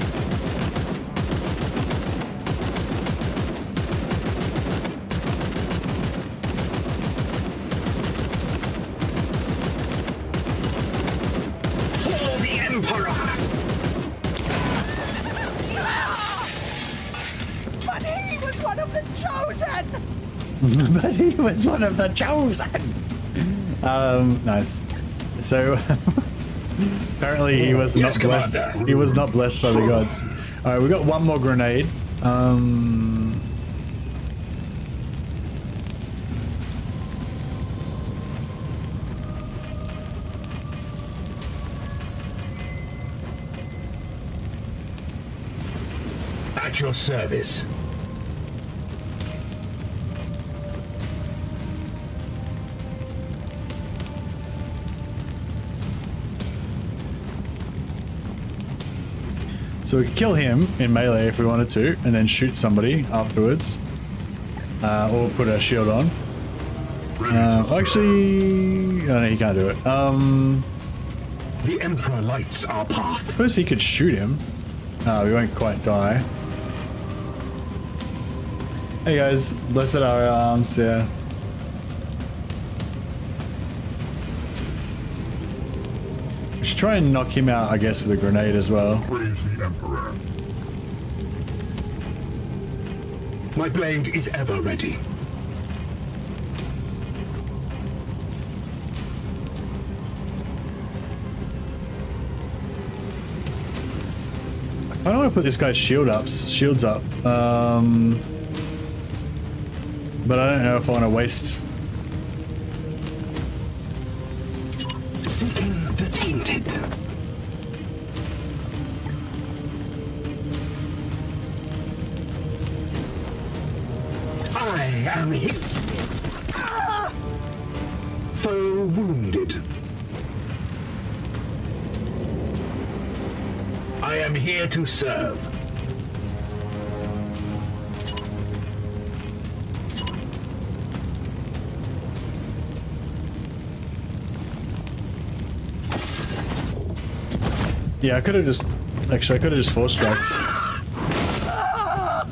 But he was one of the chosen. Nice. So apparently he was not blessed. He was not blessed by the gods. All right, we got one more grenade. At your service. So we could kill him in melee if we wanted to, and then shoot somebody afterwards, or put a shield on. Actually, oh no, he can't do it. The Emperor lights our path. I suppose he could shoot him. We won't quite die. Hey guys, blessed are our arms, yeah. We should try and knock him out, I guess, with a grenade as well. Praise the Emperor. My blade is ever ready. I don't want to put this guy's shields up. But I don't know if I want to waste. Seeking the tainted. I am hit. Foe wounded. I am here to serve. Yeah, I could have just... Actually, I could have just force-striked. Could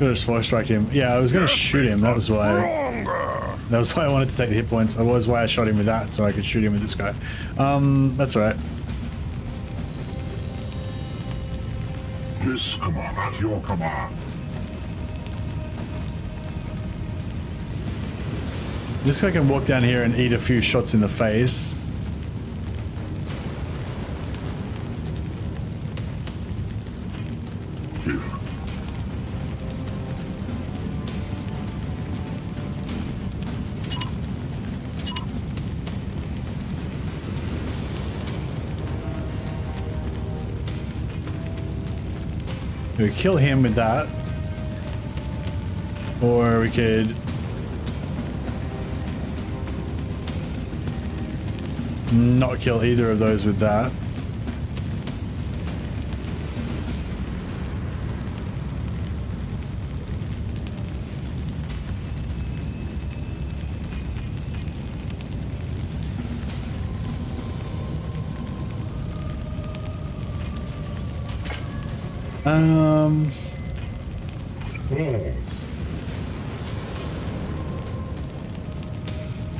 have just force-striked him. Yeah, I was going to shoot him. That was why... That was why I wanted to take the hit points. That was why I shot him with that, so I could shoot him with this guy. That's alright. Yes, command. At your command. This guy can walk down here and eat a few shots in the face. We could kill him with that, or we could not kill either of those with that.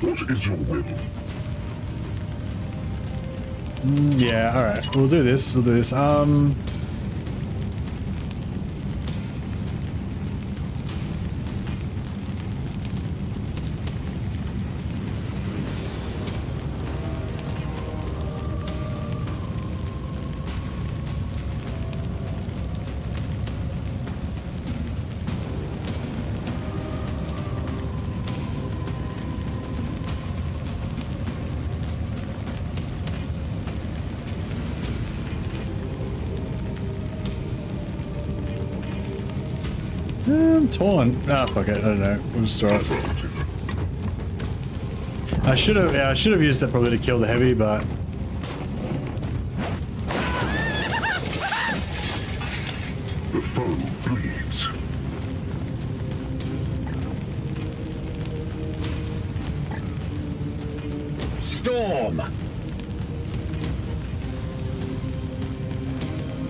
What is your will? Yeah, alright. We'll do this. We'll do this. Taunt. Ah, fuck it. I don't know. We'll just throw it. I should have used that probably to kill the heavy, but The foe bleeds. Storm!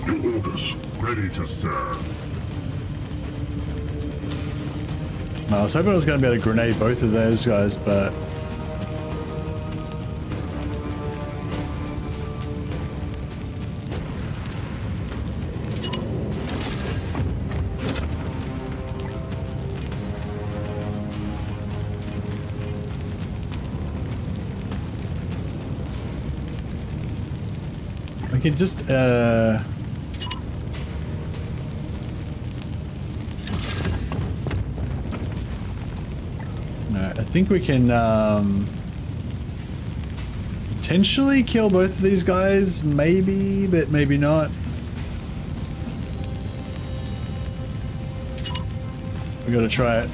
Your orders, ready to serve. I was hoping I was going to be able to grenade both of those guys, but I can just I think we can potentially kill both of these guys, maybe, but maybe not. We gotta try it.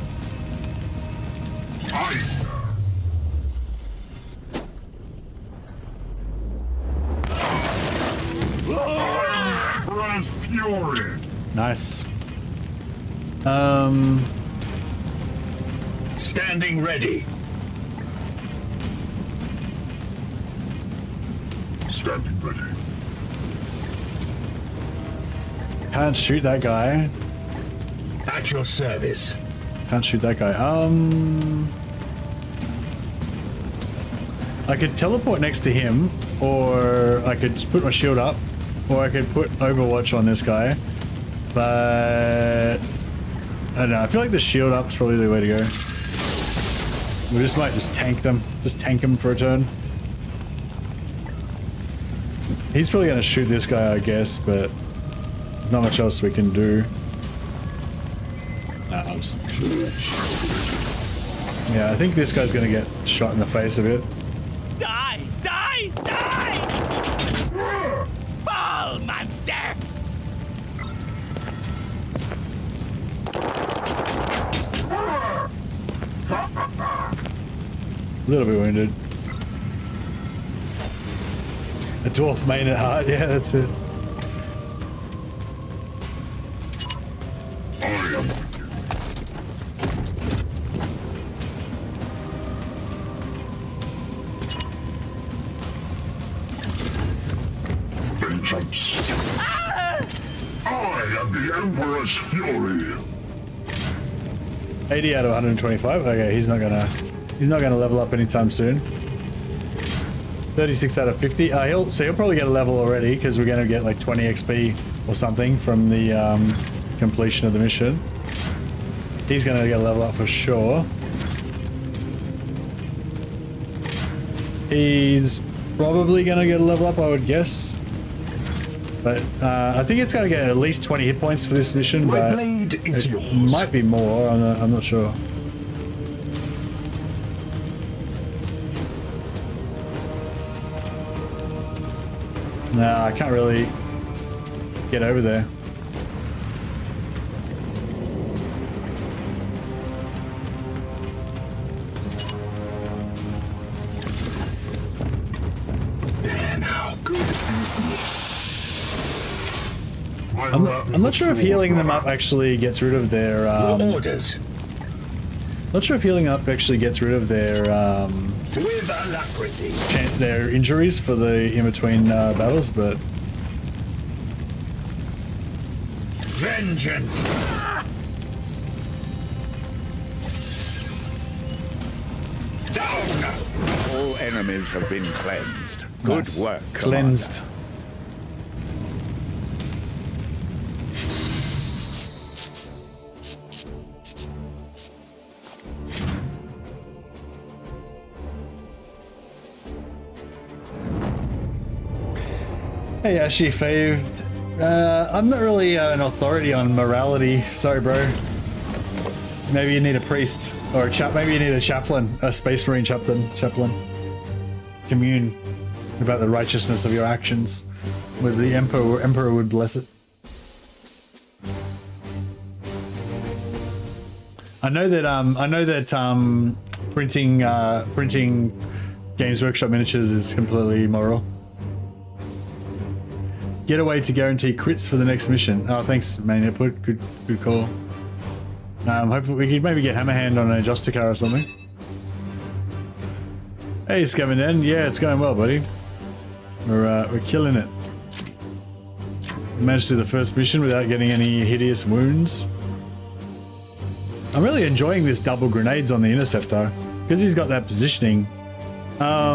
Fury. Nice. Standing ready. Standing ready. Can't shoot that guy. At your service. Can't shoot that guy. I could teleport next to him, or I could just put my shield up, or I could put Overwatch on this guy. But I don't know. I feel like the shield up is probably the way to go. We just might just tank them. Just tank him for a turn. He's probably going to shoot this guy, I guess, but there's not much else we can do. Nah, yeah, I think this guy's going to get shot in the face a bit. Die! Die! Die! Fall, monster! A little bit wounded. A dwarf main at heart, yeah, that's it. I am vengeance. I am the Emperor's fury. 80 out of 125. Okay, he's not gonna level up anytime soon. 36 out of 50. He'll probably get a level already because we're gonna get like 20 XP or something from the completion of the mission. He's gonna get a level up for sure. He's probably gonna get a level up, I would guess. But I think it's gonna get at least 20 hit points for this mission, My but blade is it yours. might be more. I'm not sure. Nah, I can't really get over there. I'm not sure if healing them up actually gets rid of their orders. Not sure if healing up actually gets rid of their With alacrity. their injuries for the in-between battles, but Vengeance. Down! All enemies have been cleansed. Good nice. work, Cleansed. Commander. Hey, Ashi Faved. I'm not really an authority on morality. Sorry, bro. Maybe you need a priest or a chap. Maybe you need a chaplain, a Space Marine chaplain. Commune about the righteousness of your actions with the Emperor would bless it. I know that printing Games Workshop miniatures is completely immoral. Get away to guarantee crits for the next mission. Oh, thanks, Mania. Good call. Hopefully we could maybe get Hammerhand on a Justicar or something. Hey, Scavenden. Yeah, it's going well, buddy. We're killing it. We managed to do the first mission without getting any hideous wounds. I'm really enjoying this double grenades on the Interceptor because he's got that positioning. Yeah,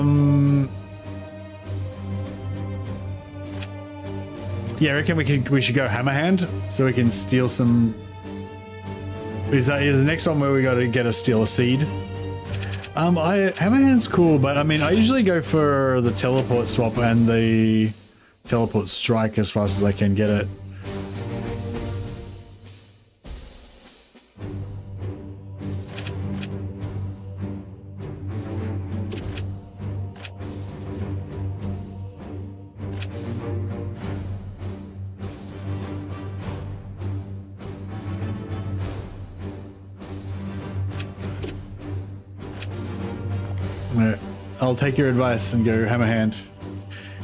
I reckon we should go Hammerhand so we can steal some. Is the next one where we got to steal a seed? Hammerhand's cool, but I mean I usually go for the teleport swap and the teleport strike as fast as I can get it. I'll take your advice and go Hammerhand.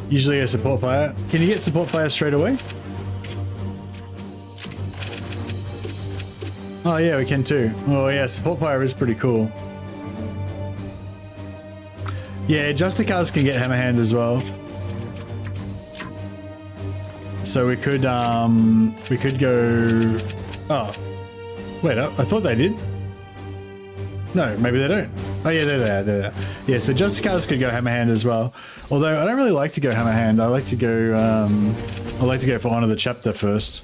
Usually a support fire. Can you get support fire straight away? Oh yeah, we can too. Oh yeah, support fire is pretty cool. Yeah, Justicars can get Hammerhand as well. So we could go. Oh, wait, I thought they did. No, maybe they don't. Oh yeah, they're there. Yeah, so Justicars could go Hammerhand as well. Although I don't really like to go Hammerhand. I like to go for Honor the Chapter first.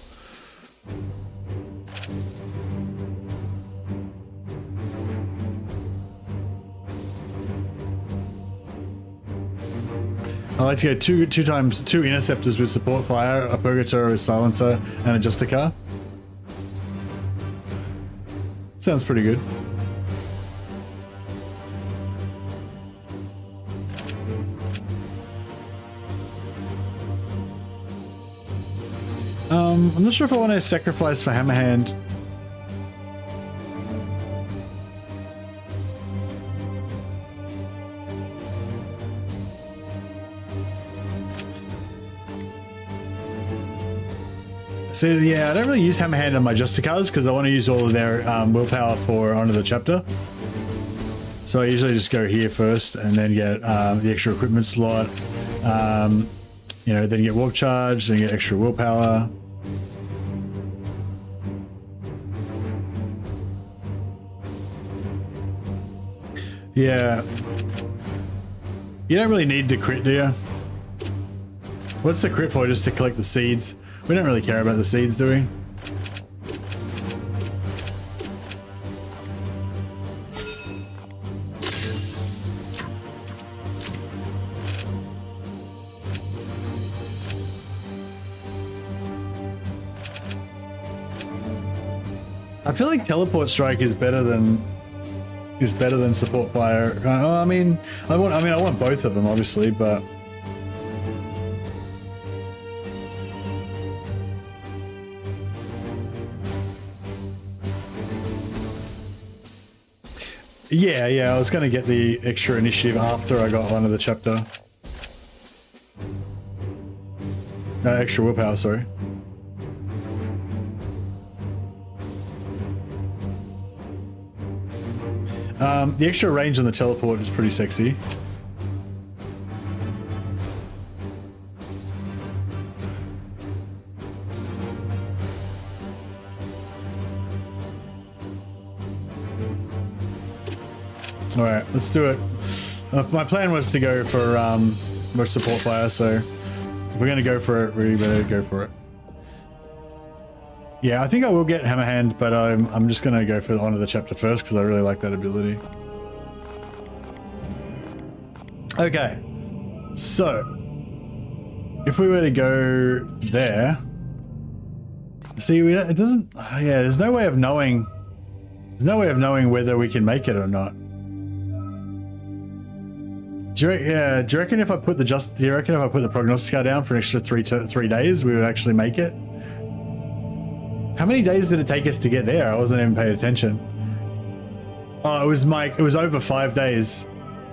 I like to go two Interceptors with support fire, a Purgator with silencer, and a Justicar. Sounds pretty good. I'm not sure if I want to sacrifice for Hammerhand. So yeah, I don't really use Hammerhand on my Justicars because I want to use all of their willpower for Honor the Chapter. So I usually just go here first and then get the extra equipment slot. You know, then you get Warp Charge, then you get extra willpower. Yeah. You don't really need to crit, do you? What's the crit for? Just to collect the seeds? We don't really care about the seeds, do we? I feel like Teleport Strike is better than support fire. I mean, I want both of them, obviously, but yeah, I was going to get the extra initiative after I got Honor the Chapter. Extra willpower, sorry. The extra range on the teleport is pretty sexy. All right, let's do it. My plan was to go for much support fire, so if we're going to go for it, we better go for it. Yeah, I think I will get Hammerhand, but I'm just going to go for the Honor the Chapter first because I really like that ability. Okay, so if we were to go there, see, it doesn't. Yeah, there's no way of knowing. There's no way of knowing whether we can make it or not. Do you reckon if I put the Prognosticar down for an extra 3 days, we would actually make it? How many days did it take us to get there? I wasn't even paying attention. Oh, it was over 5 days.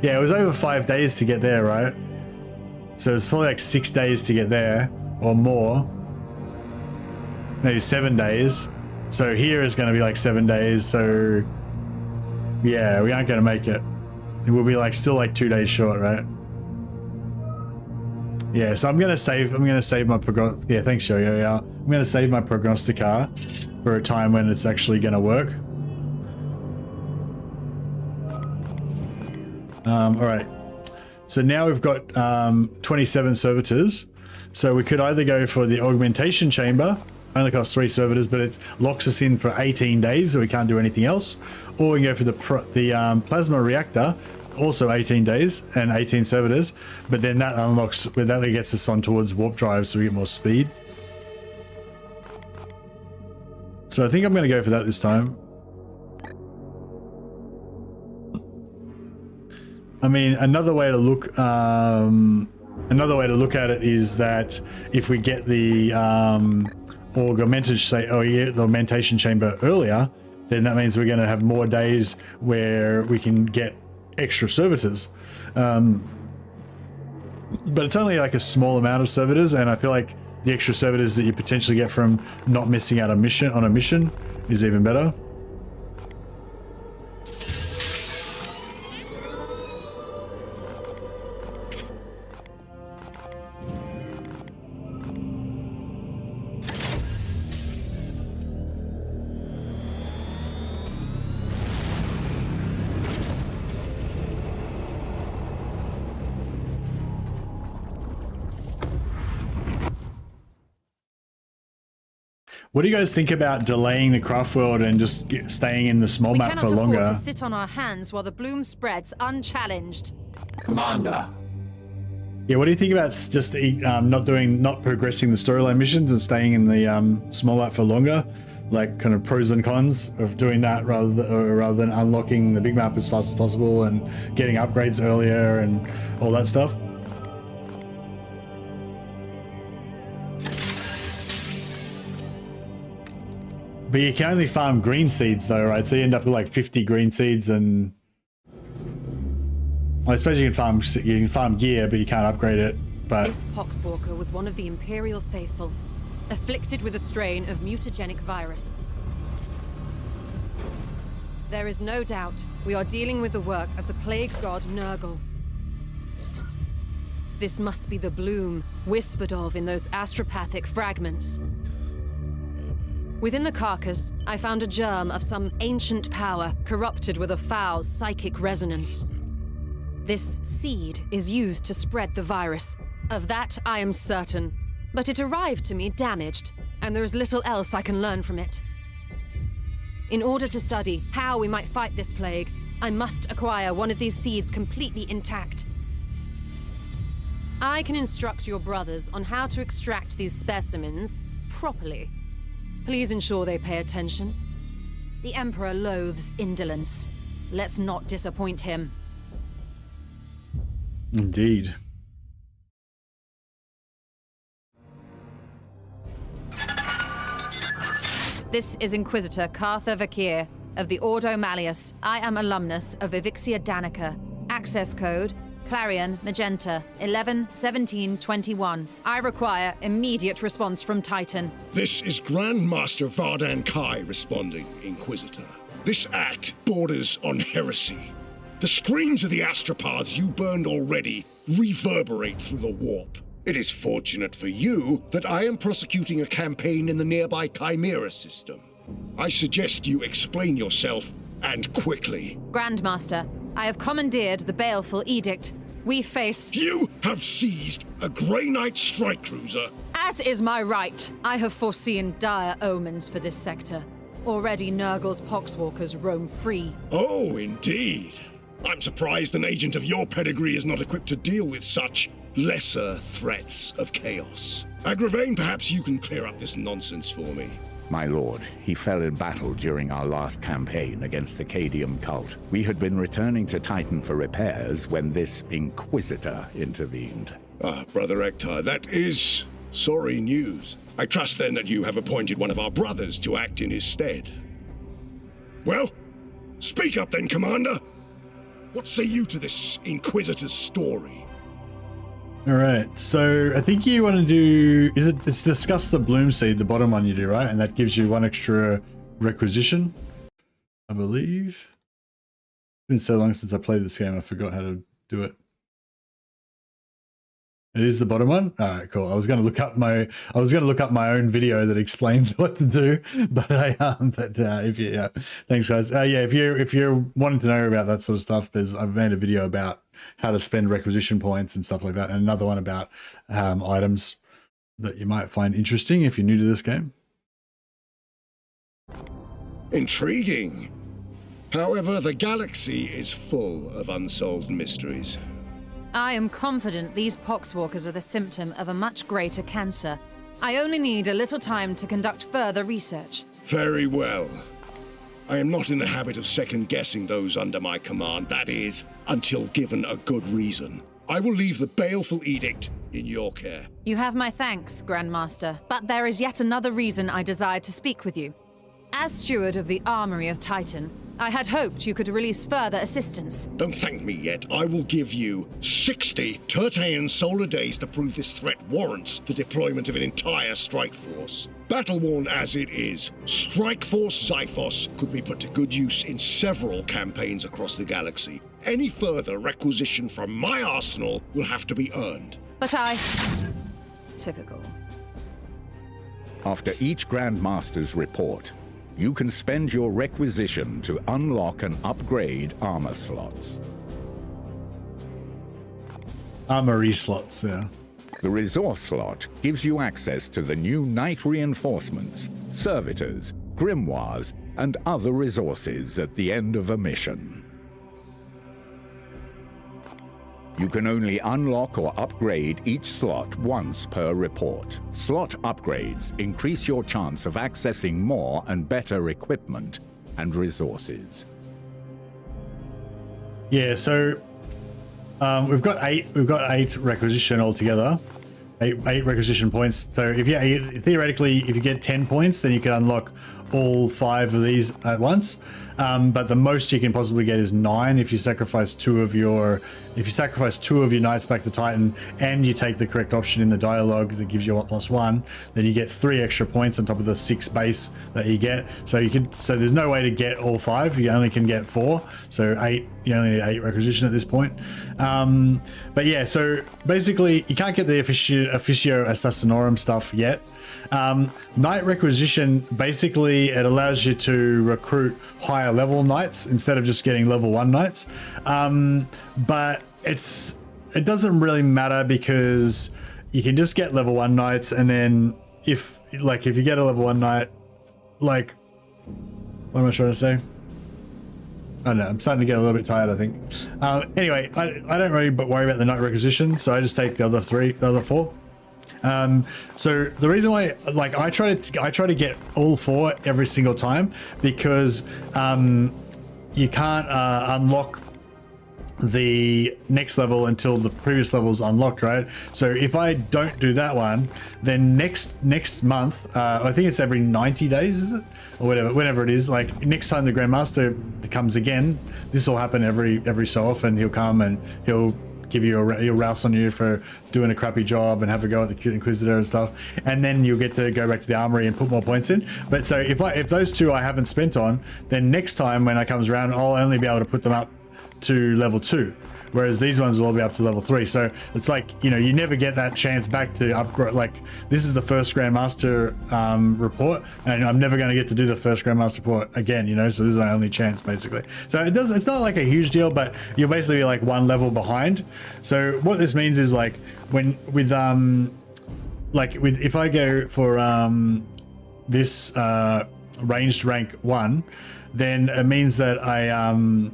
Yeah, it was over 5 days to get there, right? So it's probably like 6 days to get there, or more. Maybe 7 days. So here is going to be like 7 days. So yeah, we aren't going to make it. It will be like still like 2 days short, right? Yeah, so I'm gonna save my yeah, thanks, Yo-Yo. Yeah, I'm gonna save my prognosticar for a time when it's actually gonna work. All right. So now we've got 27 servitors. So we could either go for the augmentation chamber, only costs 3 servitors, but it locks us in for 18 days, so we can't do anything else. Or we can go for the plasma reactor, also 18 days and 18 servitors, but then that unlocks, that gets us on towards warp drive, so we get more speed. So I think I'm going to go for that this time. I mean, another way to look at it is that if we get the augmentation chamber earlier, then that means we're going to have more days where we can get extra servitors. But it's only like a small amount of servitors, and I feel like the extra servitors that you potentially get from not missing out on a mission is even better. What do you guys think about delaying the craft world and just staying in the small map for longer? We cannot afford to sit on our hands while the bloom spreads unchallenged. Commander. Yeah, what do you think about just not progressing the storyline missions and staying in the small map for longer? Like, kind of pros and cons of doing that rather than unlocking the big map as fast as possible and getting upgrades earlier and all that stuff. But you can only farm green seeds though, right? So you end up with like 50 green seeds, and well, I suppose you can farm gear, but you can't upgrade it. But this poxwalker was one of the Imperial faithful, afflicted with a strain of mutagenic virus. There is no doubt we are dealing with the work of the plague god Nurgle. This must be the bloom whispered of in those astropathic fragments. Within the carcass, I found a germ of some ancient power corrupted with a foul psychic resonance. This seed is used to spread the virus. Of that, I am certain. But it arrived to me damaged, and there is little else I can learn from it. In order to study how we might fight this plague, I must acquire one of these seeds completely intact. I can instruct your brothers on how to extract these specimens properly. Please ensure they pay attention. The Emperor loathes indolence. Let's not disappoint him. Indeed. This is Inquisitor Cartha Vakir of the Ordo Malleus. I am alumnus of Evixia Danica. Access code Clarion Magenta 111721. I require immediate response from Titan. This is Grandmaster Vardan Kai responding, Inquisitor. This act borders on heresy. The screams of the astropaths you burned already reverberate through the warp. It is fortunate for you that I am prosecuting a campaign in the nearby Chimera system. I suggest you explain yourself, and quickly. Grandmaster, I have commandeered the baleful edict. We face... You have seized a Grey Knight strike cruiser. As is my right. I have foreseen dire omens for this sector. Already Nurgle's poxwalkers roam free. Oh, indeed. I'm surprised an agent of your pedigree is not equipped to deal with such lesser threats of chaos. Agravain, perhaps you can clear up this nonsense for me. My lord, he fell in battle during our last campaign against the Cadium cult. We had been returning to Titan for repairs when this Inquisitor intervened. Ah, Brother Ektar, that is sorry news. I trust then that you have appointed one of our brothers to act in his stead. Well, Speak up then, Commander. What say you to this Inquisitor's story? All right, so I think you want to do, it's discuss the bloom seed, the bottom one you do, right? And that gives you 1 extra requisition, I believe. It's been so long since I played this game, I forgot how to do it. It is the bottom one. All right, cool. I was going to look up my own video that explains what to do, but thanks guys. If you're wanting to know about that sort of stuff, I've made a video about how to spend requisition points and stuff like that, and another one about items that you might find interesting if you're new to this game. Intriguing. However, the galaxy is full of unsolved mysteries. I am confident these poxwalkers are the symptom of a much greater cancer. I only need a little time to conduct further research. Very well. I am not in the habit of second-guessing those under my command, that is, until given a good reason. I will leave the baleful edict in your care. You have my thanks, Grandmaster, but there is yet another reason I desire to speak with you. As steward of the Armory of Titan, I had hoped you could release further assistance. Don't thank me yet. I will give you 60 Tertean solar days to prove this threat warrants the deployment of an entire strike force. Battle-worn as it is, Strike Force Xiphos could be put to good use in several campaigns across the galaxy. Any further requisition from my arsenal will have to be earned. But Typical. After each Grandmaster's report, you can spend your requisition to unlock and upgrade armor slots. Armory slots, yeah. The resource slot gives you access to the new Knight reinforcements, servitors, grimoires, and other resources at the end of a mission. You can only unlock or upgrade each slot once per report. Slot upgrades increase your chance of accessing more and better equipment and resources. Yeah, so we've got eight requisition altogether. Eight requisition points. So theoretically, if you get 10 points, then you can unlock all 5 of these at once. But the most you can possibly get is 9 if you sacrifice 2 of your knights back to Titan, and you take the correct option in the dialogue that gives you a +1. Then you get 3 extra points on top of the 6 base that you get. So there's no way to get all 5. You only can get 4. So 8. You only need 8 requisition at this point. But yeah, so basically you can't get the Officio Assassinorum stuff yet. Knight requisition, basically it allows you to recruit higher level knights instead of just getting level 1 knights. But it doesn't really matter because you can just get level 1 knights, and then if you get a level 1 knight, what am I trying to say? I don't know, I'm starting to get a little bit tired, I think. Anyway, I don't really worry about the knight requisition, so I just take the other 4. So the reason why, I try to get all 4 every single time, because you can't unlock the next level until the previous level is unlocked, right? So if I don't do that one, then next month, I think it's every 90 days, is it, or whenever it is, next time the Grandmaster comes again, this will happen every so often. He'll come and he'll give you he'll rouse on you for doing a crappy job and have a go at the Inquisitor and stuff, and then you'll get to go back to the armory and put more points in. But so if those 2 I haven't spent on, then next time when I comes around, I'll only be able to put them up to level 2, whereas these ones will all be up to level 3. So it's you never get that chance back to upgrade. This is the first Grandmaster report, and I'm never going to get to do the first Grandmaster report again, so this is my only chance basically. So it's not a huge deal, but you'll basically be 1 level behind. So what this means is if I go for this ranged rank 1, then it means that I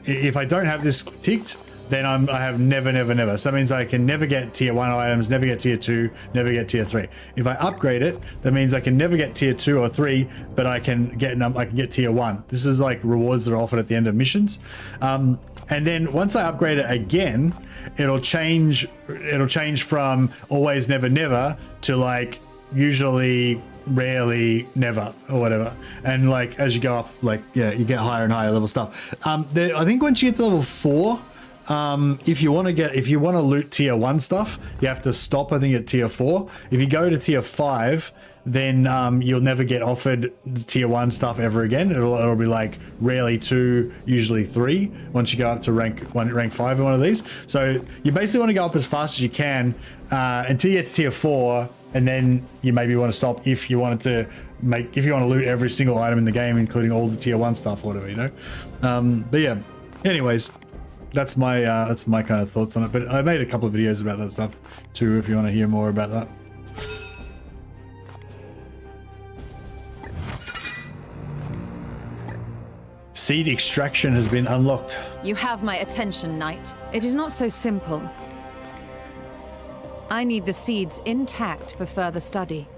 if I don't have this ticked, then I have never. So that means I can never get tier 1 items, never get tier 2, never get tier 3. If I upgrade it, that means I can never get tier 2 or 3, but I can get tier 1. This is rewards that are offered at the end of missions. And then once I upgrade it again, it'll change from always never to usually rarely, never, or whatever. And like as you go up, like yeah, you get higher and higher level stuff. I think once you get to level 4, if you want to loot tier 1 stuff, you have to stop, I think, at tier 4. If you go to tier 5, then you'll never get offered tier 1 stuff ever again. It'll be like rarely 2, usually 3 once you go up to rank 5 in one of these. So you basically want to go up as fast as you can until you get to tier 4, and then you maybe want to stop if you want to loot every single item in the game, including all the tier 1 stuff or whatever, you know. But yeah, anyways, that's my kind of thoughts on it. But I made a couple of videos about that stuff too, if you want to hear more about that. Seed extraction has been unlocked. You have my attention, Knight. It is not so simple. I need the seeds intact for further study.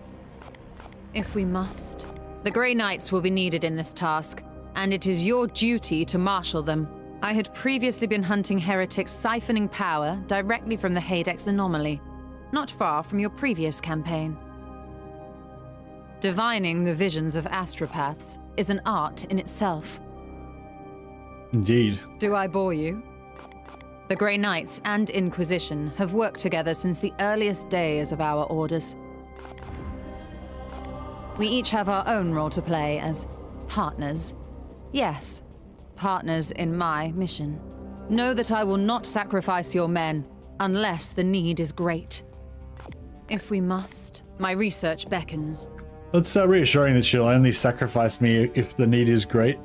If we must. The Grey Knights will be needed in this task, and it is your duty to marshal them. I had previously been hunting heretics siphoning power directly from the Hadex anomaly, not far from your previous campaign. Divining the visions of astropaths is an art in itself. Indeed. Do I bore you? The Grey Knights and Inquisition have worked together since the earliest days of our orders. We each have our own role to play as partners. Yes, partners in my mission. Know that I will not sacrifice your men unless the need is great. If we must, my research beckons. It's reassuring that she'll only sacrifice me if the need is great.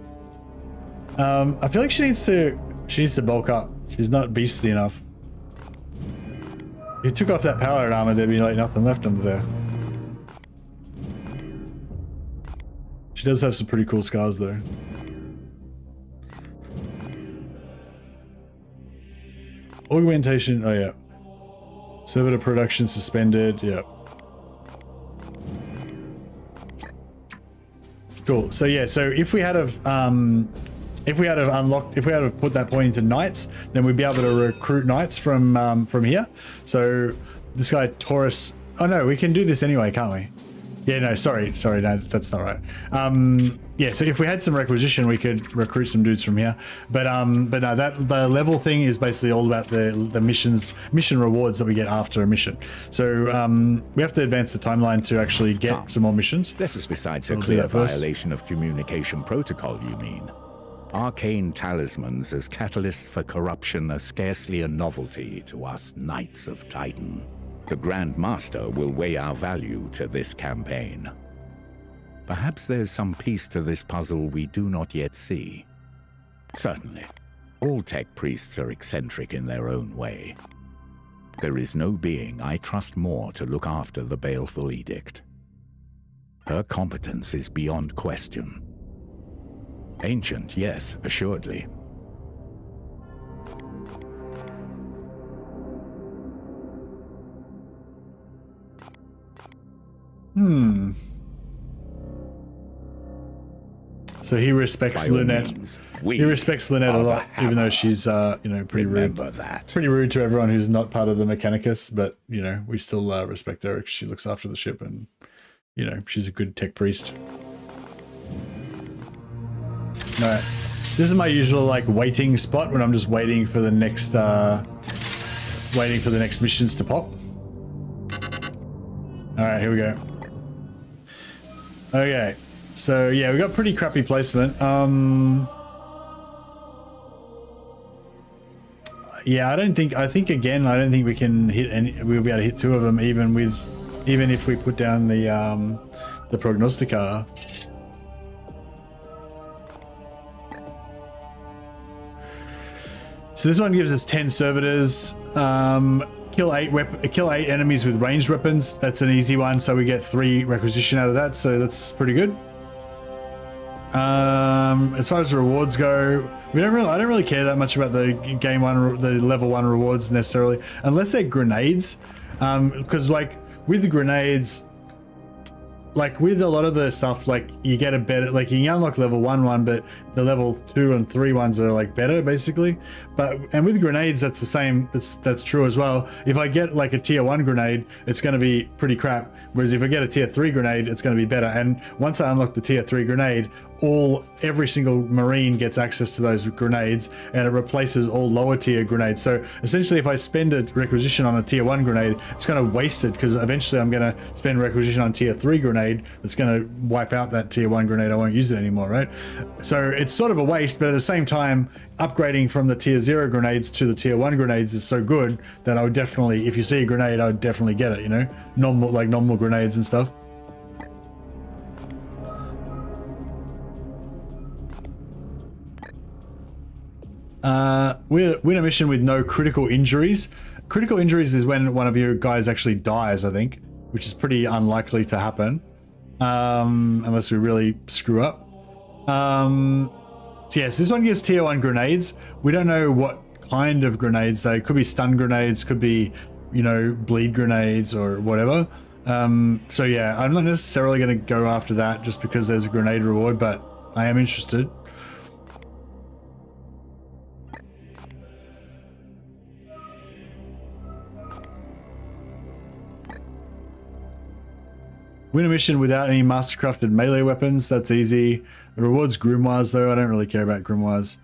I feel like she needs to bulk up. She's not beastly enough. If you took off that powered armor, there'd be like nothing left under there. She does have some pretty cool scars though. Augmentation, oh yeah. Servitor production suspended, yeah. Cool. So yeah, so if we had put that point into knights, then we'd be able to recruit knights from here. So this guy Taurus, oh no, we can do this anyway, can't we? Yeah, no, sorry, no, that's not right. Yeah, so if we had some requisition, we could recruit some dudes from here. But no, that the level thing is basically all about the mission rewards that we get after a mission. So we have to advance the timeline to actually get some more missions. This is besides a clear violation of communication protocol, you mean? Arcane talismans as catalysts for corruption are scarcely a novelty to us Knights of Titan. The Grandmaster will weigh our value to this campaign. Perhaps there's some piece to this puzzle we do not yet see. Certainly, all tech priests are eccentric in their own way. There is no being I trust more to look after the Baleful Edict. Her competence is beyond question. Ancient, yes, assuredly. So he respects Lynette. He respects Lynette a lot, even though she's, pretty rude. Pretty rude to everyone who's not part of the Mechanicus, but, we still respect her because she looks after the ship and, she's a good tech priest. All right. This is my usual, waiting spot when I'm just waiting for the next, missions to pop. All right, here we go. Okay. So yeah, we got pretty crappy placement. Yeah, I don't think we can hit any. We'll be able to hit 2 of them, even if we put down the prognostica. So this one gives us 10 servitors. Kill 8 enemies with ranged weapons. That's an easy one. So we get 3 requisition out of that. So that's pretty good. As far as rewards go, I don't really care that much about the level 1 rewards necessarily, unless they're grenades. Because with the grenades, like with a lot of the stuff, like you get a better, like you can unlock level 1 but the level 2 and 3 ones are like better basically. And with grenades, that's the same. That's true as well. If I get like a tier 1 grenade, it's going to be pretty crap. Whereas if I get a tier 3 grenade, it's going to be better. And once I unlock the tier 3 grenade, every single Marine gets access to those grenades, and it replaces all lower tier grenades. So essentially, if I spend a requisition on a tier 1 grenade, it's kind of wasted, because eventually I'm going to spend requisition on tier 3 grenade that's going to wipe out that tier 1 grenade. I won't use it anymore, right? So it's sort of a waste, but at the same time, upgrading from the tier 0 grenades to the tier 1 grenades is so good that I would definitely, if you see a grenade, I would definitely get it, you know, normal grenades and stuff. Win a mission with no critical injuries. Critical injuries is when one of your guys actually dies, I think, which is pretty unlikely to happen, unless we really screw up. So yes, this one gives tier 1 grenades. We don't know what kind of grenades they could be. Stun grenades, could be, you know, bleed grenades or whatever. So yeah, I'm not necessarily going to go after that just because there's a grenade reward, but I am interested. Win a mission without any mastercrafted melee weapons. That's easy. It rewards grimoires though. I don't really care about grimoires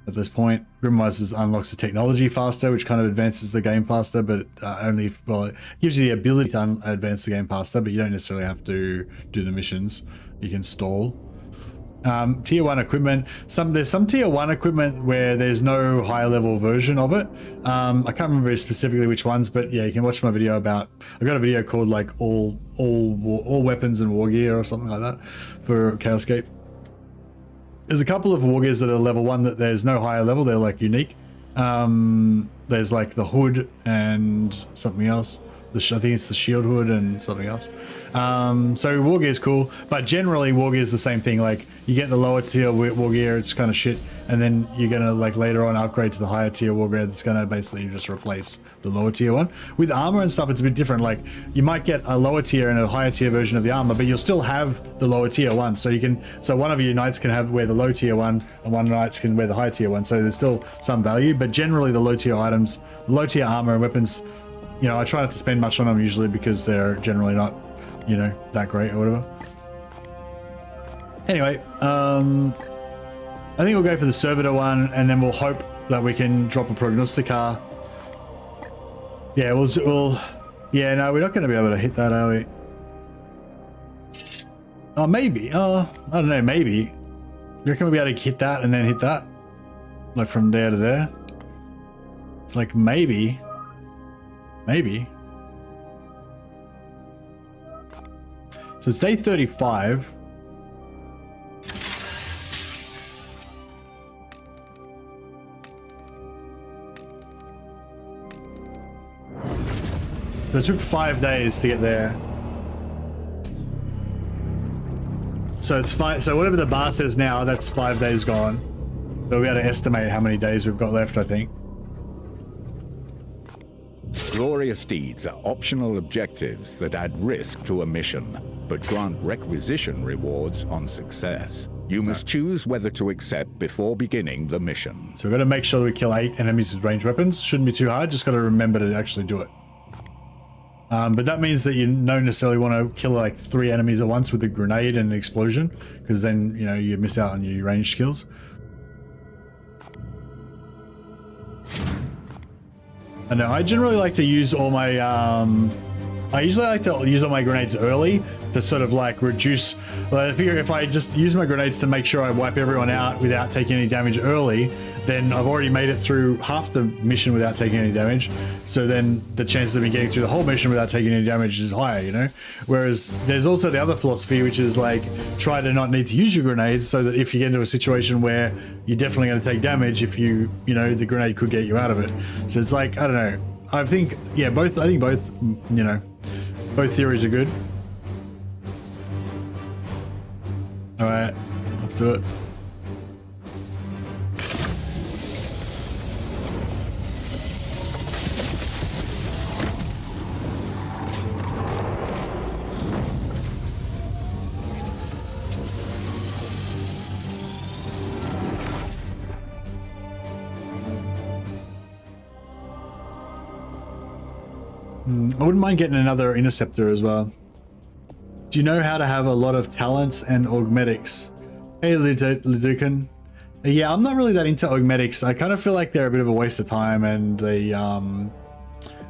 at this point. Grimoires unlocks the technology faster, which kind of advances the game faster, but only, well, it gives you the ability to advance the game faster, but you don't necessarily have to do the missions. You can stall. Tier 1 equipment. There's some tier 1 equipment where there's no higher level version of it. I can't remember very specifically which ones, but yeah, you can watch my video about. I got a video called like all weapons and war gear or something like that for Chaoscape. There's a couple of war gears that are level 1 that there's no higher level. They're like unique. There's like the hood and something else. I think it's the shield hood and something else. So war gear is cool, but generally war gear is the same thing. Like you get the lower tier war gear, it's kind of shit, and then you're gonna like later on upgrade to the higher tier war gear that's gonna basically just replace the lower tier one. With armor and stuff, it's a bit different. Like you might get a lower tier and a higher tier version of the armor, but you'll still have the lower tier one. So you can, so one of your knights can wear the low tier one, and one knights can wear the high tier one. So there's still some value, but generally the low tier items, low tier armor and weapons, you know, I try not to spend much on them usually because they're generally not, you know, that great or whatever. Anyway, I think we'll go for the servitor one, and then we'll hope that we can drop a prognosticar. Yeah, yeah, no, we're not going to be able to hit that, are we? Oh, maybe. Oh, I don't know, maybe. You reckon we'll be able to hit that and then hit that? Like from there to there? It's like maybe. Maybe. So it's day 35. So it took 5 days to get there. So it's so whatever the bar says now, that's 5 days gone. So we'll be able to estimate how many days we've got left, I think. Glorious deeds are optional objectives that add risk to a mission, but grant requisition rewards on success. You must choose whether to accept before beginning the mission. So we've got to make sure that we kill 8 enemies with ranged weapons. Shouldn't be too hard, just got to remember to actually do it. But that means that you don't necessarily want to kill like 3 enemies at once with a grenade and an explosion, because then, you know, you miss out on your ranged skills. I know, I generally like to use all my, I usually like to use all my grenades early to sort of like reduce, I figure if I just use my grenades to make sure I wipe everyone out without taking any damage early, then I've already made it through half the mission without taking any damage. So then the chances of me getting through the whole mission without taking any damage is higher, you know? Whereas there's also the other philosophy, which is like, try to not need to use your grenades so that if you get into a situation where you're definitely going to take damage, if you know, the grenade could get you out of it. So it's like, I don't know. I think, yeah, I think both, you know, both theories are good. All right, let's do it. I wouldn't mind getting another interceptor as well. Do you know how to have a lot of talents and augmetics? Hey, Liducan. Yeah, I'm not really that into augmetics. I kind of feel like they're a bit of a waste of time, and they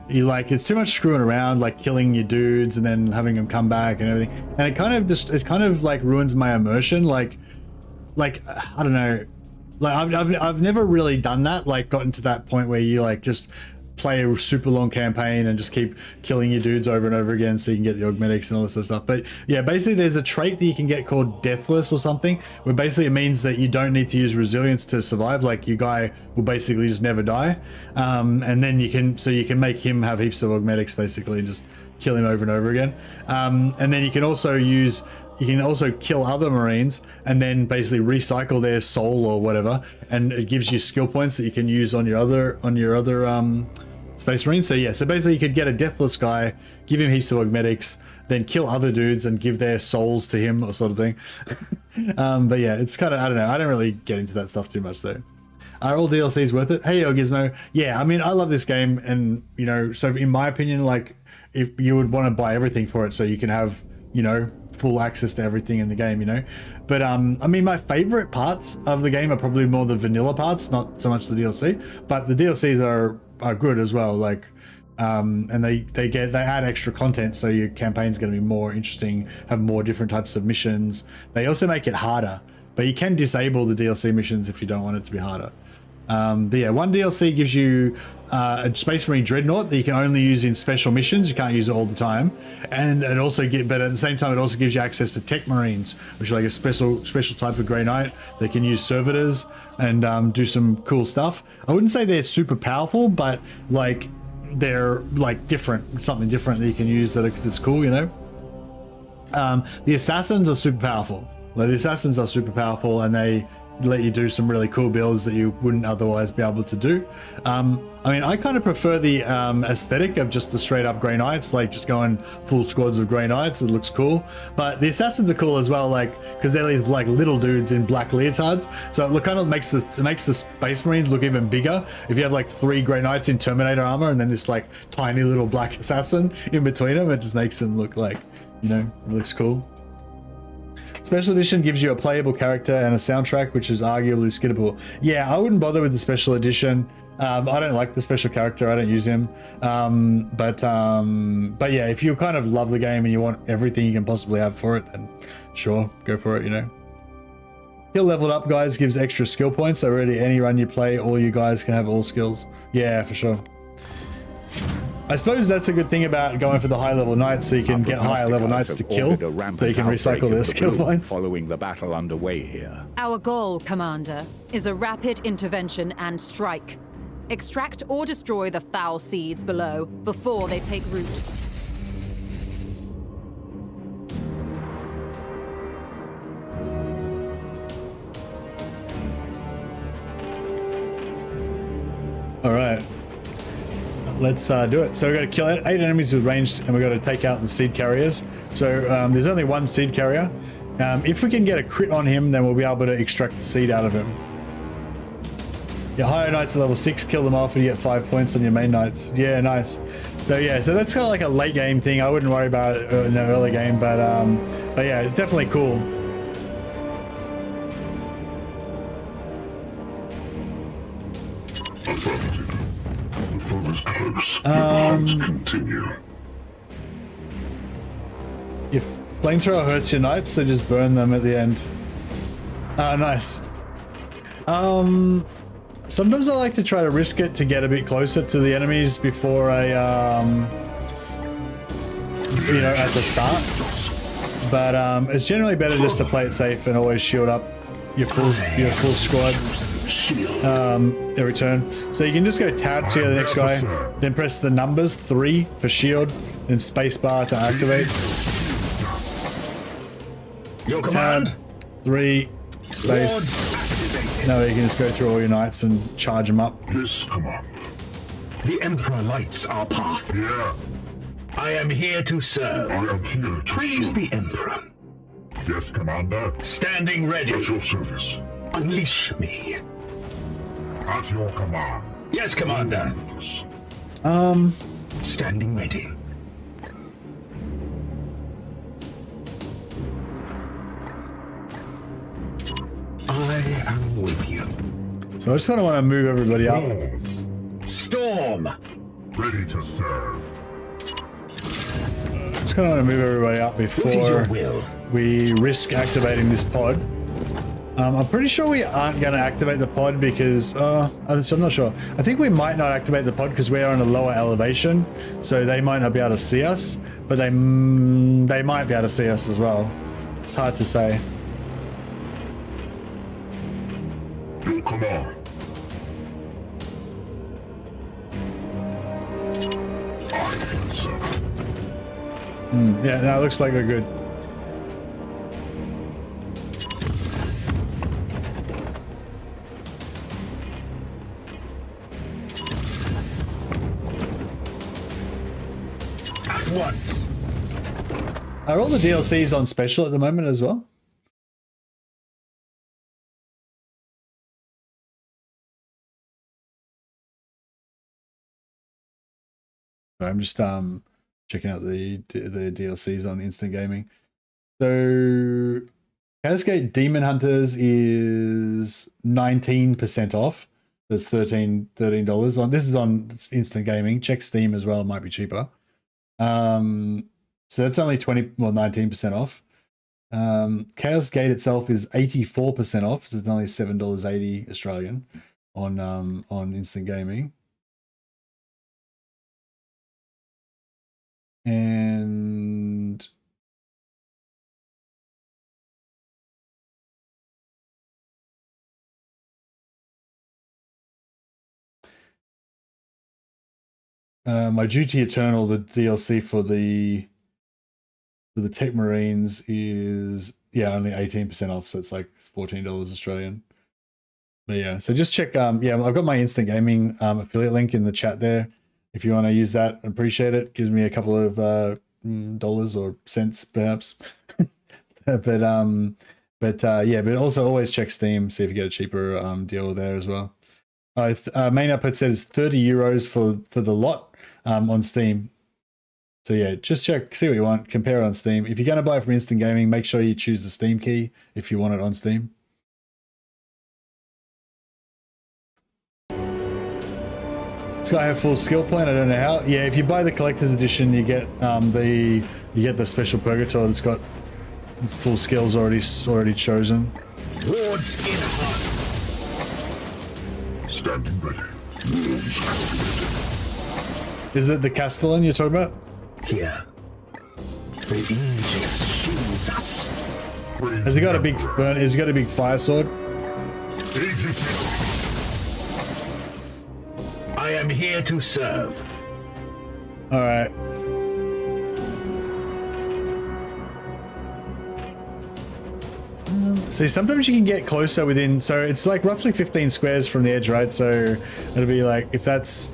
it's too much screwing around, like killing your dudes and then having them come back and everything. And it kind of like ruins my immersion. Like I don't know. Like I've never really done that. Like gotten to that point where you like just play a super long campaign and just keep killing your dudes over and over again so you can get the augmetics and all this sort of stuff. But yeah, basically there's a trait that you can get called Deathless or something, where basically it means that you don't need to use resilience to survive. Like your guy will basically just never die. And then you can make him have heaps of augmetics basically and just kill him over and over again. And then you can also kill other Marines and then basically recycle their soul or whatever, and it gives you skill points that you can use on your other Space Marines. So yeah, so basically you could get a Deathless guy, give him heaps of augmetics, then kill other dudes and give their souls to him or sort of thing. But yeah, it's kind of, I don't know, I don't really get into that stuff too much though. Are all DLCs worth it? Hey, Gizmo. Yeah, I mean, I love this game, and you know, so in my opinion, like if you would want to buy everything for it so you can have, you know, full access to everything in the game, you know. But I mean, my favorite parts of the game are probably more the vanilla parts, not so much the DLC, but the DLCs are good as well. Like and they add extra content, so your campaign's going to be more interesting, have more different types of missions. They also make it harder, but you can disable the DLC missions if you don't want it to be harder. But yeah, one DLC gives you a Space Marine Dreadnought that you can only use in special missions. You can't use it all the time, and it also but at the same time, it also gives you access to Tech Marines, which are like a special type of Grey Knight that can use servitors and do some cool stuff. I wouldn't say they're super powerful, but like they're like different, something different that you can use that's cool, you know. The Assassins are super powerful. Like the Assassins are super powerful, and they let you do some really cool builds that you wouldn't otherwise be able to do. I mean, I kind of prefer the aesthetic of just the straight up Grey Knights, like just going full squads of Grey Knights. It looks cool. But the Assassins are cool as well, like because they're these like little dudes in black leotards. So it kind of makes the Space Marines look even bigger. If you have like 3 Grey Knights in Terminator armor and then this like tiny little black assassin in between them, it just makes them look like, you know, it looks cool. Special edition gives you a playable character and a soundtrack, which is arguably skippable. Yeah, I wouldn't bother with the special edition. I don't like the special character. I don't use him. But yeah, if you kind of love the game and you want everything you can possibly have for it, then sure, go for it, you know. Kill leveled up guys gives extra skill points. So really, any run you play, all you guys can have all skills. Yeah, for sure. I suppose that's a good thing about going for the high level knights, so you can get higher level knights to kill, so you can recycle their skill points. Following the battle underway here. Our goal, Commander, is a rapid intervention and strike. Extract or destroy the foul seeds below before they take root. All right. Let's do it. So we've got to kill 8 enemies with ranged, and we've got to take out the seed carriers. So there's only 1 seed carrier. If we can get a crit on him, then we'll be able to extract the seed out of him. Your higher knights are level 6, kill them off and you get 5 points on your main knights. Yeah, nice. So yeah, so that's kind of like a late game thing. I wouldn't worry about it in the early game, but yeah, definitely cool. Close. Continue. If flamethrower hurts your knights, so just burn them at the end. Nice. Sometimes I like to try to risk it to get a bit closer to the enemies before I, you know, at the start. But it's generally better just to play it safe and always shield up your full squad every turn. So you can just go tab to the next guy, then press the numbers 3 for shield, then spacebar to activate. Your command. Tab 3 space. Now you can just go through all your knights and charge them up. Yes, command. The Emperor lights our path. Yeah. I am here to serve. I am here to Praise serve. the Emperor. Yes, Commander. Standing ready. At your service. Unleash me. At your command. Yes, Commander. Standing ready. I am with you. So I just kind of want to move everybody up. Storm! Ready to serve. Just kind of want to move everybody up What is your before will? we risk activating this pod. I'm pretty sure we aren't going to activate the pod because I'm not sure. I think we might not activate the pod because we're on a lower elevation, so they might not be able to see us, but they might be able to see us as well. It's hard to say. Your command. I answer. Yeah, no, it looks like we're good. At once. Are all the DLCs on special at the moment as well? I'm just checking out the DLCs on Instant Gaming. So Cascade Demon Hunters is 19% off. There's $13 on. This is on Instant Gaming. Check Steam as well. It might be cheaper. So that's only 19% off. Chaos Gate itself is 84% off. So it's only $7.80 Australian on Instant Gaming. And my Duty Eternal, the DLC for the Tech Marines is only 18% off, so it's like $14 Australian. But yeah, so just check. I've got my Instant Gaming affiliate link in the chat there. If you want to use that, appreciate it. Gives me a couple of dollars or cents, perhaps. but also always check Steam, see if you get a cheaper deal there as well. Main output said it's €30 for the lot on Steam. So yeah, just check, see what you want, compare it on Steam. If you're going to buy it from Instant Gaming, make sure you choose the Steam key if you want it on Steam. This guy have full skill point. I don't know how. Yeah, if you buy the collector's edition, you get the special Purgator that's got full skills already chosen. Wards in heart. Standing ready. Is it the Castellan you're talking about? Here. The Aegis shields us. Has he got a big burn? Has he got a big fire sword? I am here to serve. All right. See, sometimes you can get closer within, so it's like roughly 15 squares from the edge, right? So it'll be like, if that's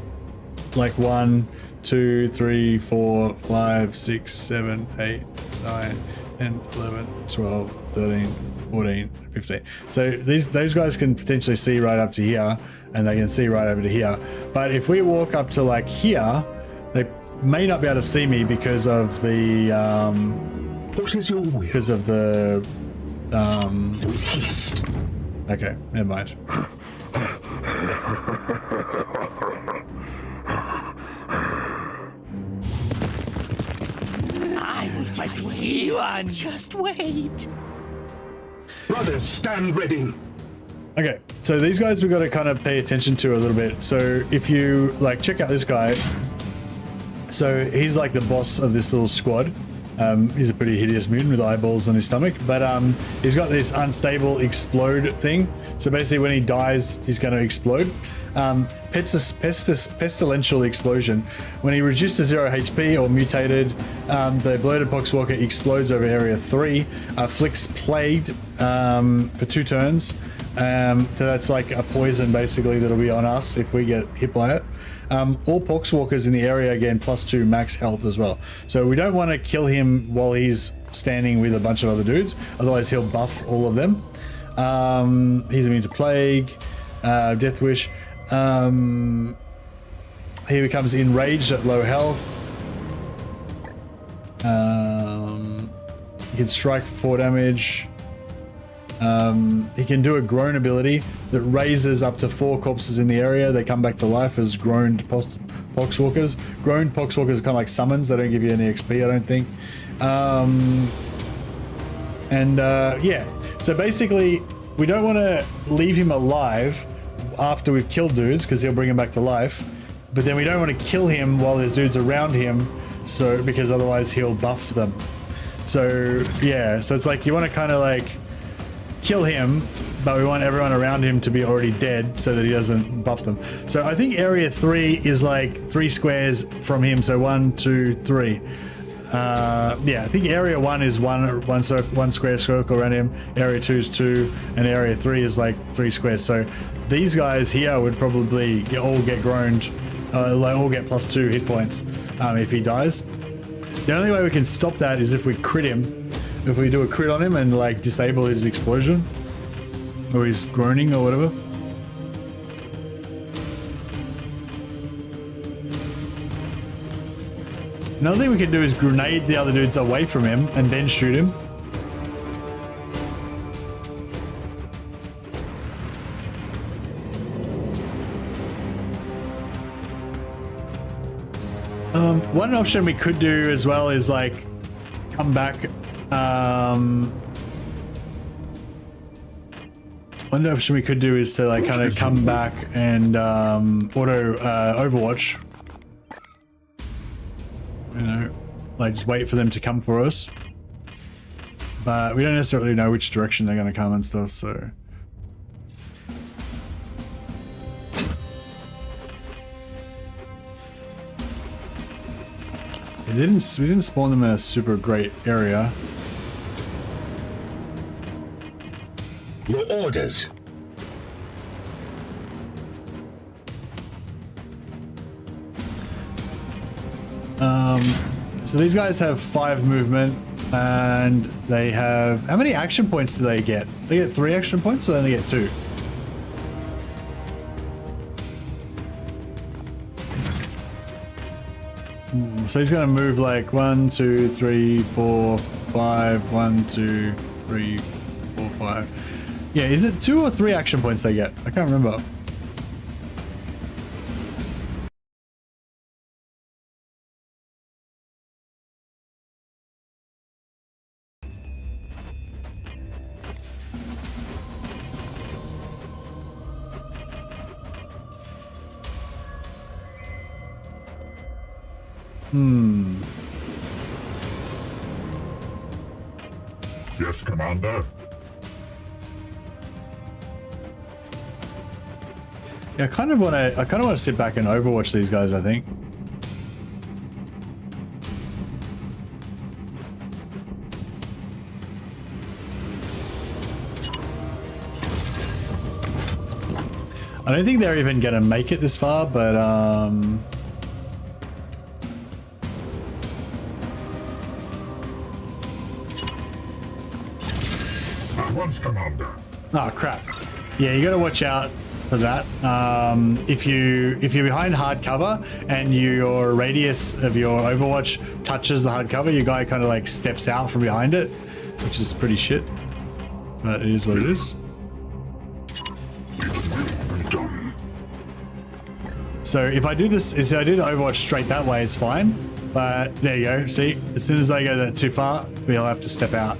like 1, 2, 3, 4, 5, 6, 7, 8, 9, 10, 11, 12, 13, 14, 15. So those guys can potentially see right up to here, and they can see right over to here. But if we walk up to like here, they may not be able to see me because of the what is your will? Because of the haste. Okay, never mind. I will just see one. Just wait. Brothers, stand ready. Okay, so these guys we've got to kind of pay attention to a little bit. So if you like, check out this guy. So he's like the boss of this little squad. He's a pretty hideous mutant with eyeballs on his stomach, but he's got this unstable explode thing. So basically when he dies, he's going to explode. Pestilential explosion. When he reduced to 0 HP or mutated, the bloated poxwalker explodes over area 3, afflicts plagued for 2 turns. So that's like a poison basically that'll be on us if we get hit by it. All poxwalkers in the area again +2 max health as well. So we don't want to kill him while he's standing with a bunch of other dudes, otherwise he'll buff all of them. He's immune to plague, death wish. He becomes enraged at low health. He can strike for 4 damage. He can do a groan ability that raises up to 4 corpses in the area. They come back to life as groaned poxwalkers. Groaned poxwalkers are kind of like summons. They don't give you any XP, I don't think. Yeah, so basically we don't want to leave him alive after we've killed dudes because he'll bring him back to life, but then we don't want to kill him while there's dudes around him, so because otherwise he'll buff them. So yeah, so it's like you want to kind of like kill him, but we want everyone around him to be already dead so that he doesn't buff them. So I think area 3 is like 3 squares from him, so 1, 2, 3. Yeah, I think area 1 is one square circle around him, area 2 is 2, and area 3 is like 3 squares. So these guys here would probably all get groaned, like all get +2 hit points if he dies. The only way we can stop that is if we crit him. If we do a crit on him and like disable his explosion or his groaning or whatever. Another thing we can do is grenade the other dudes away from him and then shoot him. One option we could do as well is like come back. One option we could do is to like kind of come back and auto Overwatch. You know, like just wait for them to come for us. But we don't necessarily know which direction they're going to come and stuff, so. We didn't spawn them in a super great area. Your orders. So these guys have 5 movement, and they have... How many action points do they get? They get 3 action points, or they only get 2? So he's going to move like 1, 2, 3, 4, 5. 1, 2, 3, 4, 5. Yeah, is it 2 or 3 action points they get? I can't remember. Yes, Commander. Yeah, I kind of want to sit back and Overwatch these guys, I think. I don't think they're even going to make it this far, but Once, Commander. Oh crap. Yeah, you got to watch out for that. If you're behind hard cover and your radius of your Overwatch touches the hard cover, your guy kind of like steps out from behind it, which is pretty shit. But it is what it is. So if I do this, if I do the Overwatch straight that way, it's fine. But there you go. See, as soon as I go that too far, we'll have to step out.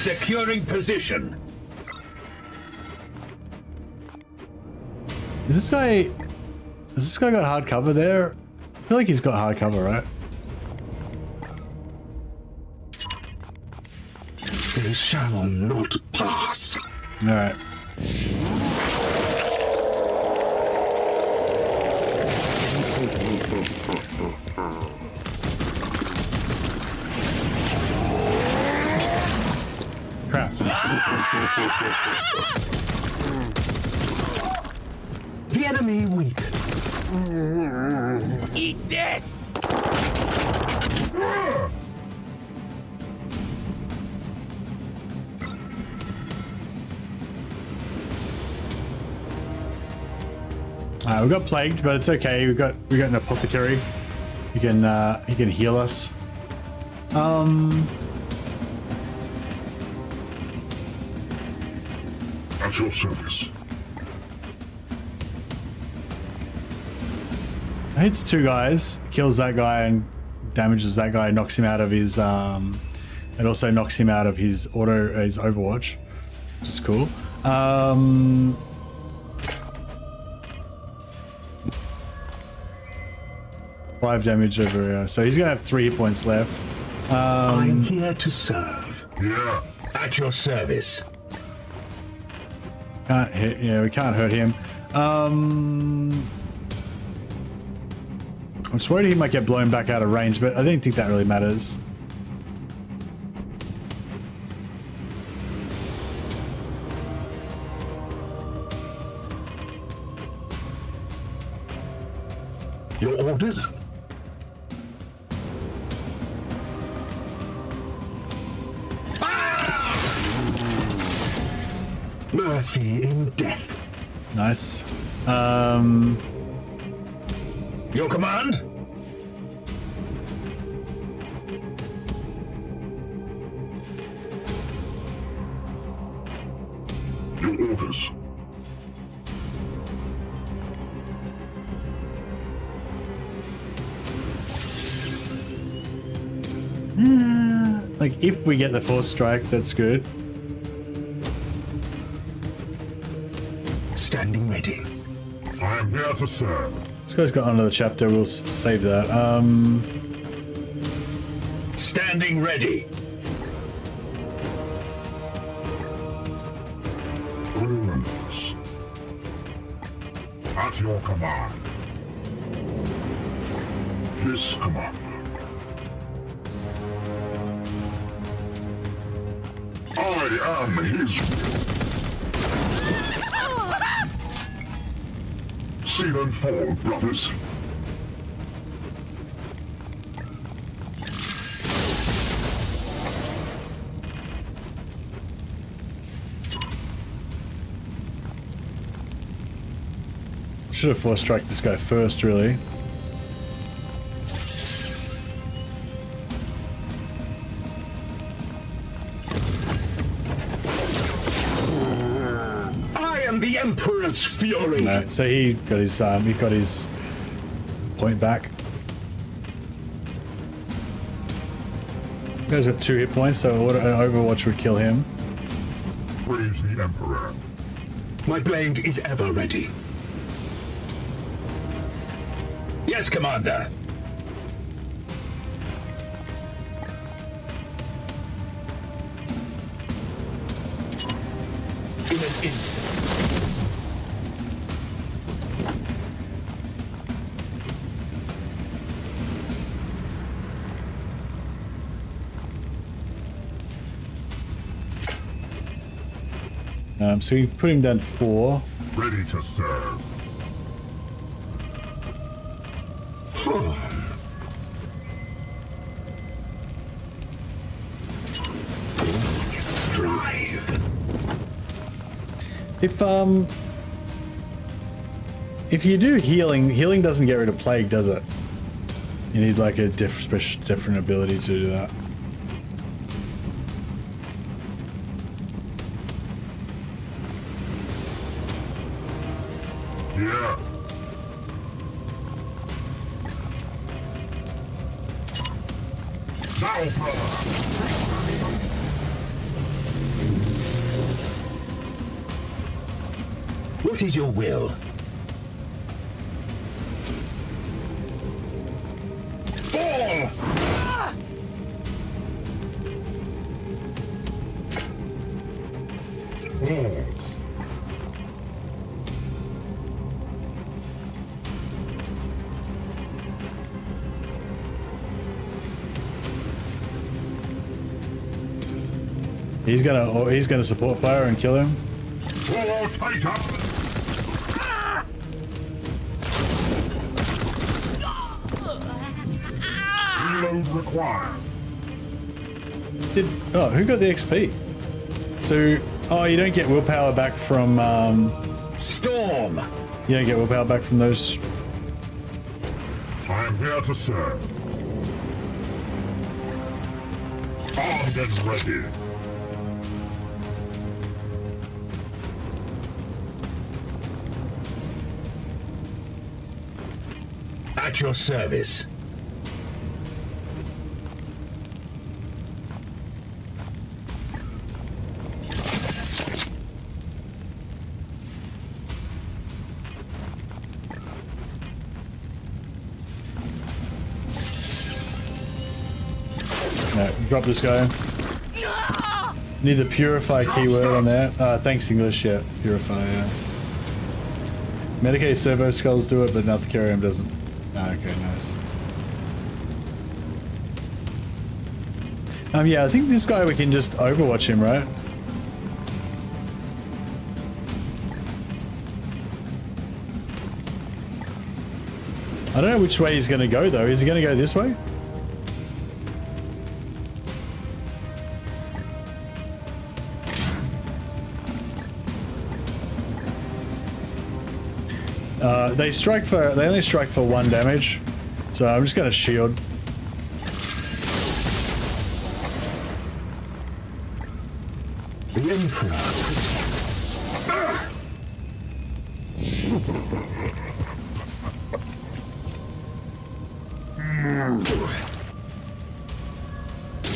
Securing position. Has this guy got hard cover there? I feel like he's got hard cover, right? They shall not pass. All right. The enemy weak. Eat this! We got plagued, but it's okay. We got an apothecary. He can heal us. At your service. Hits two guys, kills that guy and damages that guy, knocks him out of his it also knocks him out of his Overwatch, which is cool. 5 damage over, so he's gonna have 3 hit points left. I'm here to serve. Yeah. At your service. Can't hit, yeah, we can't hurt him. I'm just worried he might get blown back out of range, but I don't think that really matters. Your orders? Mercy in death. Nice. Your command? Your orders. Like, if we get the force strike, that's good. Standing ready. I am here to serve. This guy's got another chapter. We'll save that. Standing ready. Ruins. At your command. Yes, Commander. I am his. See them fall, brothers. Should have force strike this guy first, really. The Emperor's fury. No, so he got his point back. Guy's got 2 hit points, so an Overwatch would kill him. Praise the Emperor. My blade is ever ready. Yes, Commander. In an instant. So we put him down to 4. Ready to serve. Strive. If you do healing doesn't get rid of plague, does it? You need like a different ability to do that. Yeah. Now, brother. What is your will? Fall! He's gonna support fire and kill him. Payload required. Oh, who got the XP? So, oh, you don't get willpower back from, Storm! You don't get willpower back from those. I am here to serve. Armed and ready. At your service. Drop this guy. Need the purify keyword on there. Thanks English, yeah. Purify, yeah. Medicaid servo skulls do it, but Nothicarium doesn't. Okay, nice. Yeah, I think this guy we can just overwatch him, right? I don't know which way he's gonna go though. Is he gonna go this way? They only strike for 1 damage, so I'm just gonna shield. The Emperor protects.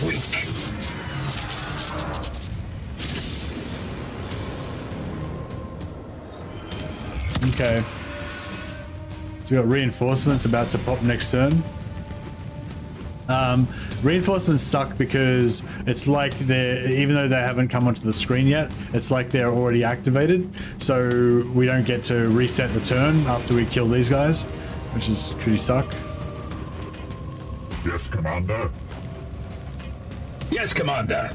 Weak. Okay. So we got reinforcements about to pop next turn. Reinforcements suck because it's like they're, even though they haven't come onto the screen yet, it's like they're already activated. So we don't get to reset the turn after we kill these guys, which is pretty suck. Yes, Commander. Yes, Commander.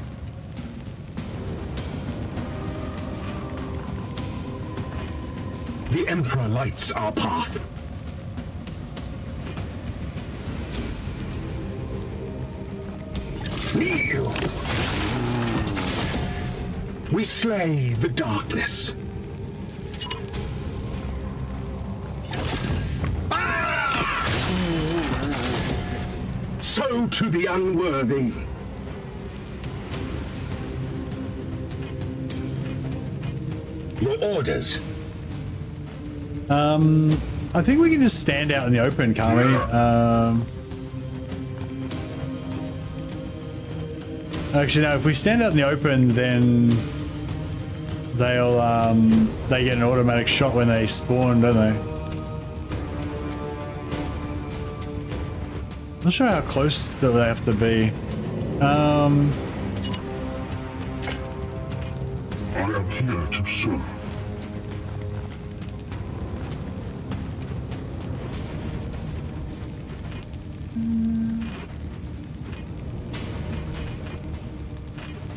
The Emperor lights our path. Kneel! We slay the darkness. Ah! So to the unworthy. Your orders. I think we can just stand out in the open, can't we? Actually, no, if we stand out in the open, then they'll, they get an automatic shot when they spawn, don't they? Not sure how close do they have to be. I am here to serve.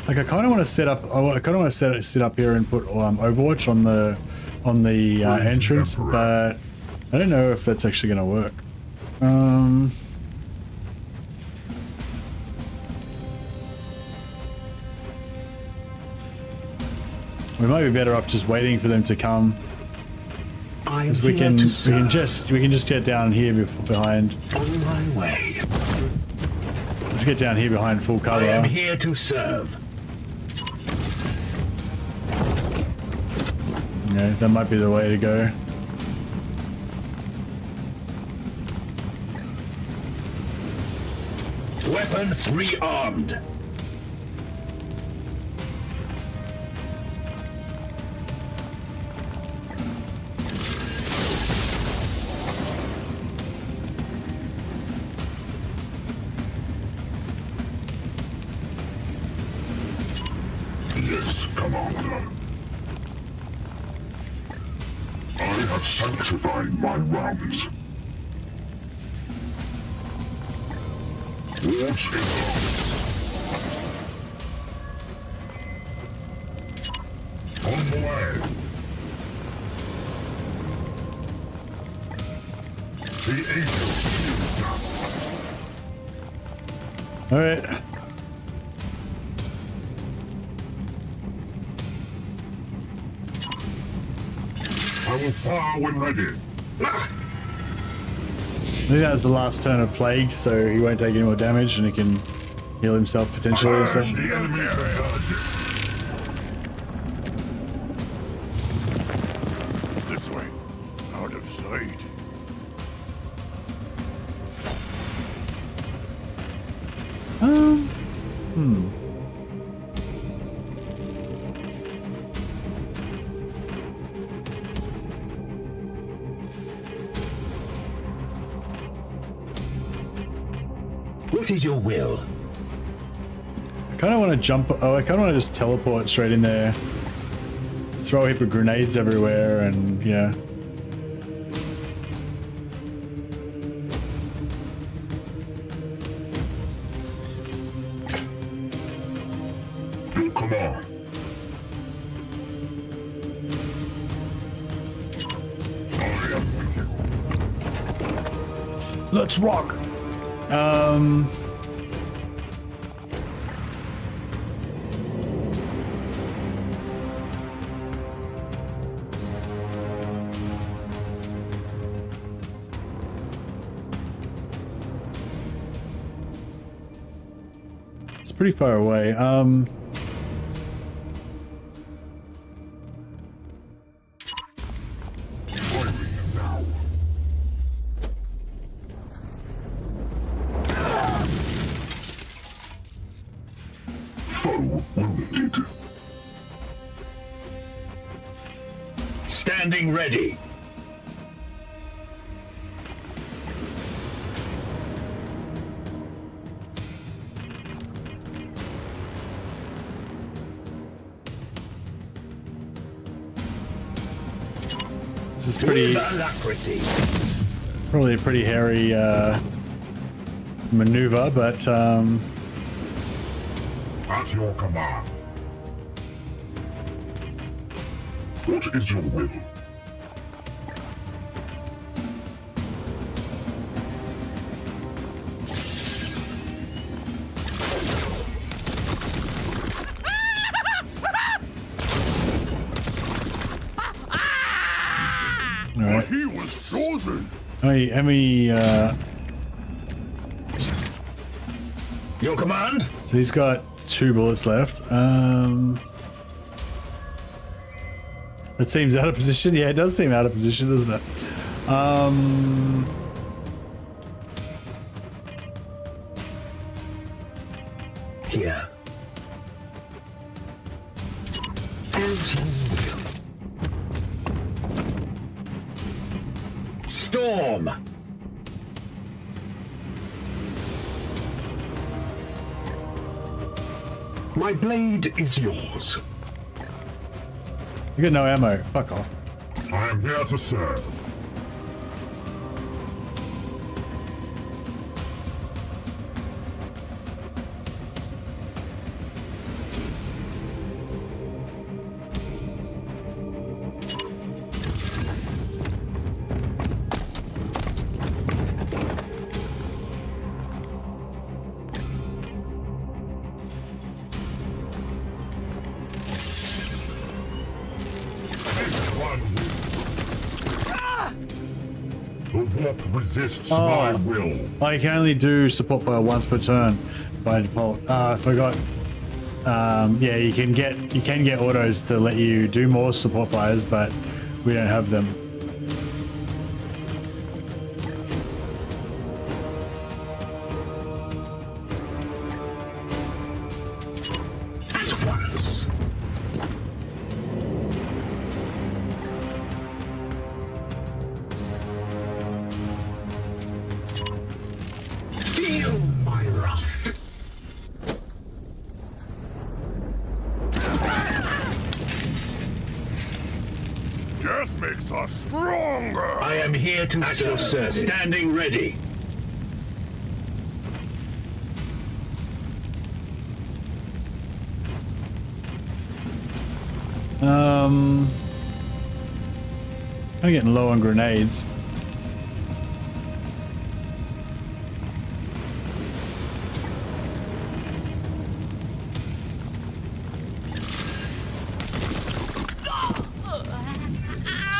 Like I kind of want to set up. I kind of want to sit up here and put Overwatch on the entrance, but I don't know if that's actually going to work. We might be better off just waiting for them to come. Because we can just get down here behind. On my way. Let's get down here behind full cover. I am here to serve. Yeah, that might be the way to go. Weapon rearmed. Yes, Commander. I have sanctified my realms. Wards enhanced. On the way. The angels shield. All right. I will fire when ready. I think that's the last turn of Plague, so he won't take any more damage and he can heal himself potentially and stuff. The enemy this way, out of sight. What is your will? I kind of want to jump. Oh, I kind of want to just teleport straight in there, throw a heap of grenades everywhere, and yeah. Come on. Let's rock. It's pretty far away. Standing ready. This is pretty. This is probably a pretty hairy maneuver, but At your command. What is your will? all right. He was chosen. How many, Your command? so he's got 2 bullets left. That seems out of position. Yeah, it does seem out of position, doesn't it? Here. As you will. Storm. My blade is yours. You got no ammo. Fuck off. I am here to serve. The warp resists my will. Oh, you can only do support fire once per turn by default. I forgot. Yeah, you can get autos to let you do more support fires, but we don't have them. Feel my wrath. Death makes us stronger. I am here to at your service. Standing ready. I'm getting low on grenades.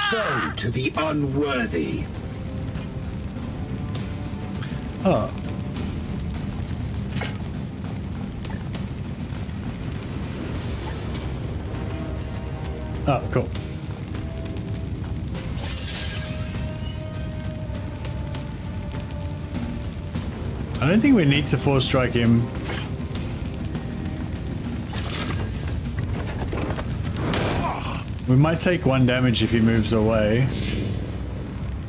foe to the unworthy. Oh. Oh, cool. I don't think we need to force strike him. We might take 1 damage if he moves away.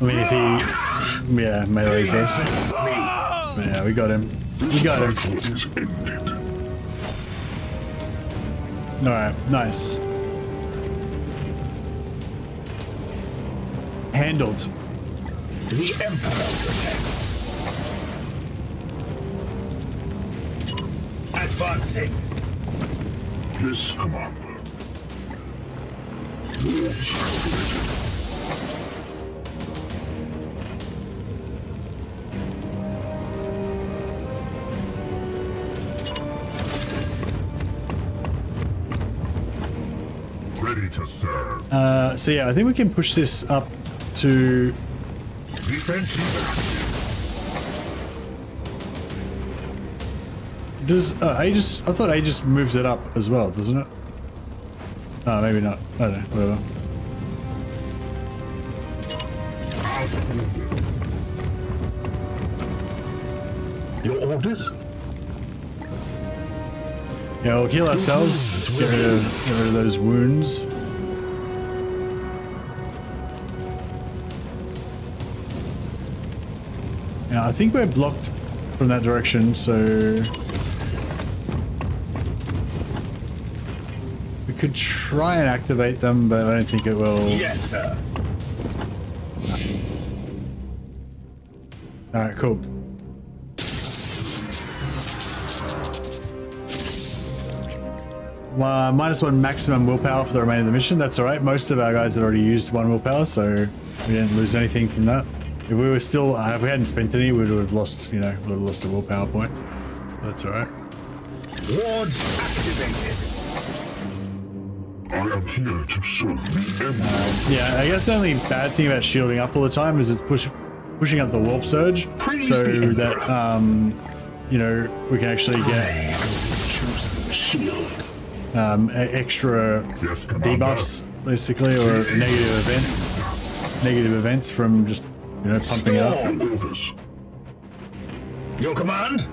I mean, if he, yeah, melees us. Yeah, we got him. We got him. All right, nice. Handled. The Emperor protects. Advancing. Yes, Commander. Ready to serve. So yeah, I think we can push this up to. Does Aegis? I thought Aegis moved it up as well, doesn't it? Oh, maybe not. I don't know. Whatever. Your orders? Yeah, we'll heal ourselves. Get rid of those wounds. Yeah, I think we're blocked from that direction, so we could try and activate them, but I don't think it will. Yes, sir. All right, cool. -1 maximum willpower for the remainder of the mission. That's all right. Most of our guys had already used 1 willpower, so we didn't lose anything from that. If we were still, if we hadn't spent any, we would have lost, you know, we would have lost a willpower point. That's all right. Wards activated. I am here to serve the Emperor. Yeah, I guess the only bad thing about shielding up all the time is it's pushing up the warp surge, so that you know, we can actually get extra debuffs, basically, or negative events from just, you know, pumping it up. Your command?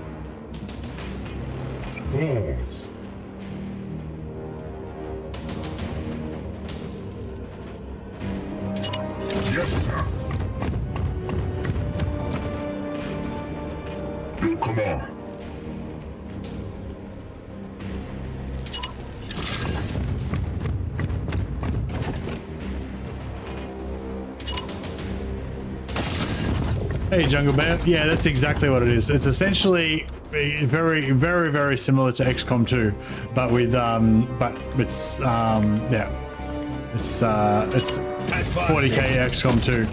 Yes. Yes, sir. Your command. Hey, Jungle Bear. Yeah, that's exactly what it is. It's essentially very similar to XCOM 2, but with but it's yeah, it's 40k XCOM 2.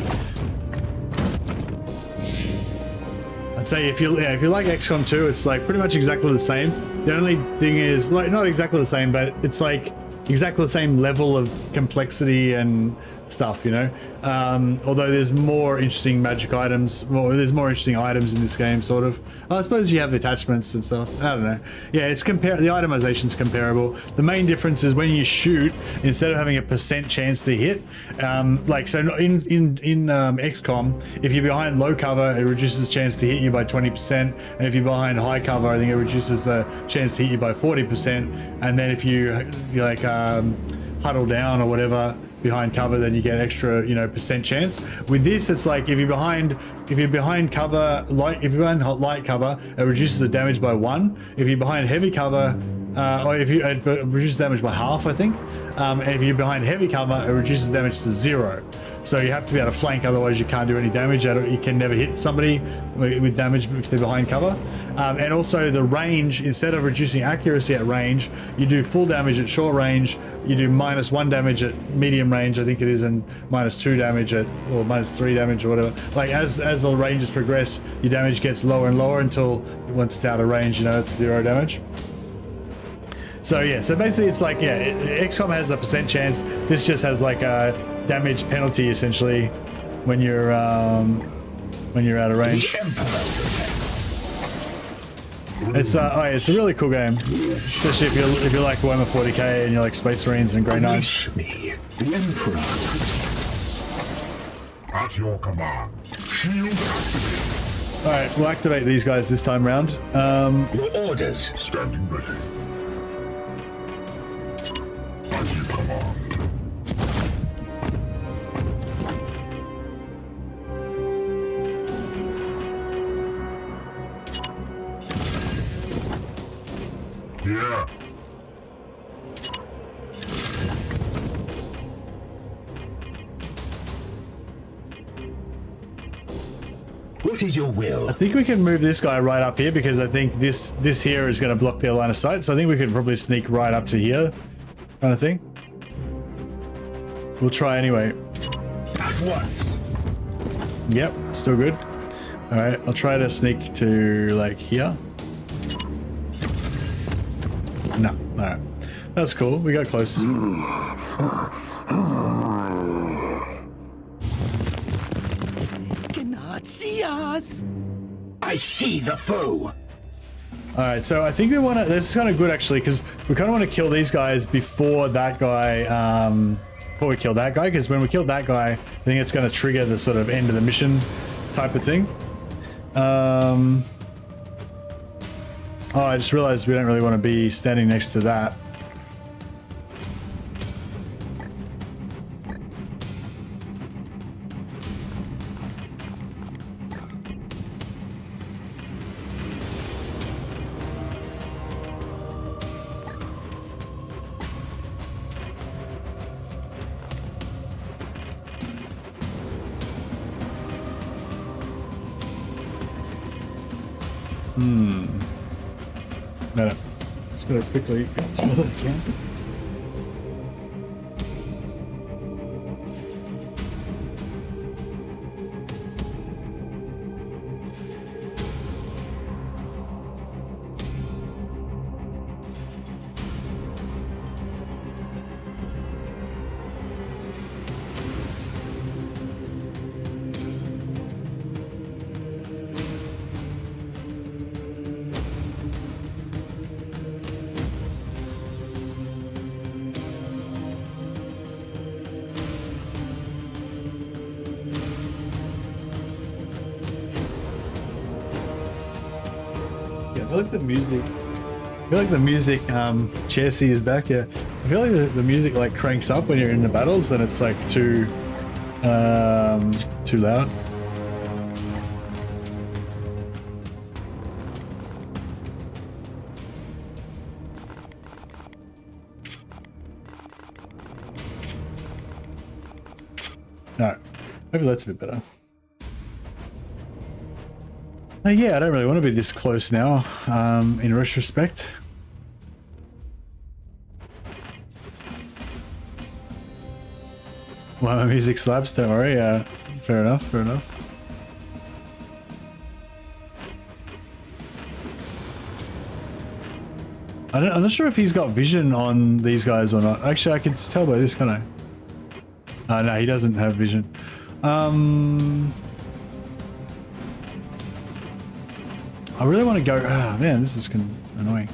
I'd say if you like XCOM 2, it's like pretty much exactly the same. The only thing is, like, not exactly the same, but it's like exactly the same level of complexity and stuff, you know. Although there's more interesting magic items, there's more interesting items in this game, sort of. I suppose you have attachments and stuff. I don't know. Yeah, it's the itemization's comparable. The main difference is when you shoot, instead of having a % chance to hit, like, so in XCOM, if you're behind low cover, it reduces the chance to hit you by 20%, and if you're behind high cover, I think it reduces the chance to hit you by 40%, and then if you like huddle down or whatever behind cover, then you get extra, you know, % chance. With this, it's like if you're behind cover, if you're behind light cover, it reduces the damage by 1. If you're behind heavy cover, or if you it reduces damage by half, I think. And if you're behind heavy cover, it reduces damage to 0. So you have to be able to flank, otherwise you can't do any damage. You can never hit somebody with damage if they're behind cover. And also the range, instead of reducing accuracy at range, you do full damage at short range, you do -1 damage at medium range, I think it is, and -2 damage at, or -3 damage or whatever. Like as the ranges progress, your damage gets lower and lower until once it's out of range, you know, it's 0 damage. So yeah, so basically it's like, yeah, XCOM has a % chance. This just has like a damage penalty essentially when you're out of range. It's it's a really cool game, especially if you like Warhammer 40k and you like Space Marines and Grey Knights. The Emperor protects. At your command. Shield activated. All right, we'll activate these guys this time round. Your orders. Standing ready. At your command. Yeah. What is your will? I think we can move this guy right up here because I think this here is going to block their line of sight. So I think we could probably sneak right up to here, kind of thing. We'll try anyway. At once. Yep, still good. All right, I'll try to sneak to like here. No, all right. That's cool. We got close. Cannot see us. I see the foe. All right, so I think we want to. This is kind of good actually, because we kind of want to kill these guys before that guy. Before we kill that guy, because when we kill that guy, I think it's going to trigger the sort of end of the mission type of thing. Oh, I just realized we don't really want to be standing next to that. No. Let's go quickly. I feel like the music. I feel like the music. Chelsea is back. Yeah, I feel like the music like cranks up when you're in the battles, and it's like too loud. No, maybe that's a bit better. Yeah, I don't really want to be this close now, in retrospect. Well, my music slaps, don't worry. Fair enough, fair enough. I'm not sure if he's got vision on these guys or not. Actually, I can tell by this, can't I? No, he doesn't have vision. I really want to go. Ah, man, this is annoying.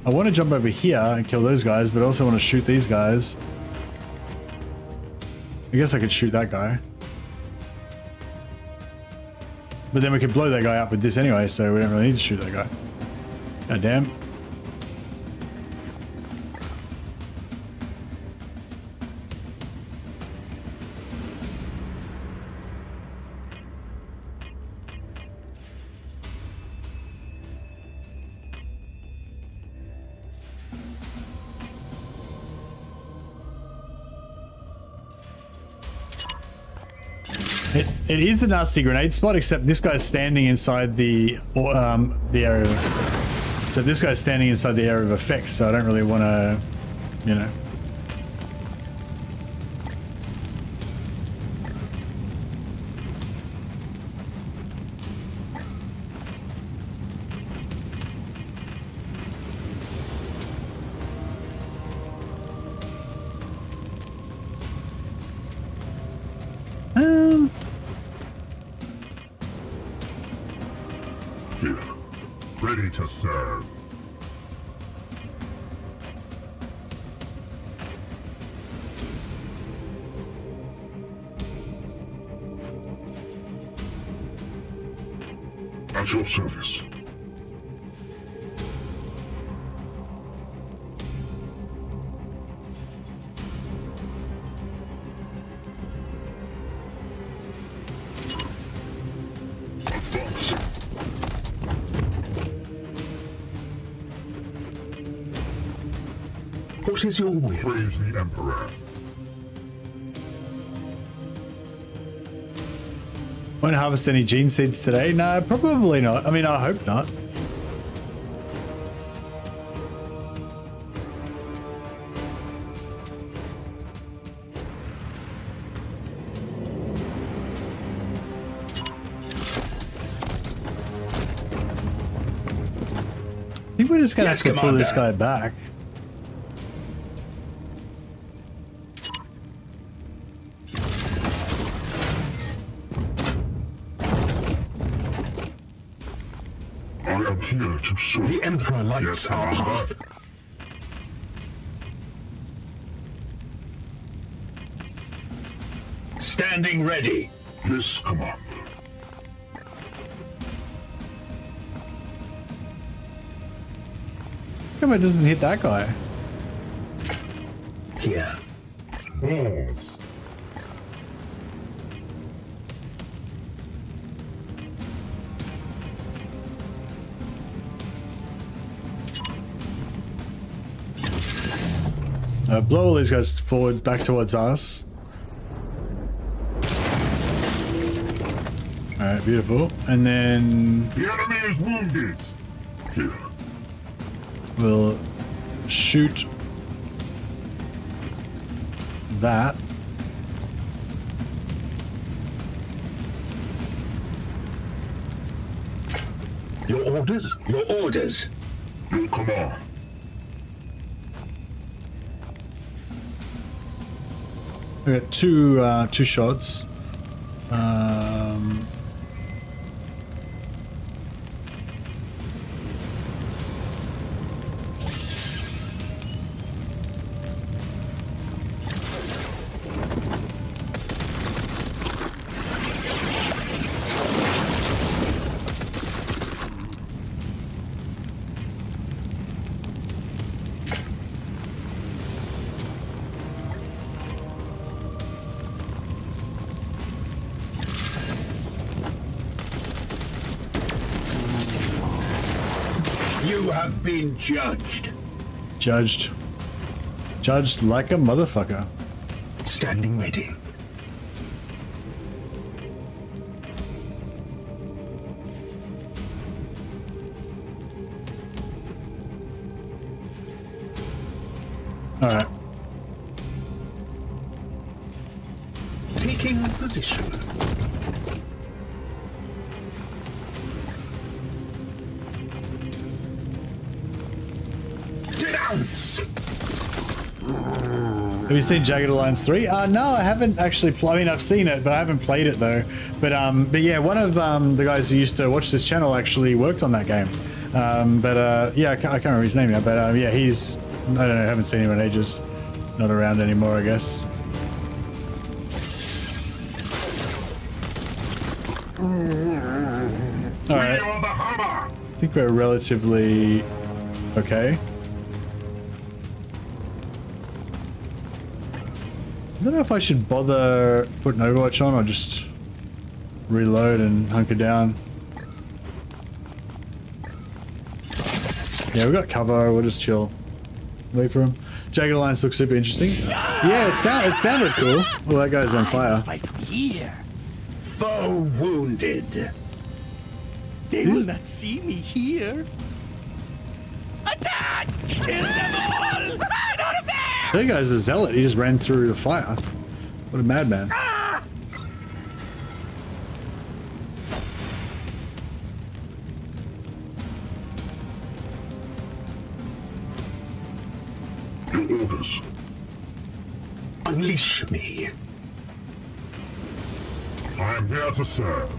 I want to jump over here and kill those guys, but I also want to shoot these guys. I guess I could shoot that guy. But then we could blow that guy up with this anyway, so we don't really need to shoot that guy. God damn. It is a nasty grenade spot, except this guy's standing inside the area. So this guy's standing inside the area of effect, so I don't really want to, you know. ready to serve. At your service. Advance. What is your will? Praise the Emperor. Won't harvest any gene seeds today? No, probably not. I mean, I hope not. I think we're just gonna have to pull this guy back. I am here to serve. The Emperor likes Yes, our Commander. path. Standing ready. Yes, Commander. How come it doesn't hit that guy? Here. Balls. Blow all these guys forward, back towards us. Alright, beautiful. And then The enemy is wounded. Here. we'll shoot that. Your orders? Your orders. Your command. We got two shots. You have been judged. Judged like a motherfucker. Standing ready. All right. Taking position. Denounce. Have you seen Jagged Alliance 3? No, I haven't actually. I mean, I've seen it, but I haven't played it though. But yeah, one of the guys who used to watch this channel actually worked on that game. Yeah, I can't remember his name now. But yeah, he's. I don't know. I haven't seen him in ages. Not around anymore, I guess. All right. I think we're relatively okay. I don't know if I should bother putting Overwatch on or just reload and hunker down. Yeah, we got cover. We'll just chill. Wait for him. Jagged Alliance looks super interesting. Yeah, it sounded cool. Oh, that guy's on fire. Fight from here. Foe wounded. They will not see me here. Attack! Kill them all! Get out of there! That guy's a zealot. He just ran through the fire. What a madman. Your orders. Unleash me. I am here to serve.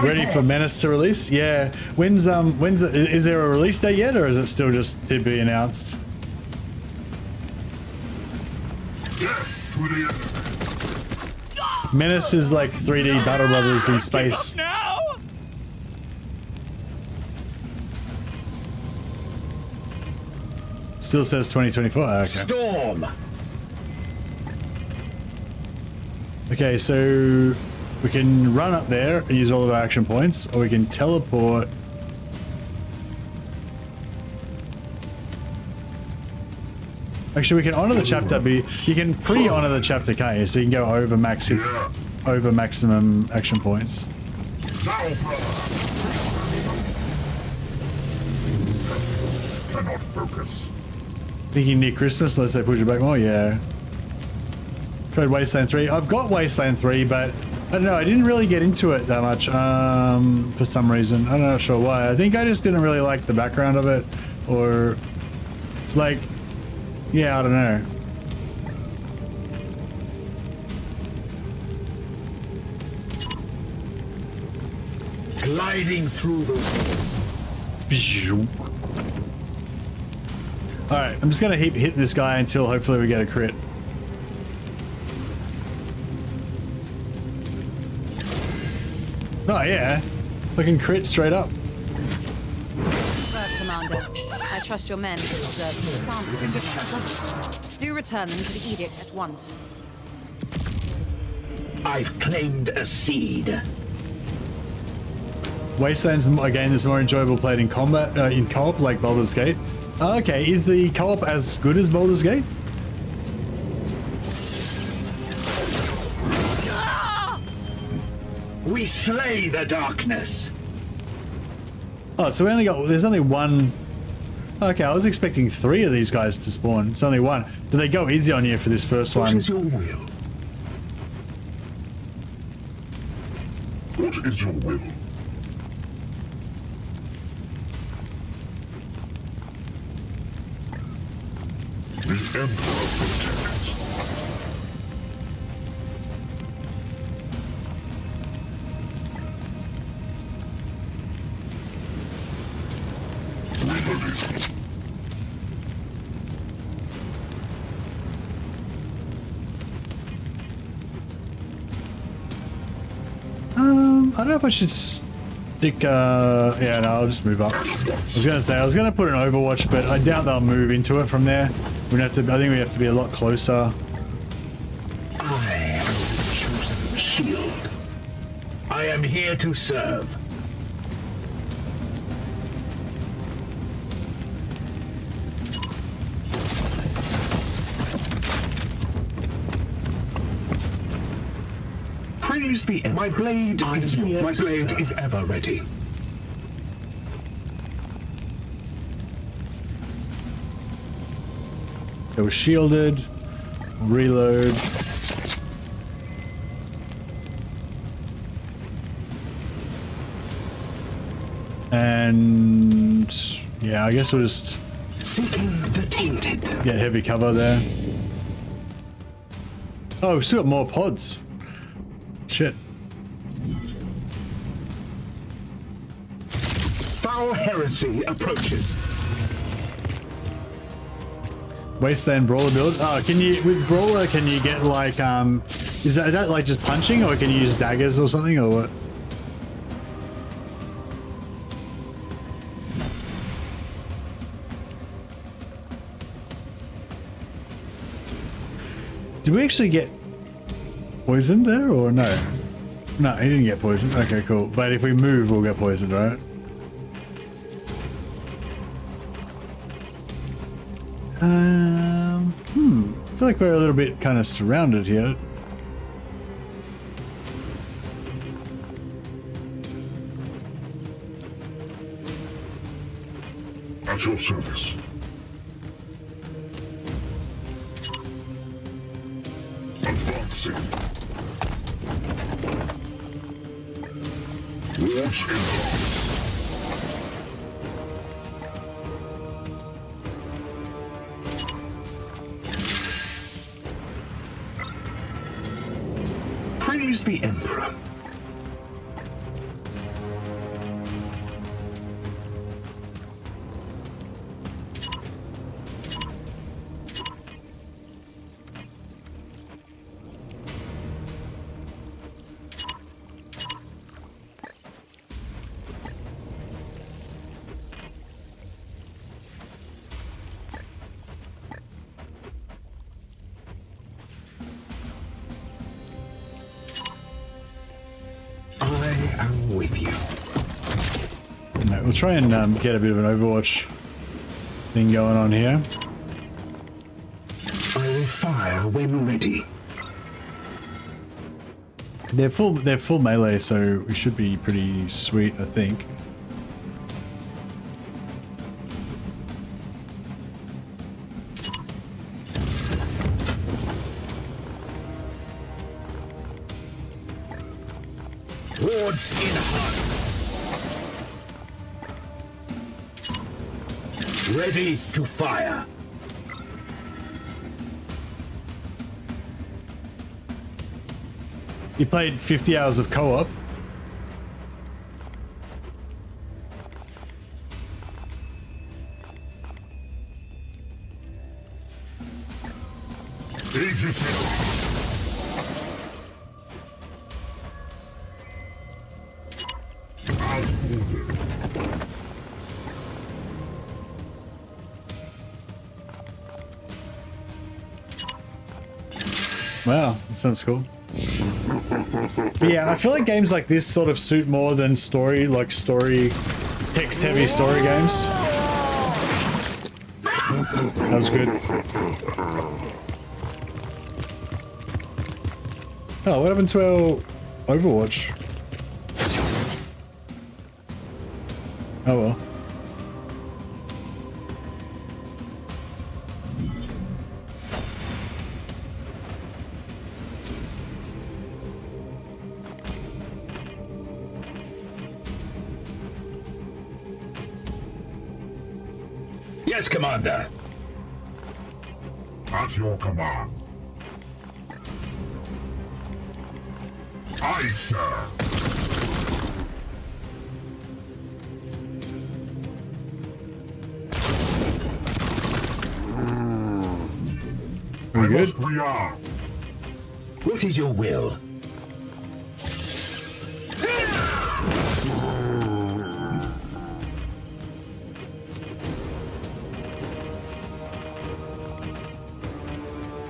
Ready for Menace to release? Yeah. When's it, is there a release date yet, or is it still just to be announced? Menace is like 3D Battle Brothers in space. Still says 2024. Oh, okay. Storm. Okay, so we can run up there and use all of our action points, or we can teleport. Actually, we can honor the chapter. But you can pre-honor the chapter, can't you? So you can go over maximum action points. Cannot focus. Thinking near Christmas, unless they push it back more. Yeah. Tried Wasteland 3. I've got Wasteland 3, but I don't know. I didn't really get into it that much for some reason. I'm not sure why. I think I just didn't really like the background of it, or like, yeah, I don't know. Gliding through the wall. Alright, I'm just gonna keep hitting this guy until hopefully we get a crit. Oh yeah, fucking crit straight up. Sir, Commander, I trust your men to observe the samples. Do return them to the edict at once. I've claimed a seed. Wasteland's a game that's more enjoyable played in combat, in co-op, like Baldur's Gate. Okay, is the co-op as good as Baldur's Gate? We slay the darkness. Oh, so we only got, there's only one. Okay, I was expecting 3 of these guys to spawn. It's only 1. Do they go easy on you for this first one? What is your will? What is your will? The Emperor protects. I don't know if I should stick, yeah, no, I'll just move up. I was gonna say, I was gonna put an Overwatch, but I doubt they'll move into it from there. We'd have to, I think we have to be a lot closer. I am the chosen shield. I am here to serve. Praise the end. My blade is ever ready. It was shielded. Reload. And yeah, I guess we'll just seeking the tainted. Get heavy cover there. Oh, we've still got more pods. Shit. Foul heresy approaches. Wasteland Brawler build. Oh, can you, with Brawler, can you get like, is that like just punching, or can you use daggers or something, or what? Did we actually get poisoned there, or no? No, he didn't get poisoned. Okay, cool. But if we move, we'll get poisoned, right? I feel like we're a little bit kind of surrounded here. At your service. Advancing. Wards enhanced. is the Emperor? We'll try and get a bit of an Overwatch thing going on here. I will fire when ready. They're full melee, so we should be pretty sweet, I think. Hordes in hunt. Ready to fire. You played 50 hours of co-op. Wow, that sounds cool. But yeah, I feel like games like this sort of suit more than story, like text-heavy story games. That was good. Oh, what happened to our Overwatch? Oh well. Yes, Commander. At your command. Aye, sir. Very good. We are. What is your will?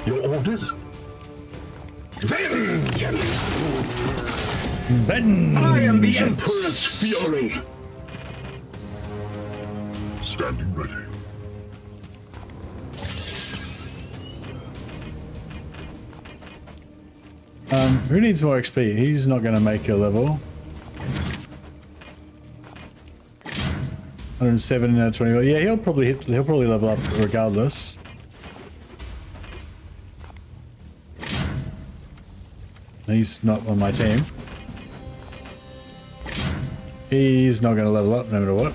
Your orders? Vengeance! Vengeance! I am the Emperor's fury! Standing ready. Who needs more XP? He's not going to make a level. 107 out of 20. Yeah, he'll probably level up regardless. He's not on my team. He's not going to level up no matter what.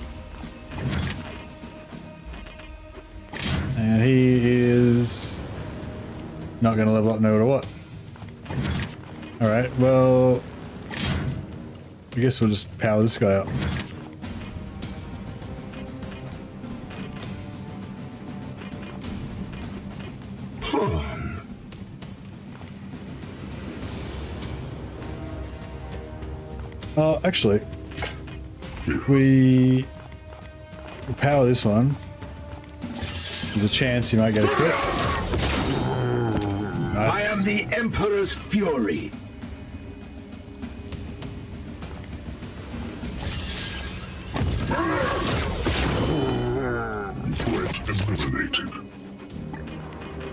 And he is not going to level up no matter what. Alright, well, I guess we'll just power this guy up. Actually, if we power this one, there's a chance you might get a crit. Nice. I am the Emperor's fury. Threat eliminated.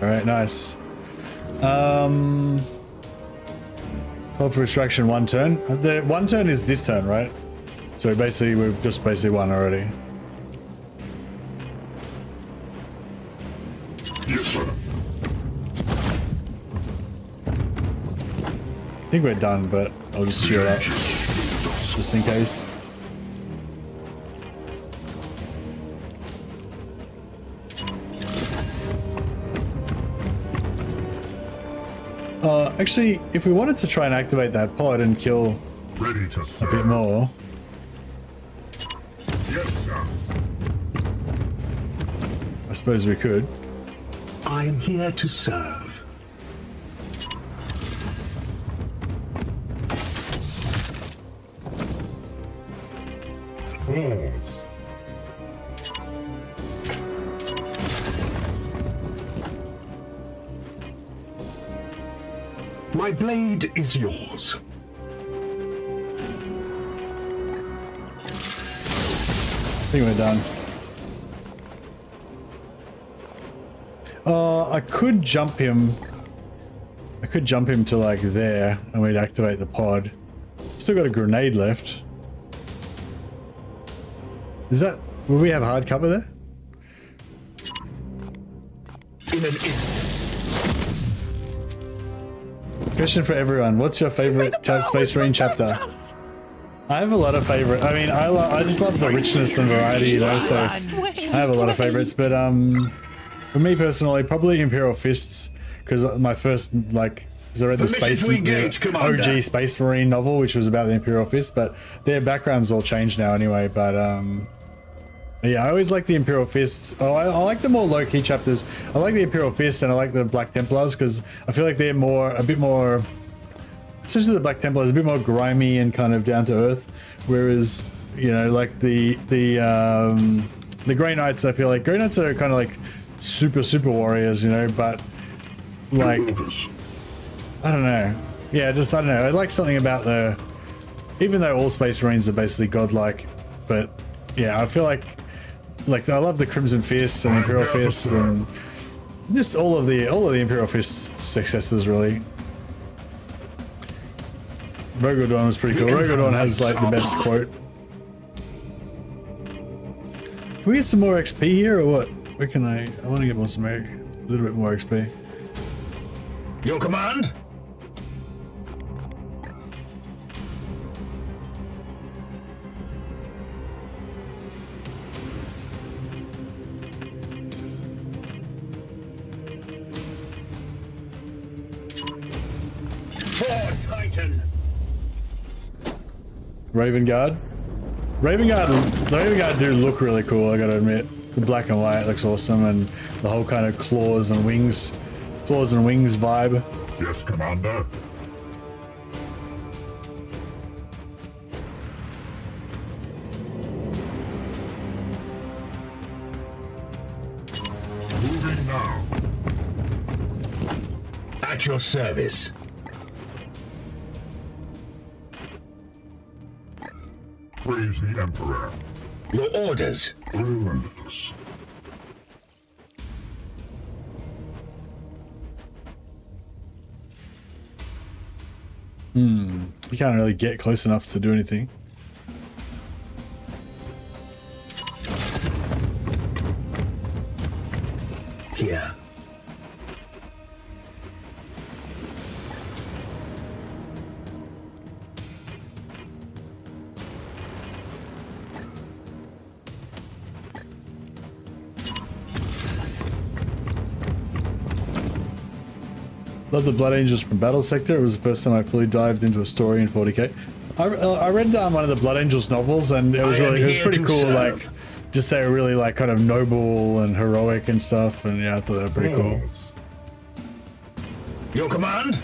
Alright, nice. Call for extraction 1 turn. The 1 turn is this turn, right? So basically, we've just basically won already. Yes, sir. I think we're done, but I'll just cheer it up. Just in case. Actually, if we wanted to try and activate that pod and kill a bit more. Yes, sir. I suppose we could. I am here to serve. Yes. My blade is yours. I think we're done. I could jump him. I could jump him to like there and we'd activate the pod. Still got a grenade left. Is that... will we have hard cover there? Question for everyone. What's your favorite Space Marine chapter? I have a lot of favorite. I mean, I just love the richness and variety, you know, so I have a lot of favorites, but for me personally, probably Imperial Fists, because my first, like, because I read the OG Space Marine novel, which was about the Imperial Fist, but their backgrounds all changed now anyway, but yeah, I always like the Imperial Fists. Oh, I like the more low-key chapters. I like the Imperial Fists and I like the Black Templars because I feel like they're a bit more, especially the Black Templars, a bit more grimy and kind of down to earth. Whereas, you know, like the Grey Knights, I feel like Grey Knights are kind of like super warriors, you know, but like, I don't know. Yeah, I don't know. I like something about even though all Space Marines are basically godlike, but yeah, I feel like I love the Crimson Fists and Imperial Fists and just all of the Imperial Fist successors really. Rogodorn was pretty cool. Rogodorn has like the best quote. Can we get some more XP here or what? Where can I want to get a little bit more XP. Your command? Titan. Raven Guard. The Raven Guard do look really cool, I gotta admit. The black and white looks awesome, and the whole kind of claws and wings vibe. Yes, Commander. Moving now. At your service. Praise the Emperor. Your orders. Relentless. You can't really get close enough to do anything. Here. Love the Blood Angels from Battle Sector. It was the first time I fully dived into a story in 40k. I read one of the Blood Angels novels, and it was pretty cool. Serve. Like, just they were really like kind of noble and heroic and stuff. And yeah, I thought they were pretty cool. Your command?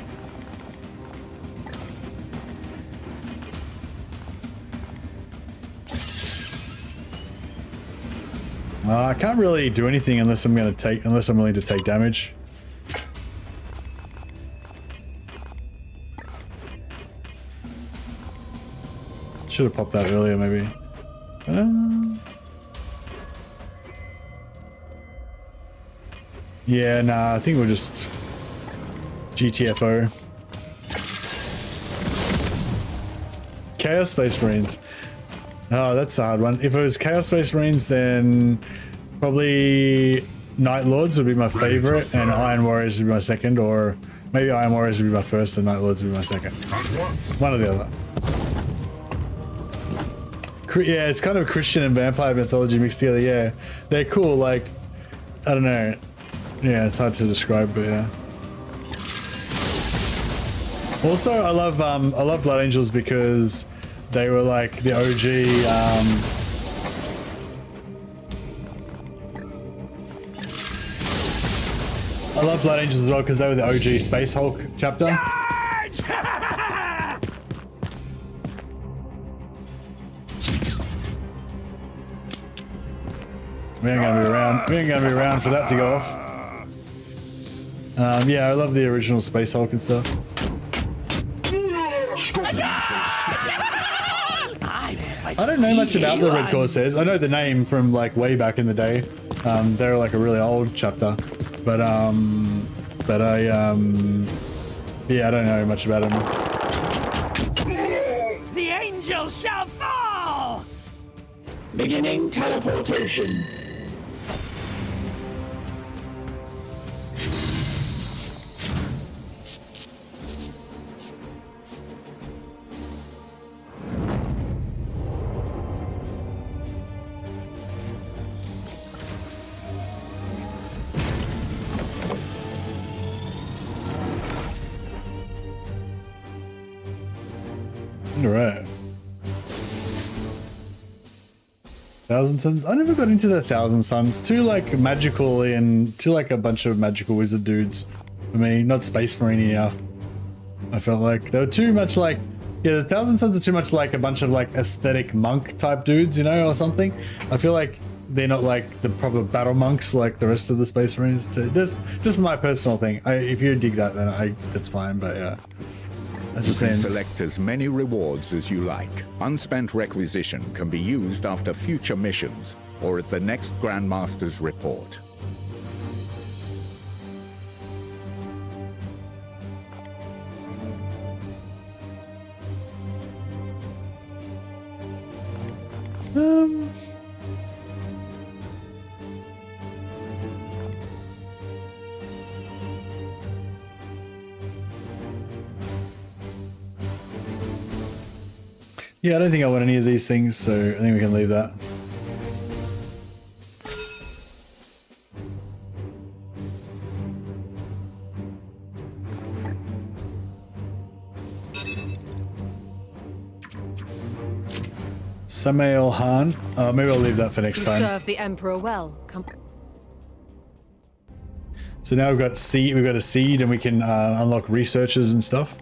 I can't really do anything unless I'm willing to take damage. Should have popped that earlier, maybe. Yeah, nah, I think we'll just GTFO. Chaos Space Marines. Oh, that's a hard one. If it was Chaos Space Marines, then probably Night Lords would be my favorite, and Iron Warriors would be my second, or maybe Iron Warriors would be my first, and Night Lords would be my second. One or the other. Yeah, it's kind of Christian and vampire mythology mixed together. Yeah, they're cool. Like, I don't know. Yeah, it's hard to describe, but yeah. Also, I love Blood Angels because they were like the OG. I love Blood Angels as well because they were the OG Space Hulk chapter. We ain't gonna be around. We ain't gonna be around for that to go off. Yeah, I love the original Space Hulk and stuff. I don't know much about the Red Corsairs. I know the name from like way back in the day. They're like a really old chapter, but I yeah, I don't know much about them. The angels shall fall! Beginning teleportation. All right. Thousand Suns. I never got into the Thousand Suns. Too like magical and too like a bunch of magical wizard dudes for me. Not Space Marine enough. I felt like they were too much like, yeah, the Thousand Suns are too much like a bunch of like aesthetic monk type dudes, you know, or something. I feel like they're not like the proper battle monks like the rest of the Space Marines. Just my personal thing. If you dig that, then that's fine. But yeah. You can select as many rewards as you like. Unspent requisition can be used after future missions or at the next Grandmaster's report. Yeah, I don't think I want any of these things, so I think we can leave that. Samael Han. Maybe I'll leave that for next time. Serve the Emperor well. So now we've got a seed, and we can unlock researchers and stuff.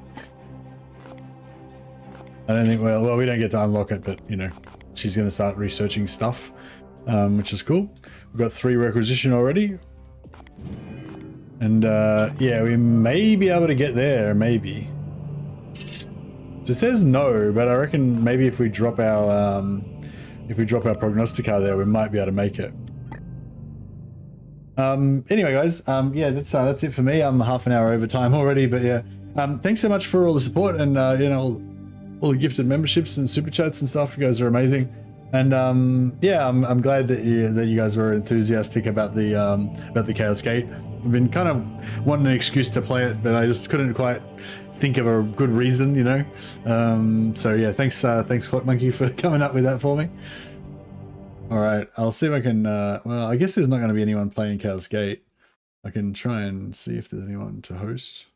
I don't think, well, we don't get to unlock it, but, you know, she's going to start researching stuff, which is cool. We've got 3 requisition already. And, yeah, we may be able to get there, maybe. So it says no, but I reckon maybe if we drop our prognosticar there, we might be able to make it. Anyway, guys, yeah, that's it for me. I'm half an hour over time already, but yeah. Thanks so much for all the support and, you know, all the gifted memberships and super chats and stuff. You guys are amazing, and yeah, I'm glad that you guys were enthusiastic about the Chaos Gate. I've been kind of wanting an excuse to play it, but I just couldn't quite think of a good reason, you know. So yeah, thanks Clock Monkey for coming up with that for me. All right, I'll see if I can. Well, I guess there's not going to be anyone playing Chaos Gate. I can try and see if there's anyone to host.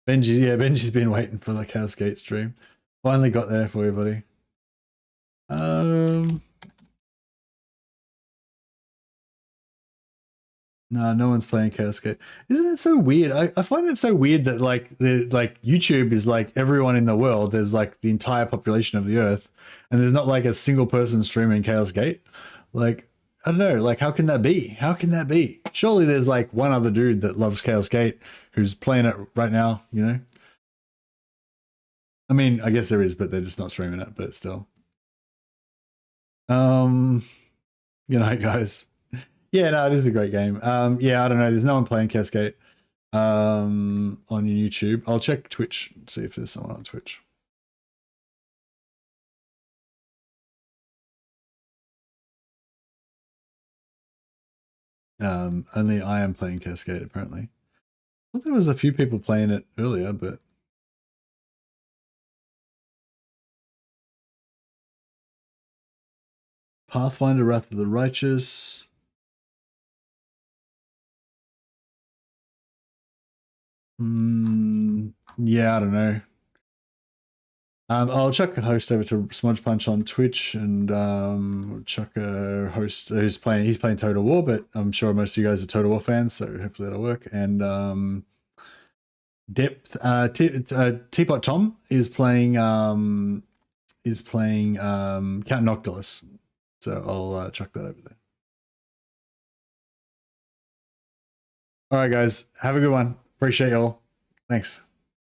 Benji's been waiting for the Chaos Gate stream. Finally got there for you, buddy. No one's playing Chaos Gate. Isn't it so weird? I find it so weird that like YouTube is like everyone in the world. There's like the entire population of the Earth, and there's not like a single person streaming Chaos Gate. Like, I don't know, like how can that be? How can that be? Surely there's like one other dude that loves Chaos Gate who's playing it right now, you know? I mean, I guess there is, but they're just not streaming it, but still. Good night, guys. Yeah, no, it is a great game. Yeah, I don't know. There's no one playing Chaos Gate on YouTube. I'll check Twitch, see if there's someone on Twitch. Only I am playing Chaos Gate, apparently. I thought there was a few people playing it earlier, but Pathfinder, Wrath of the Righteous. Yeah, I don't know. I'll chuck a host over to Smudge Punch on Twitch, and chuck a host who's playing. He's playing Total War, but I'm sure most of you guys are Total War fans, so hopefully that'll work. And Teapot Tom is playing Count Noctilus, so I'll chuck that over there. All right, guys, have a good one. Appreciate y'all. Thanks.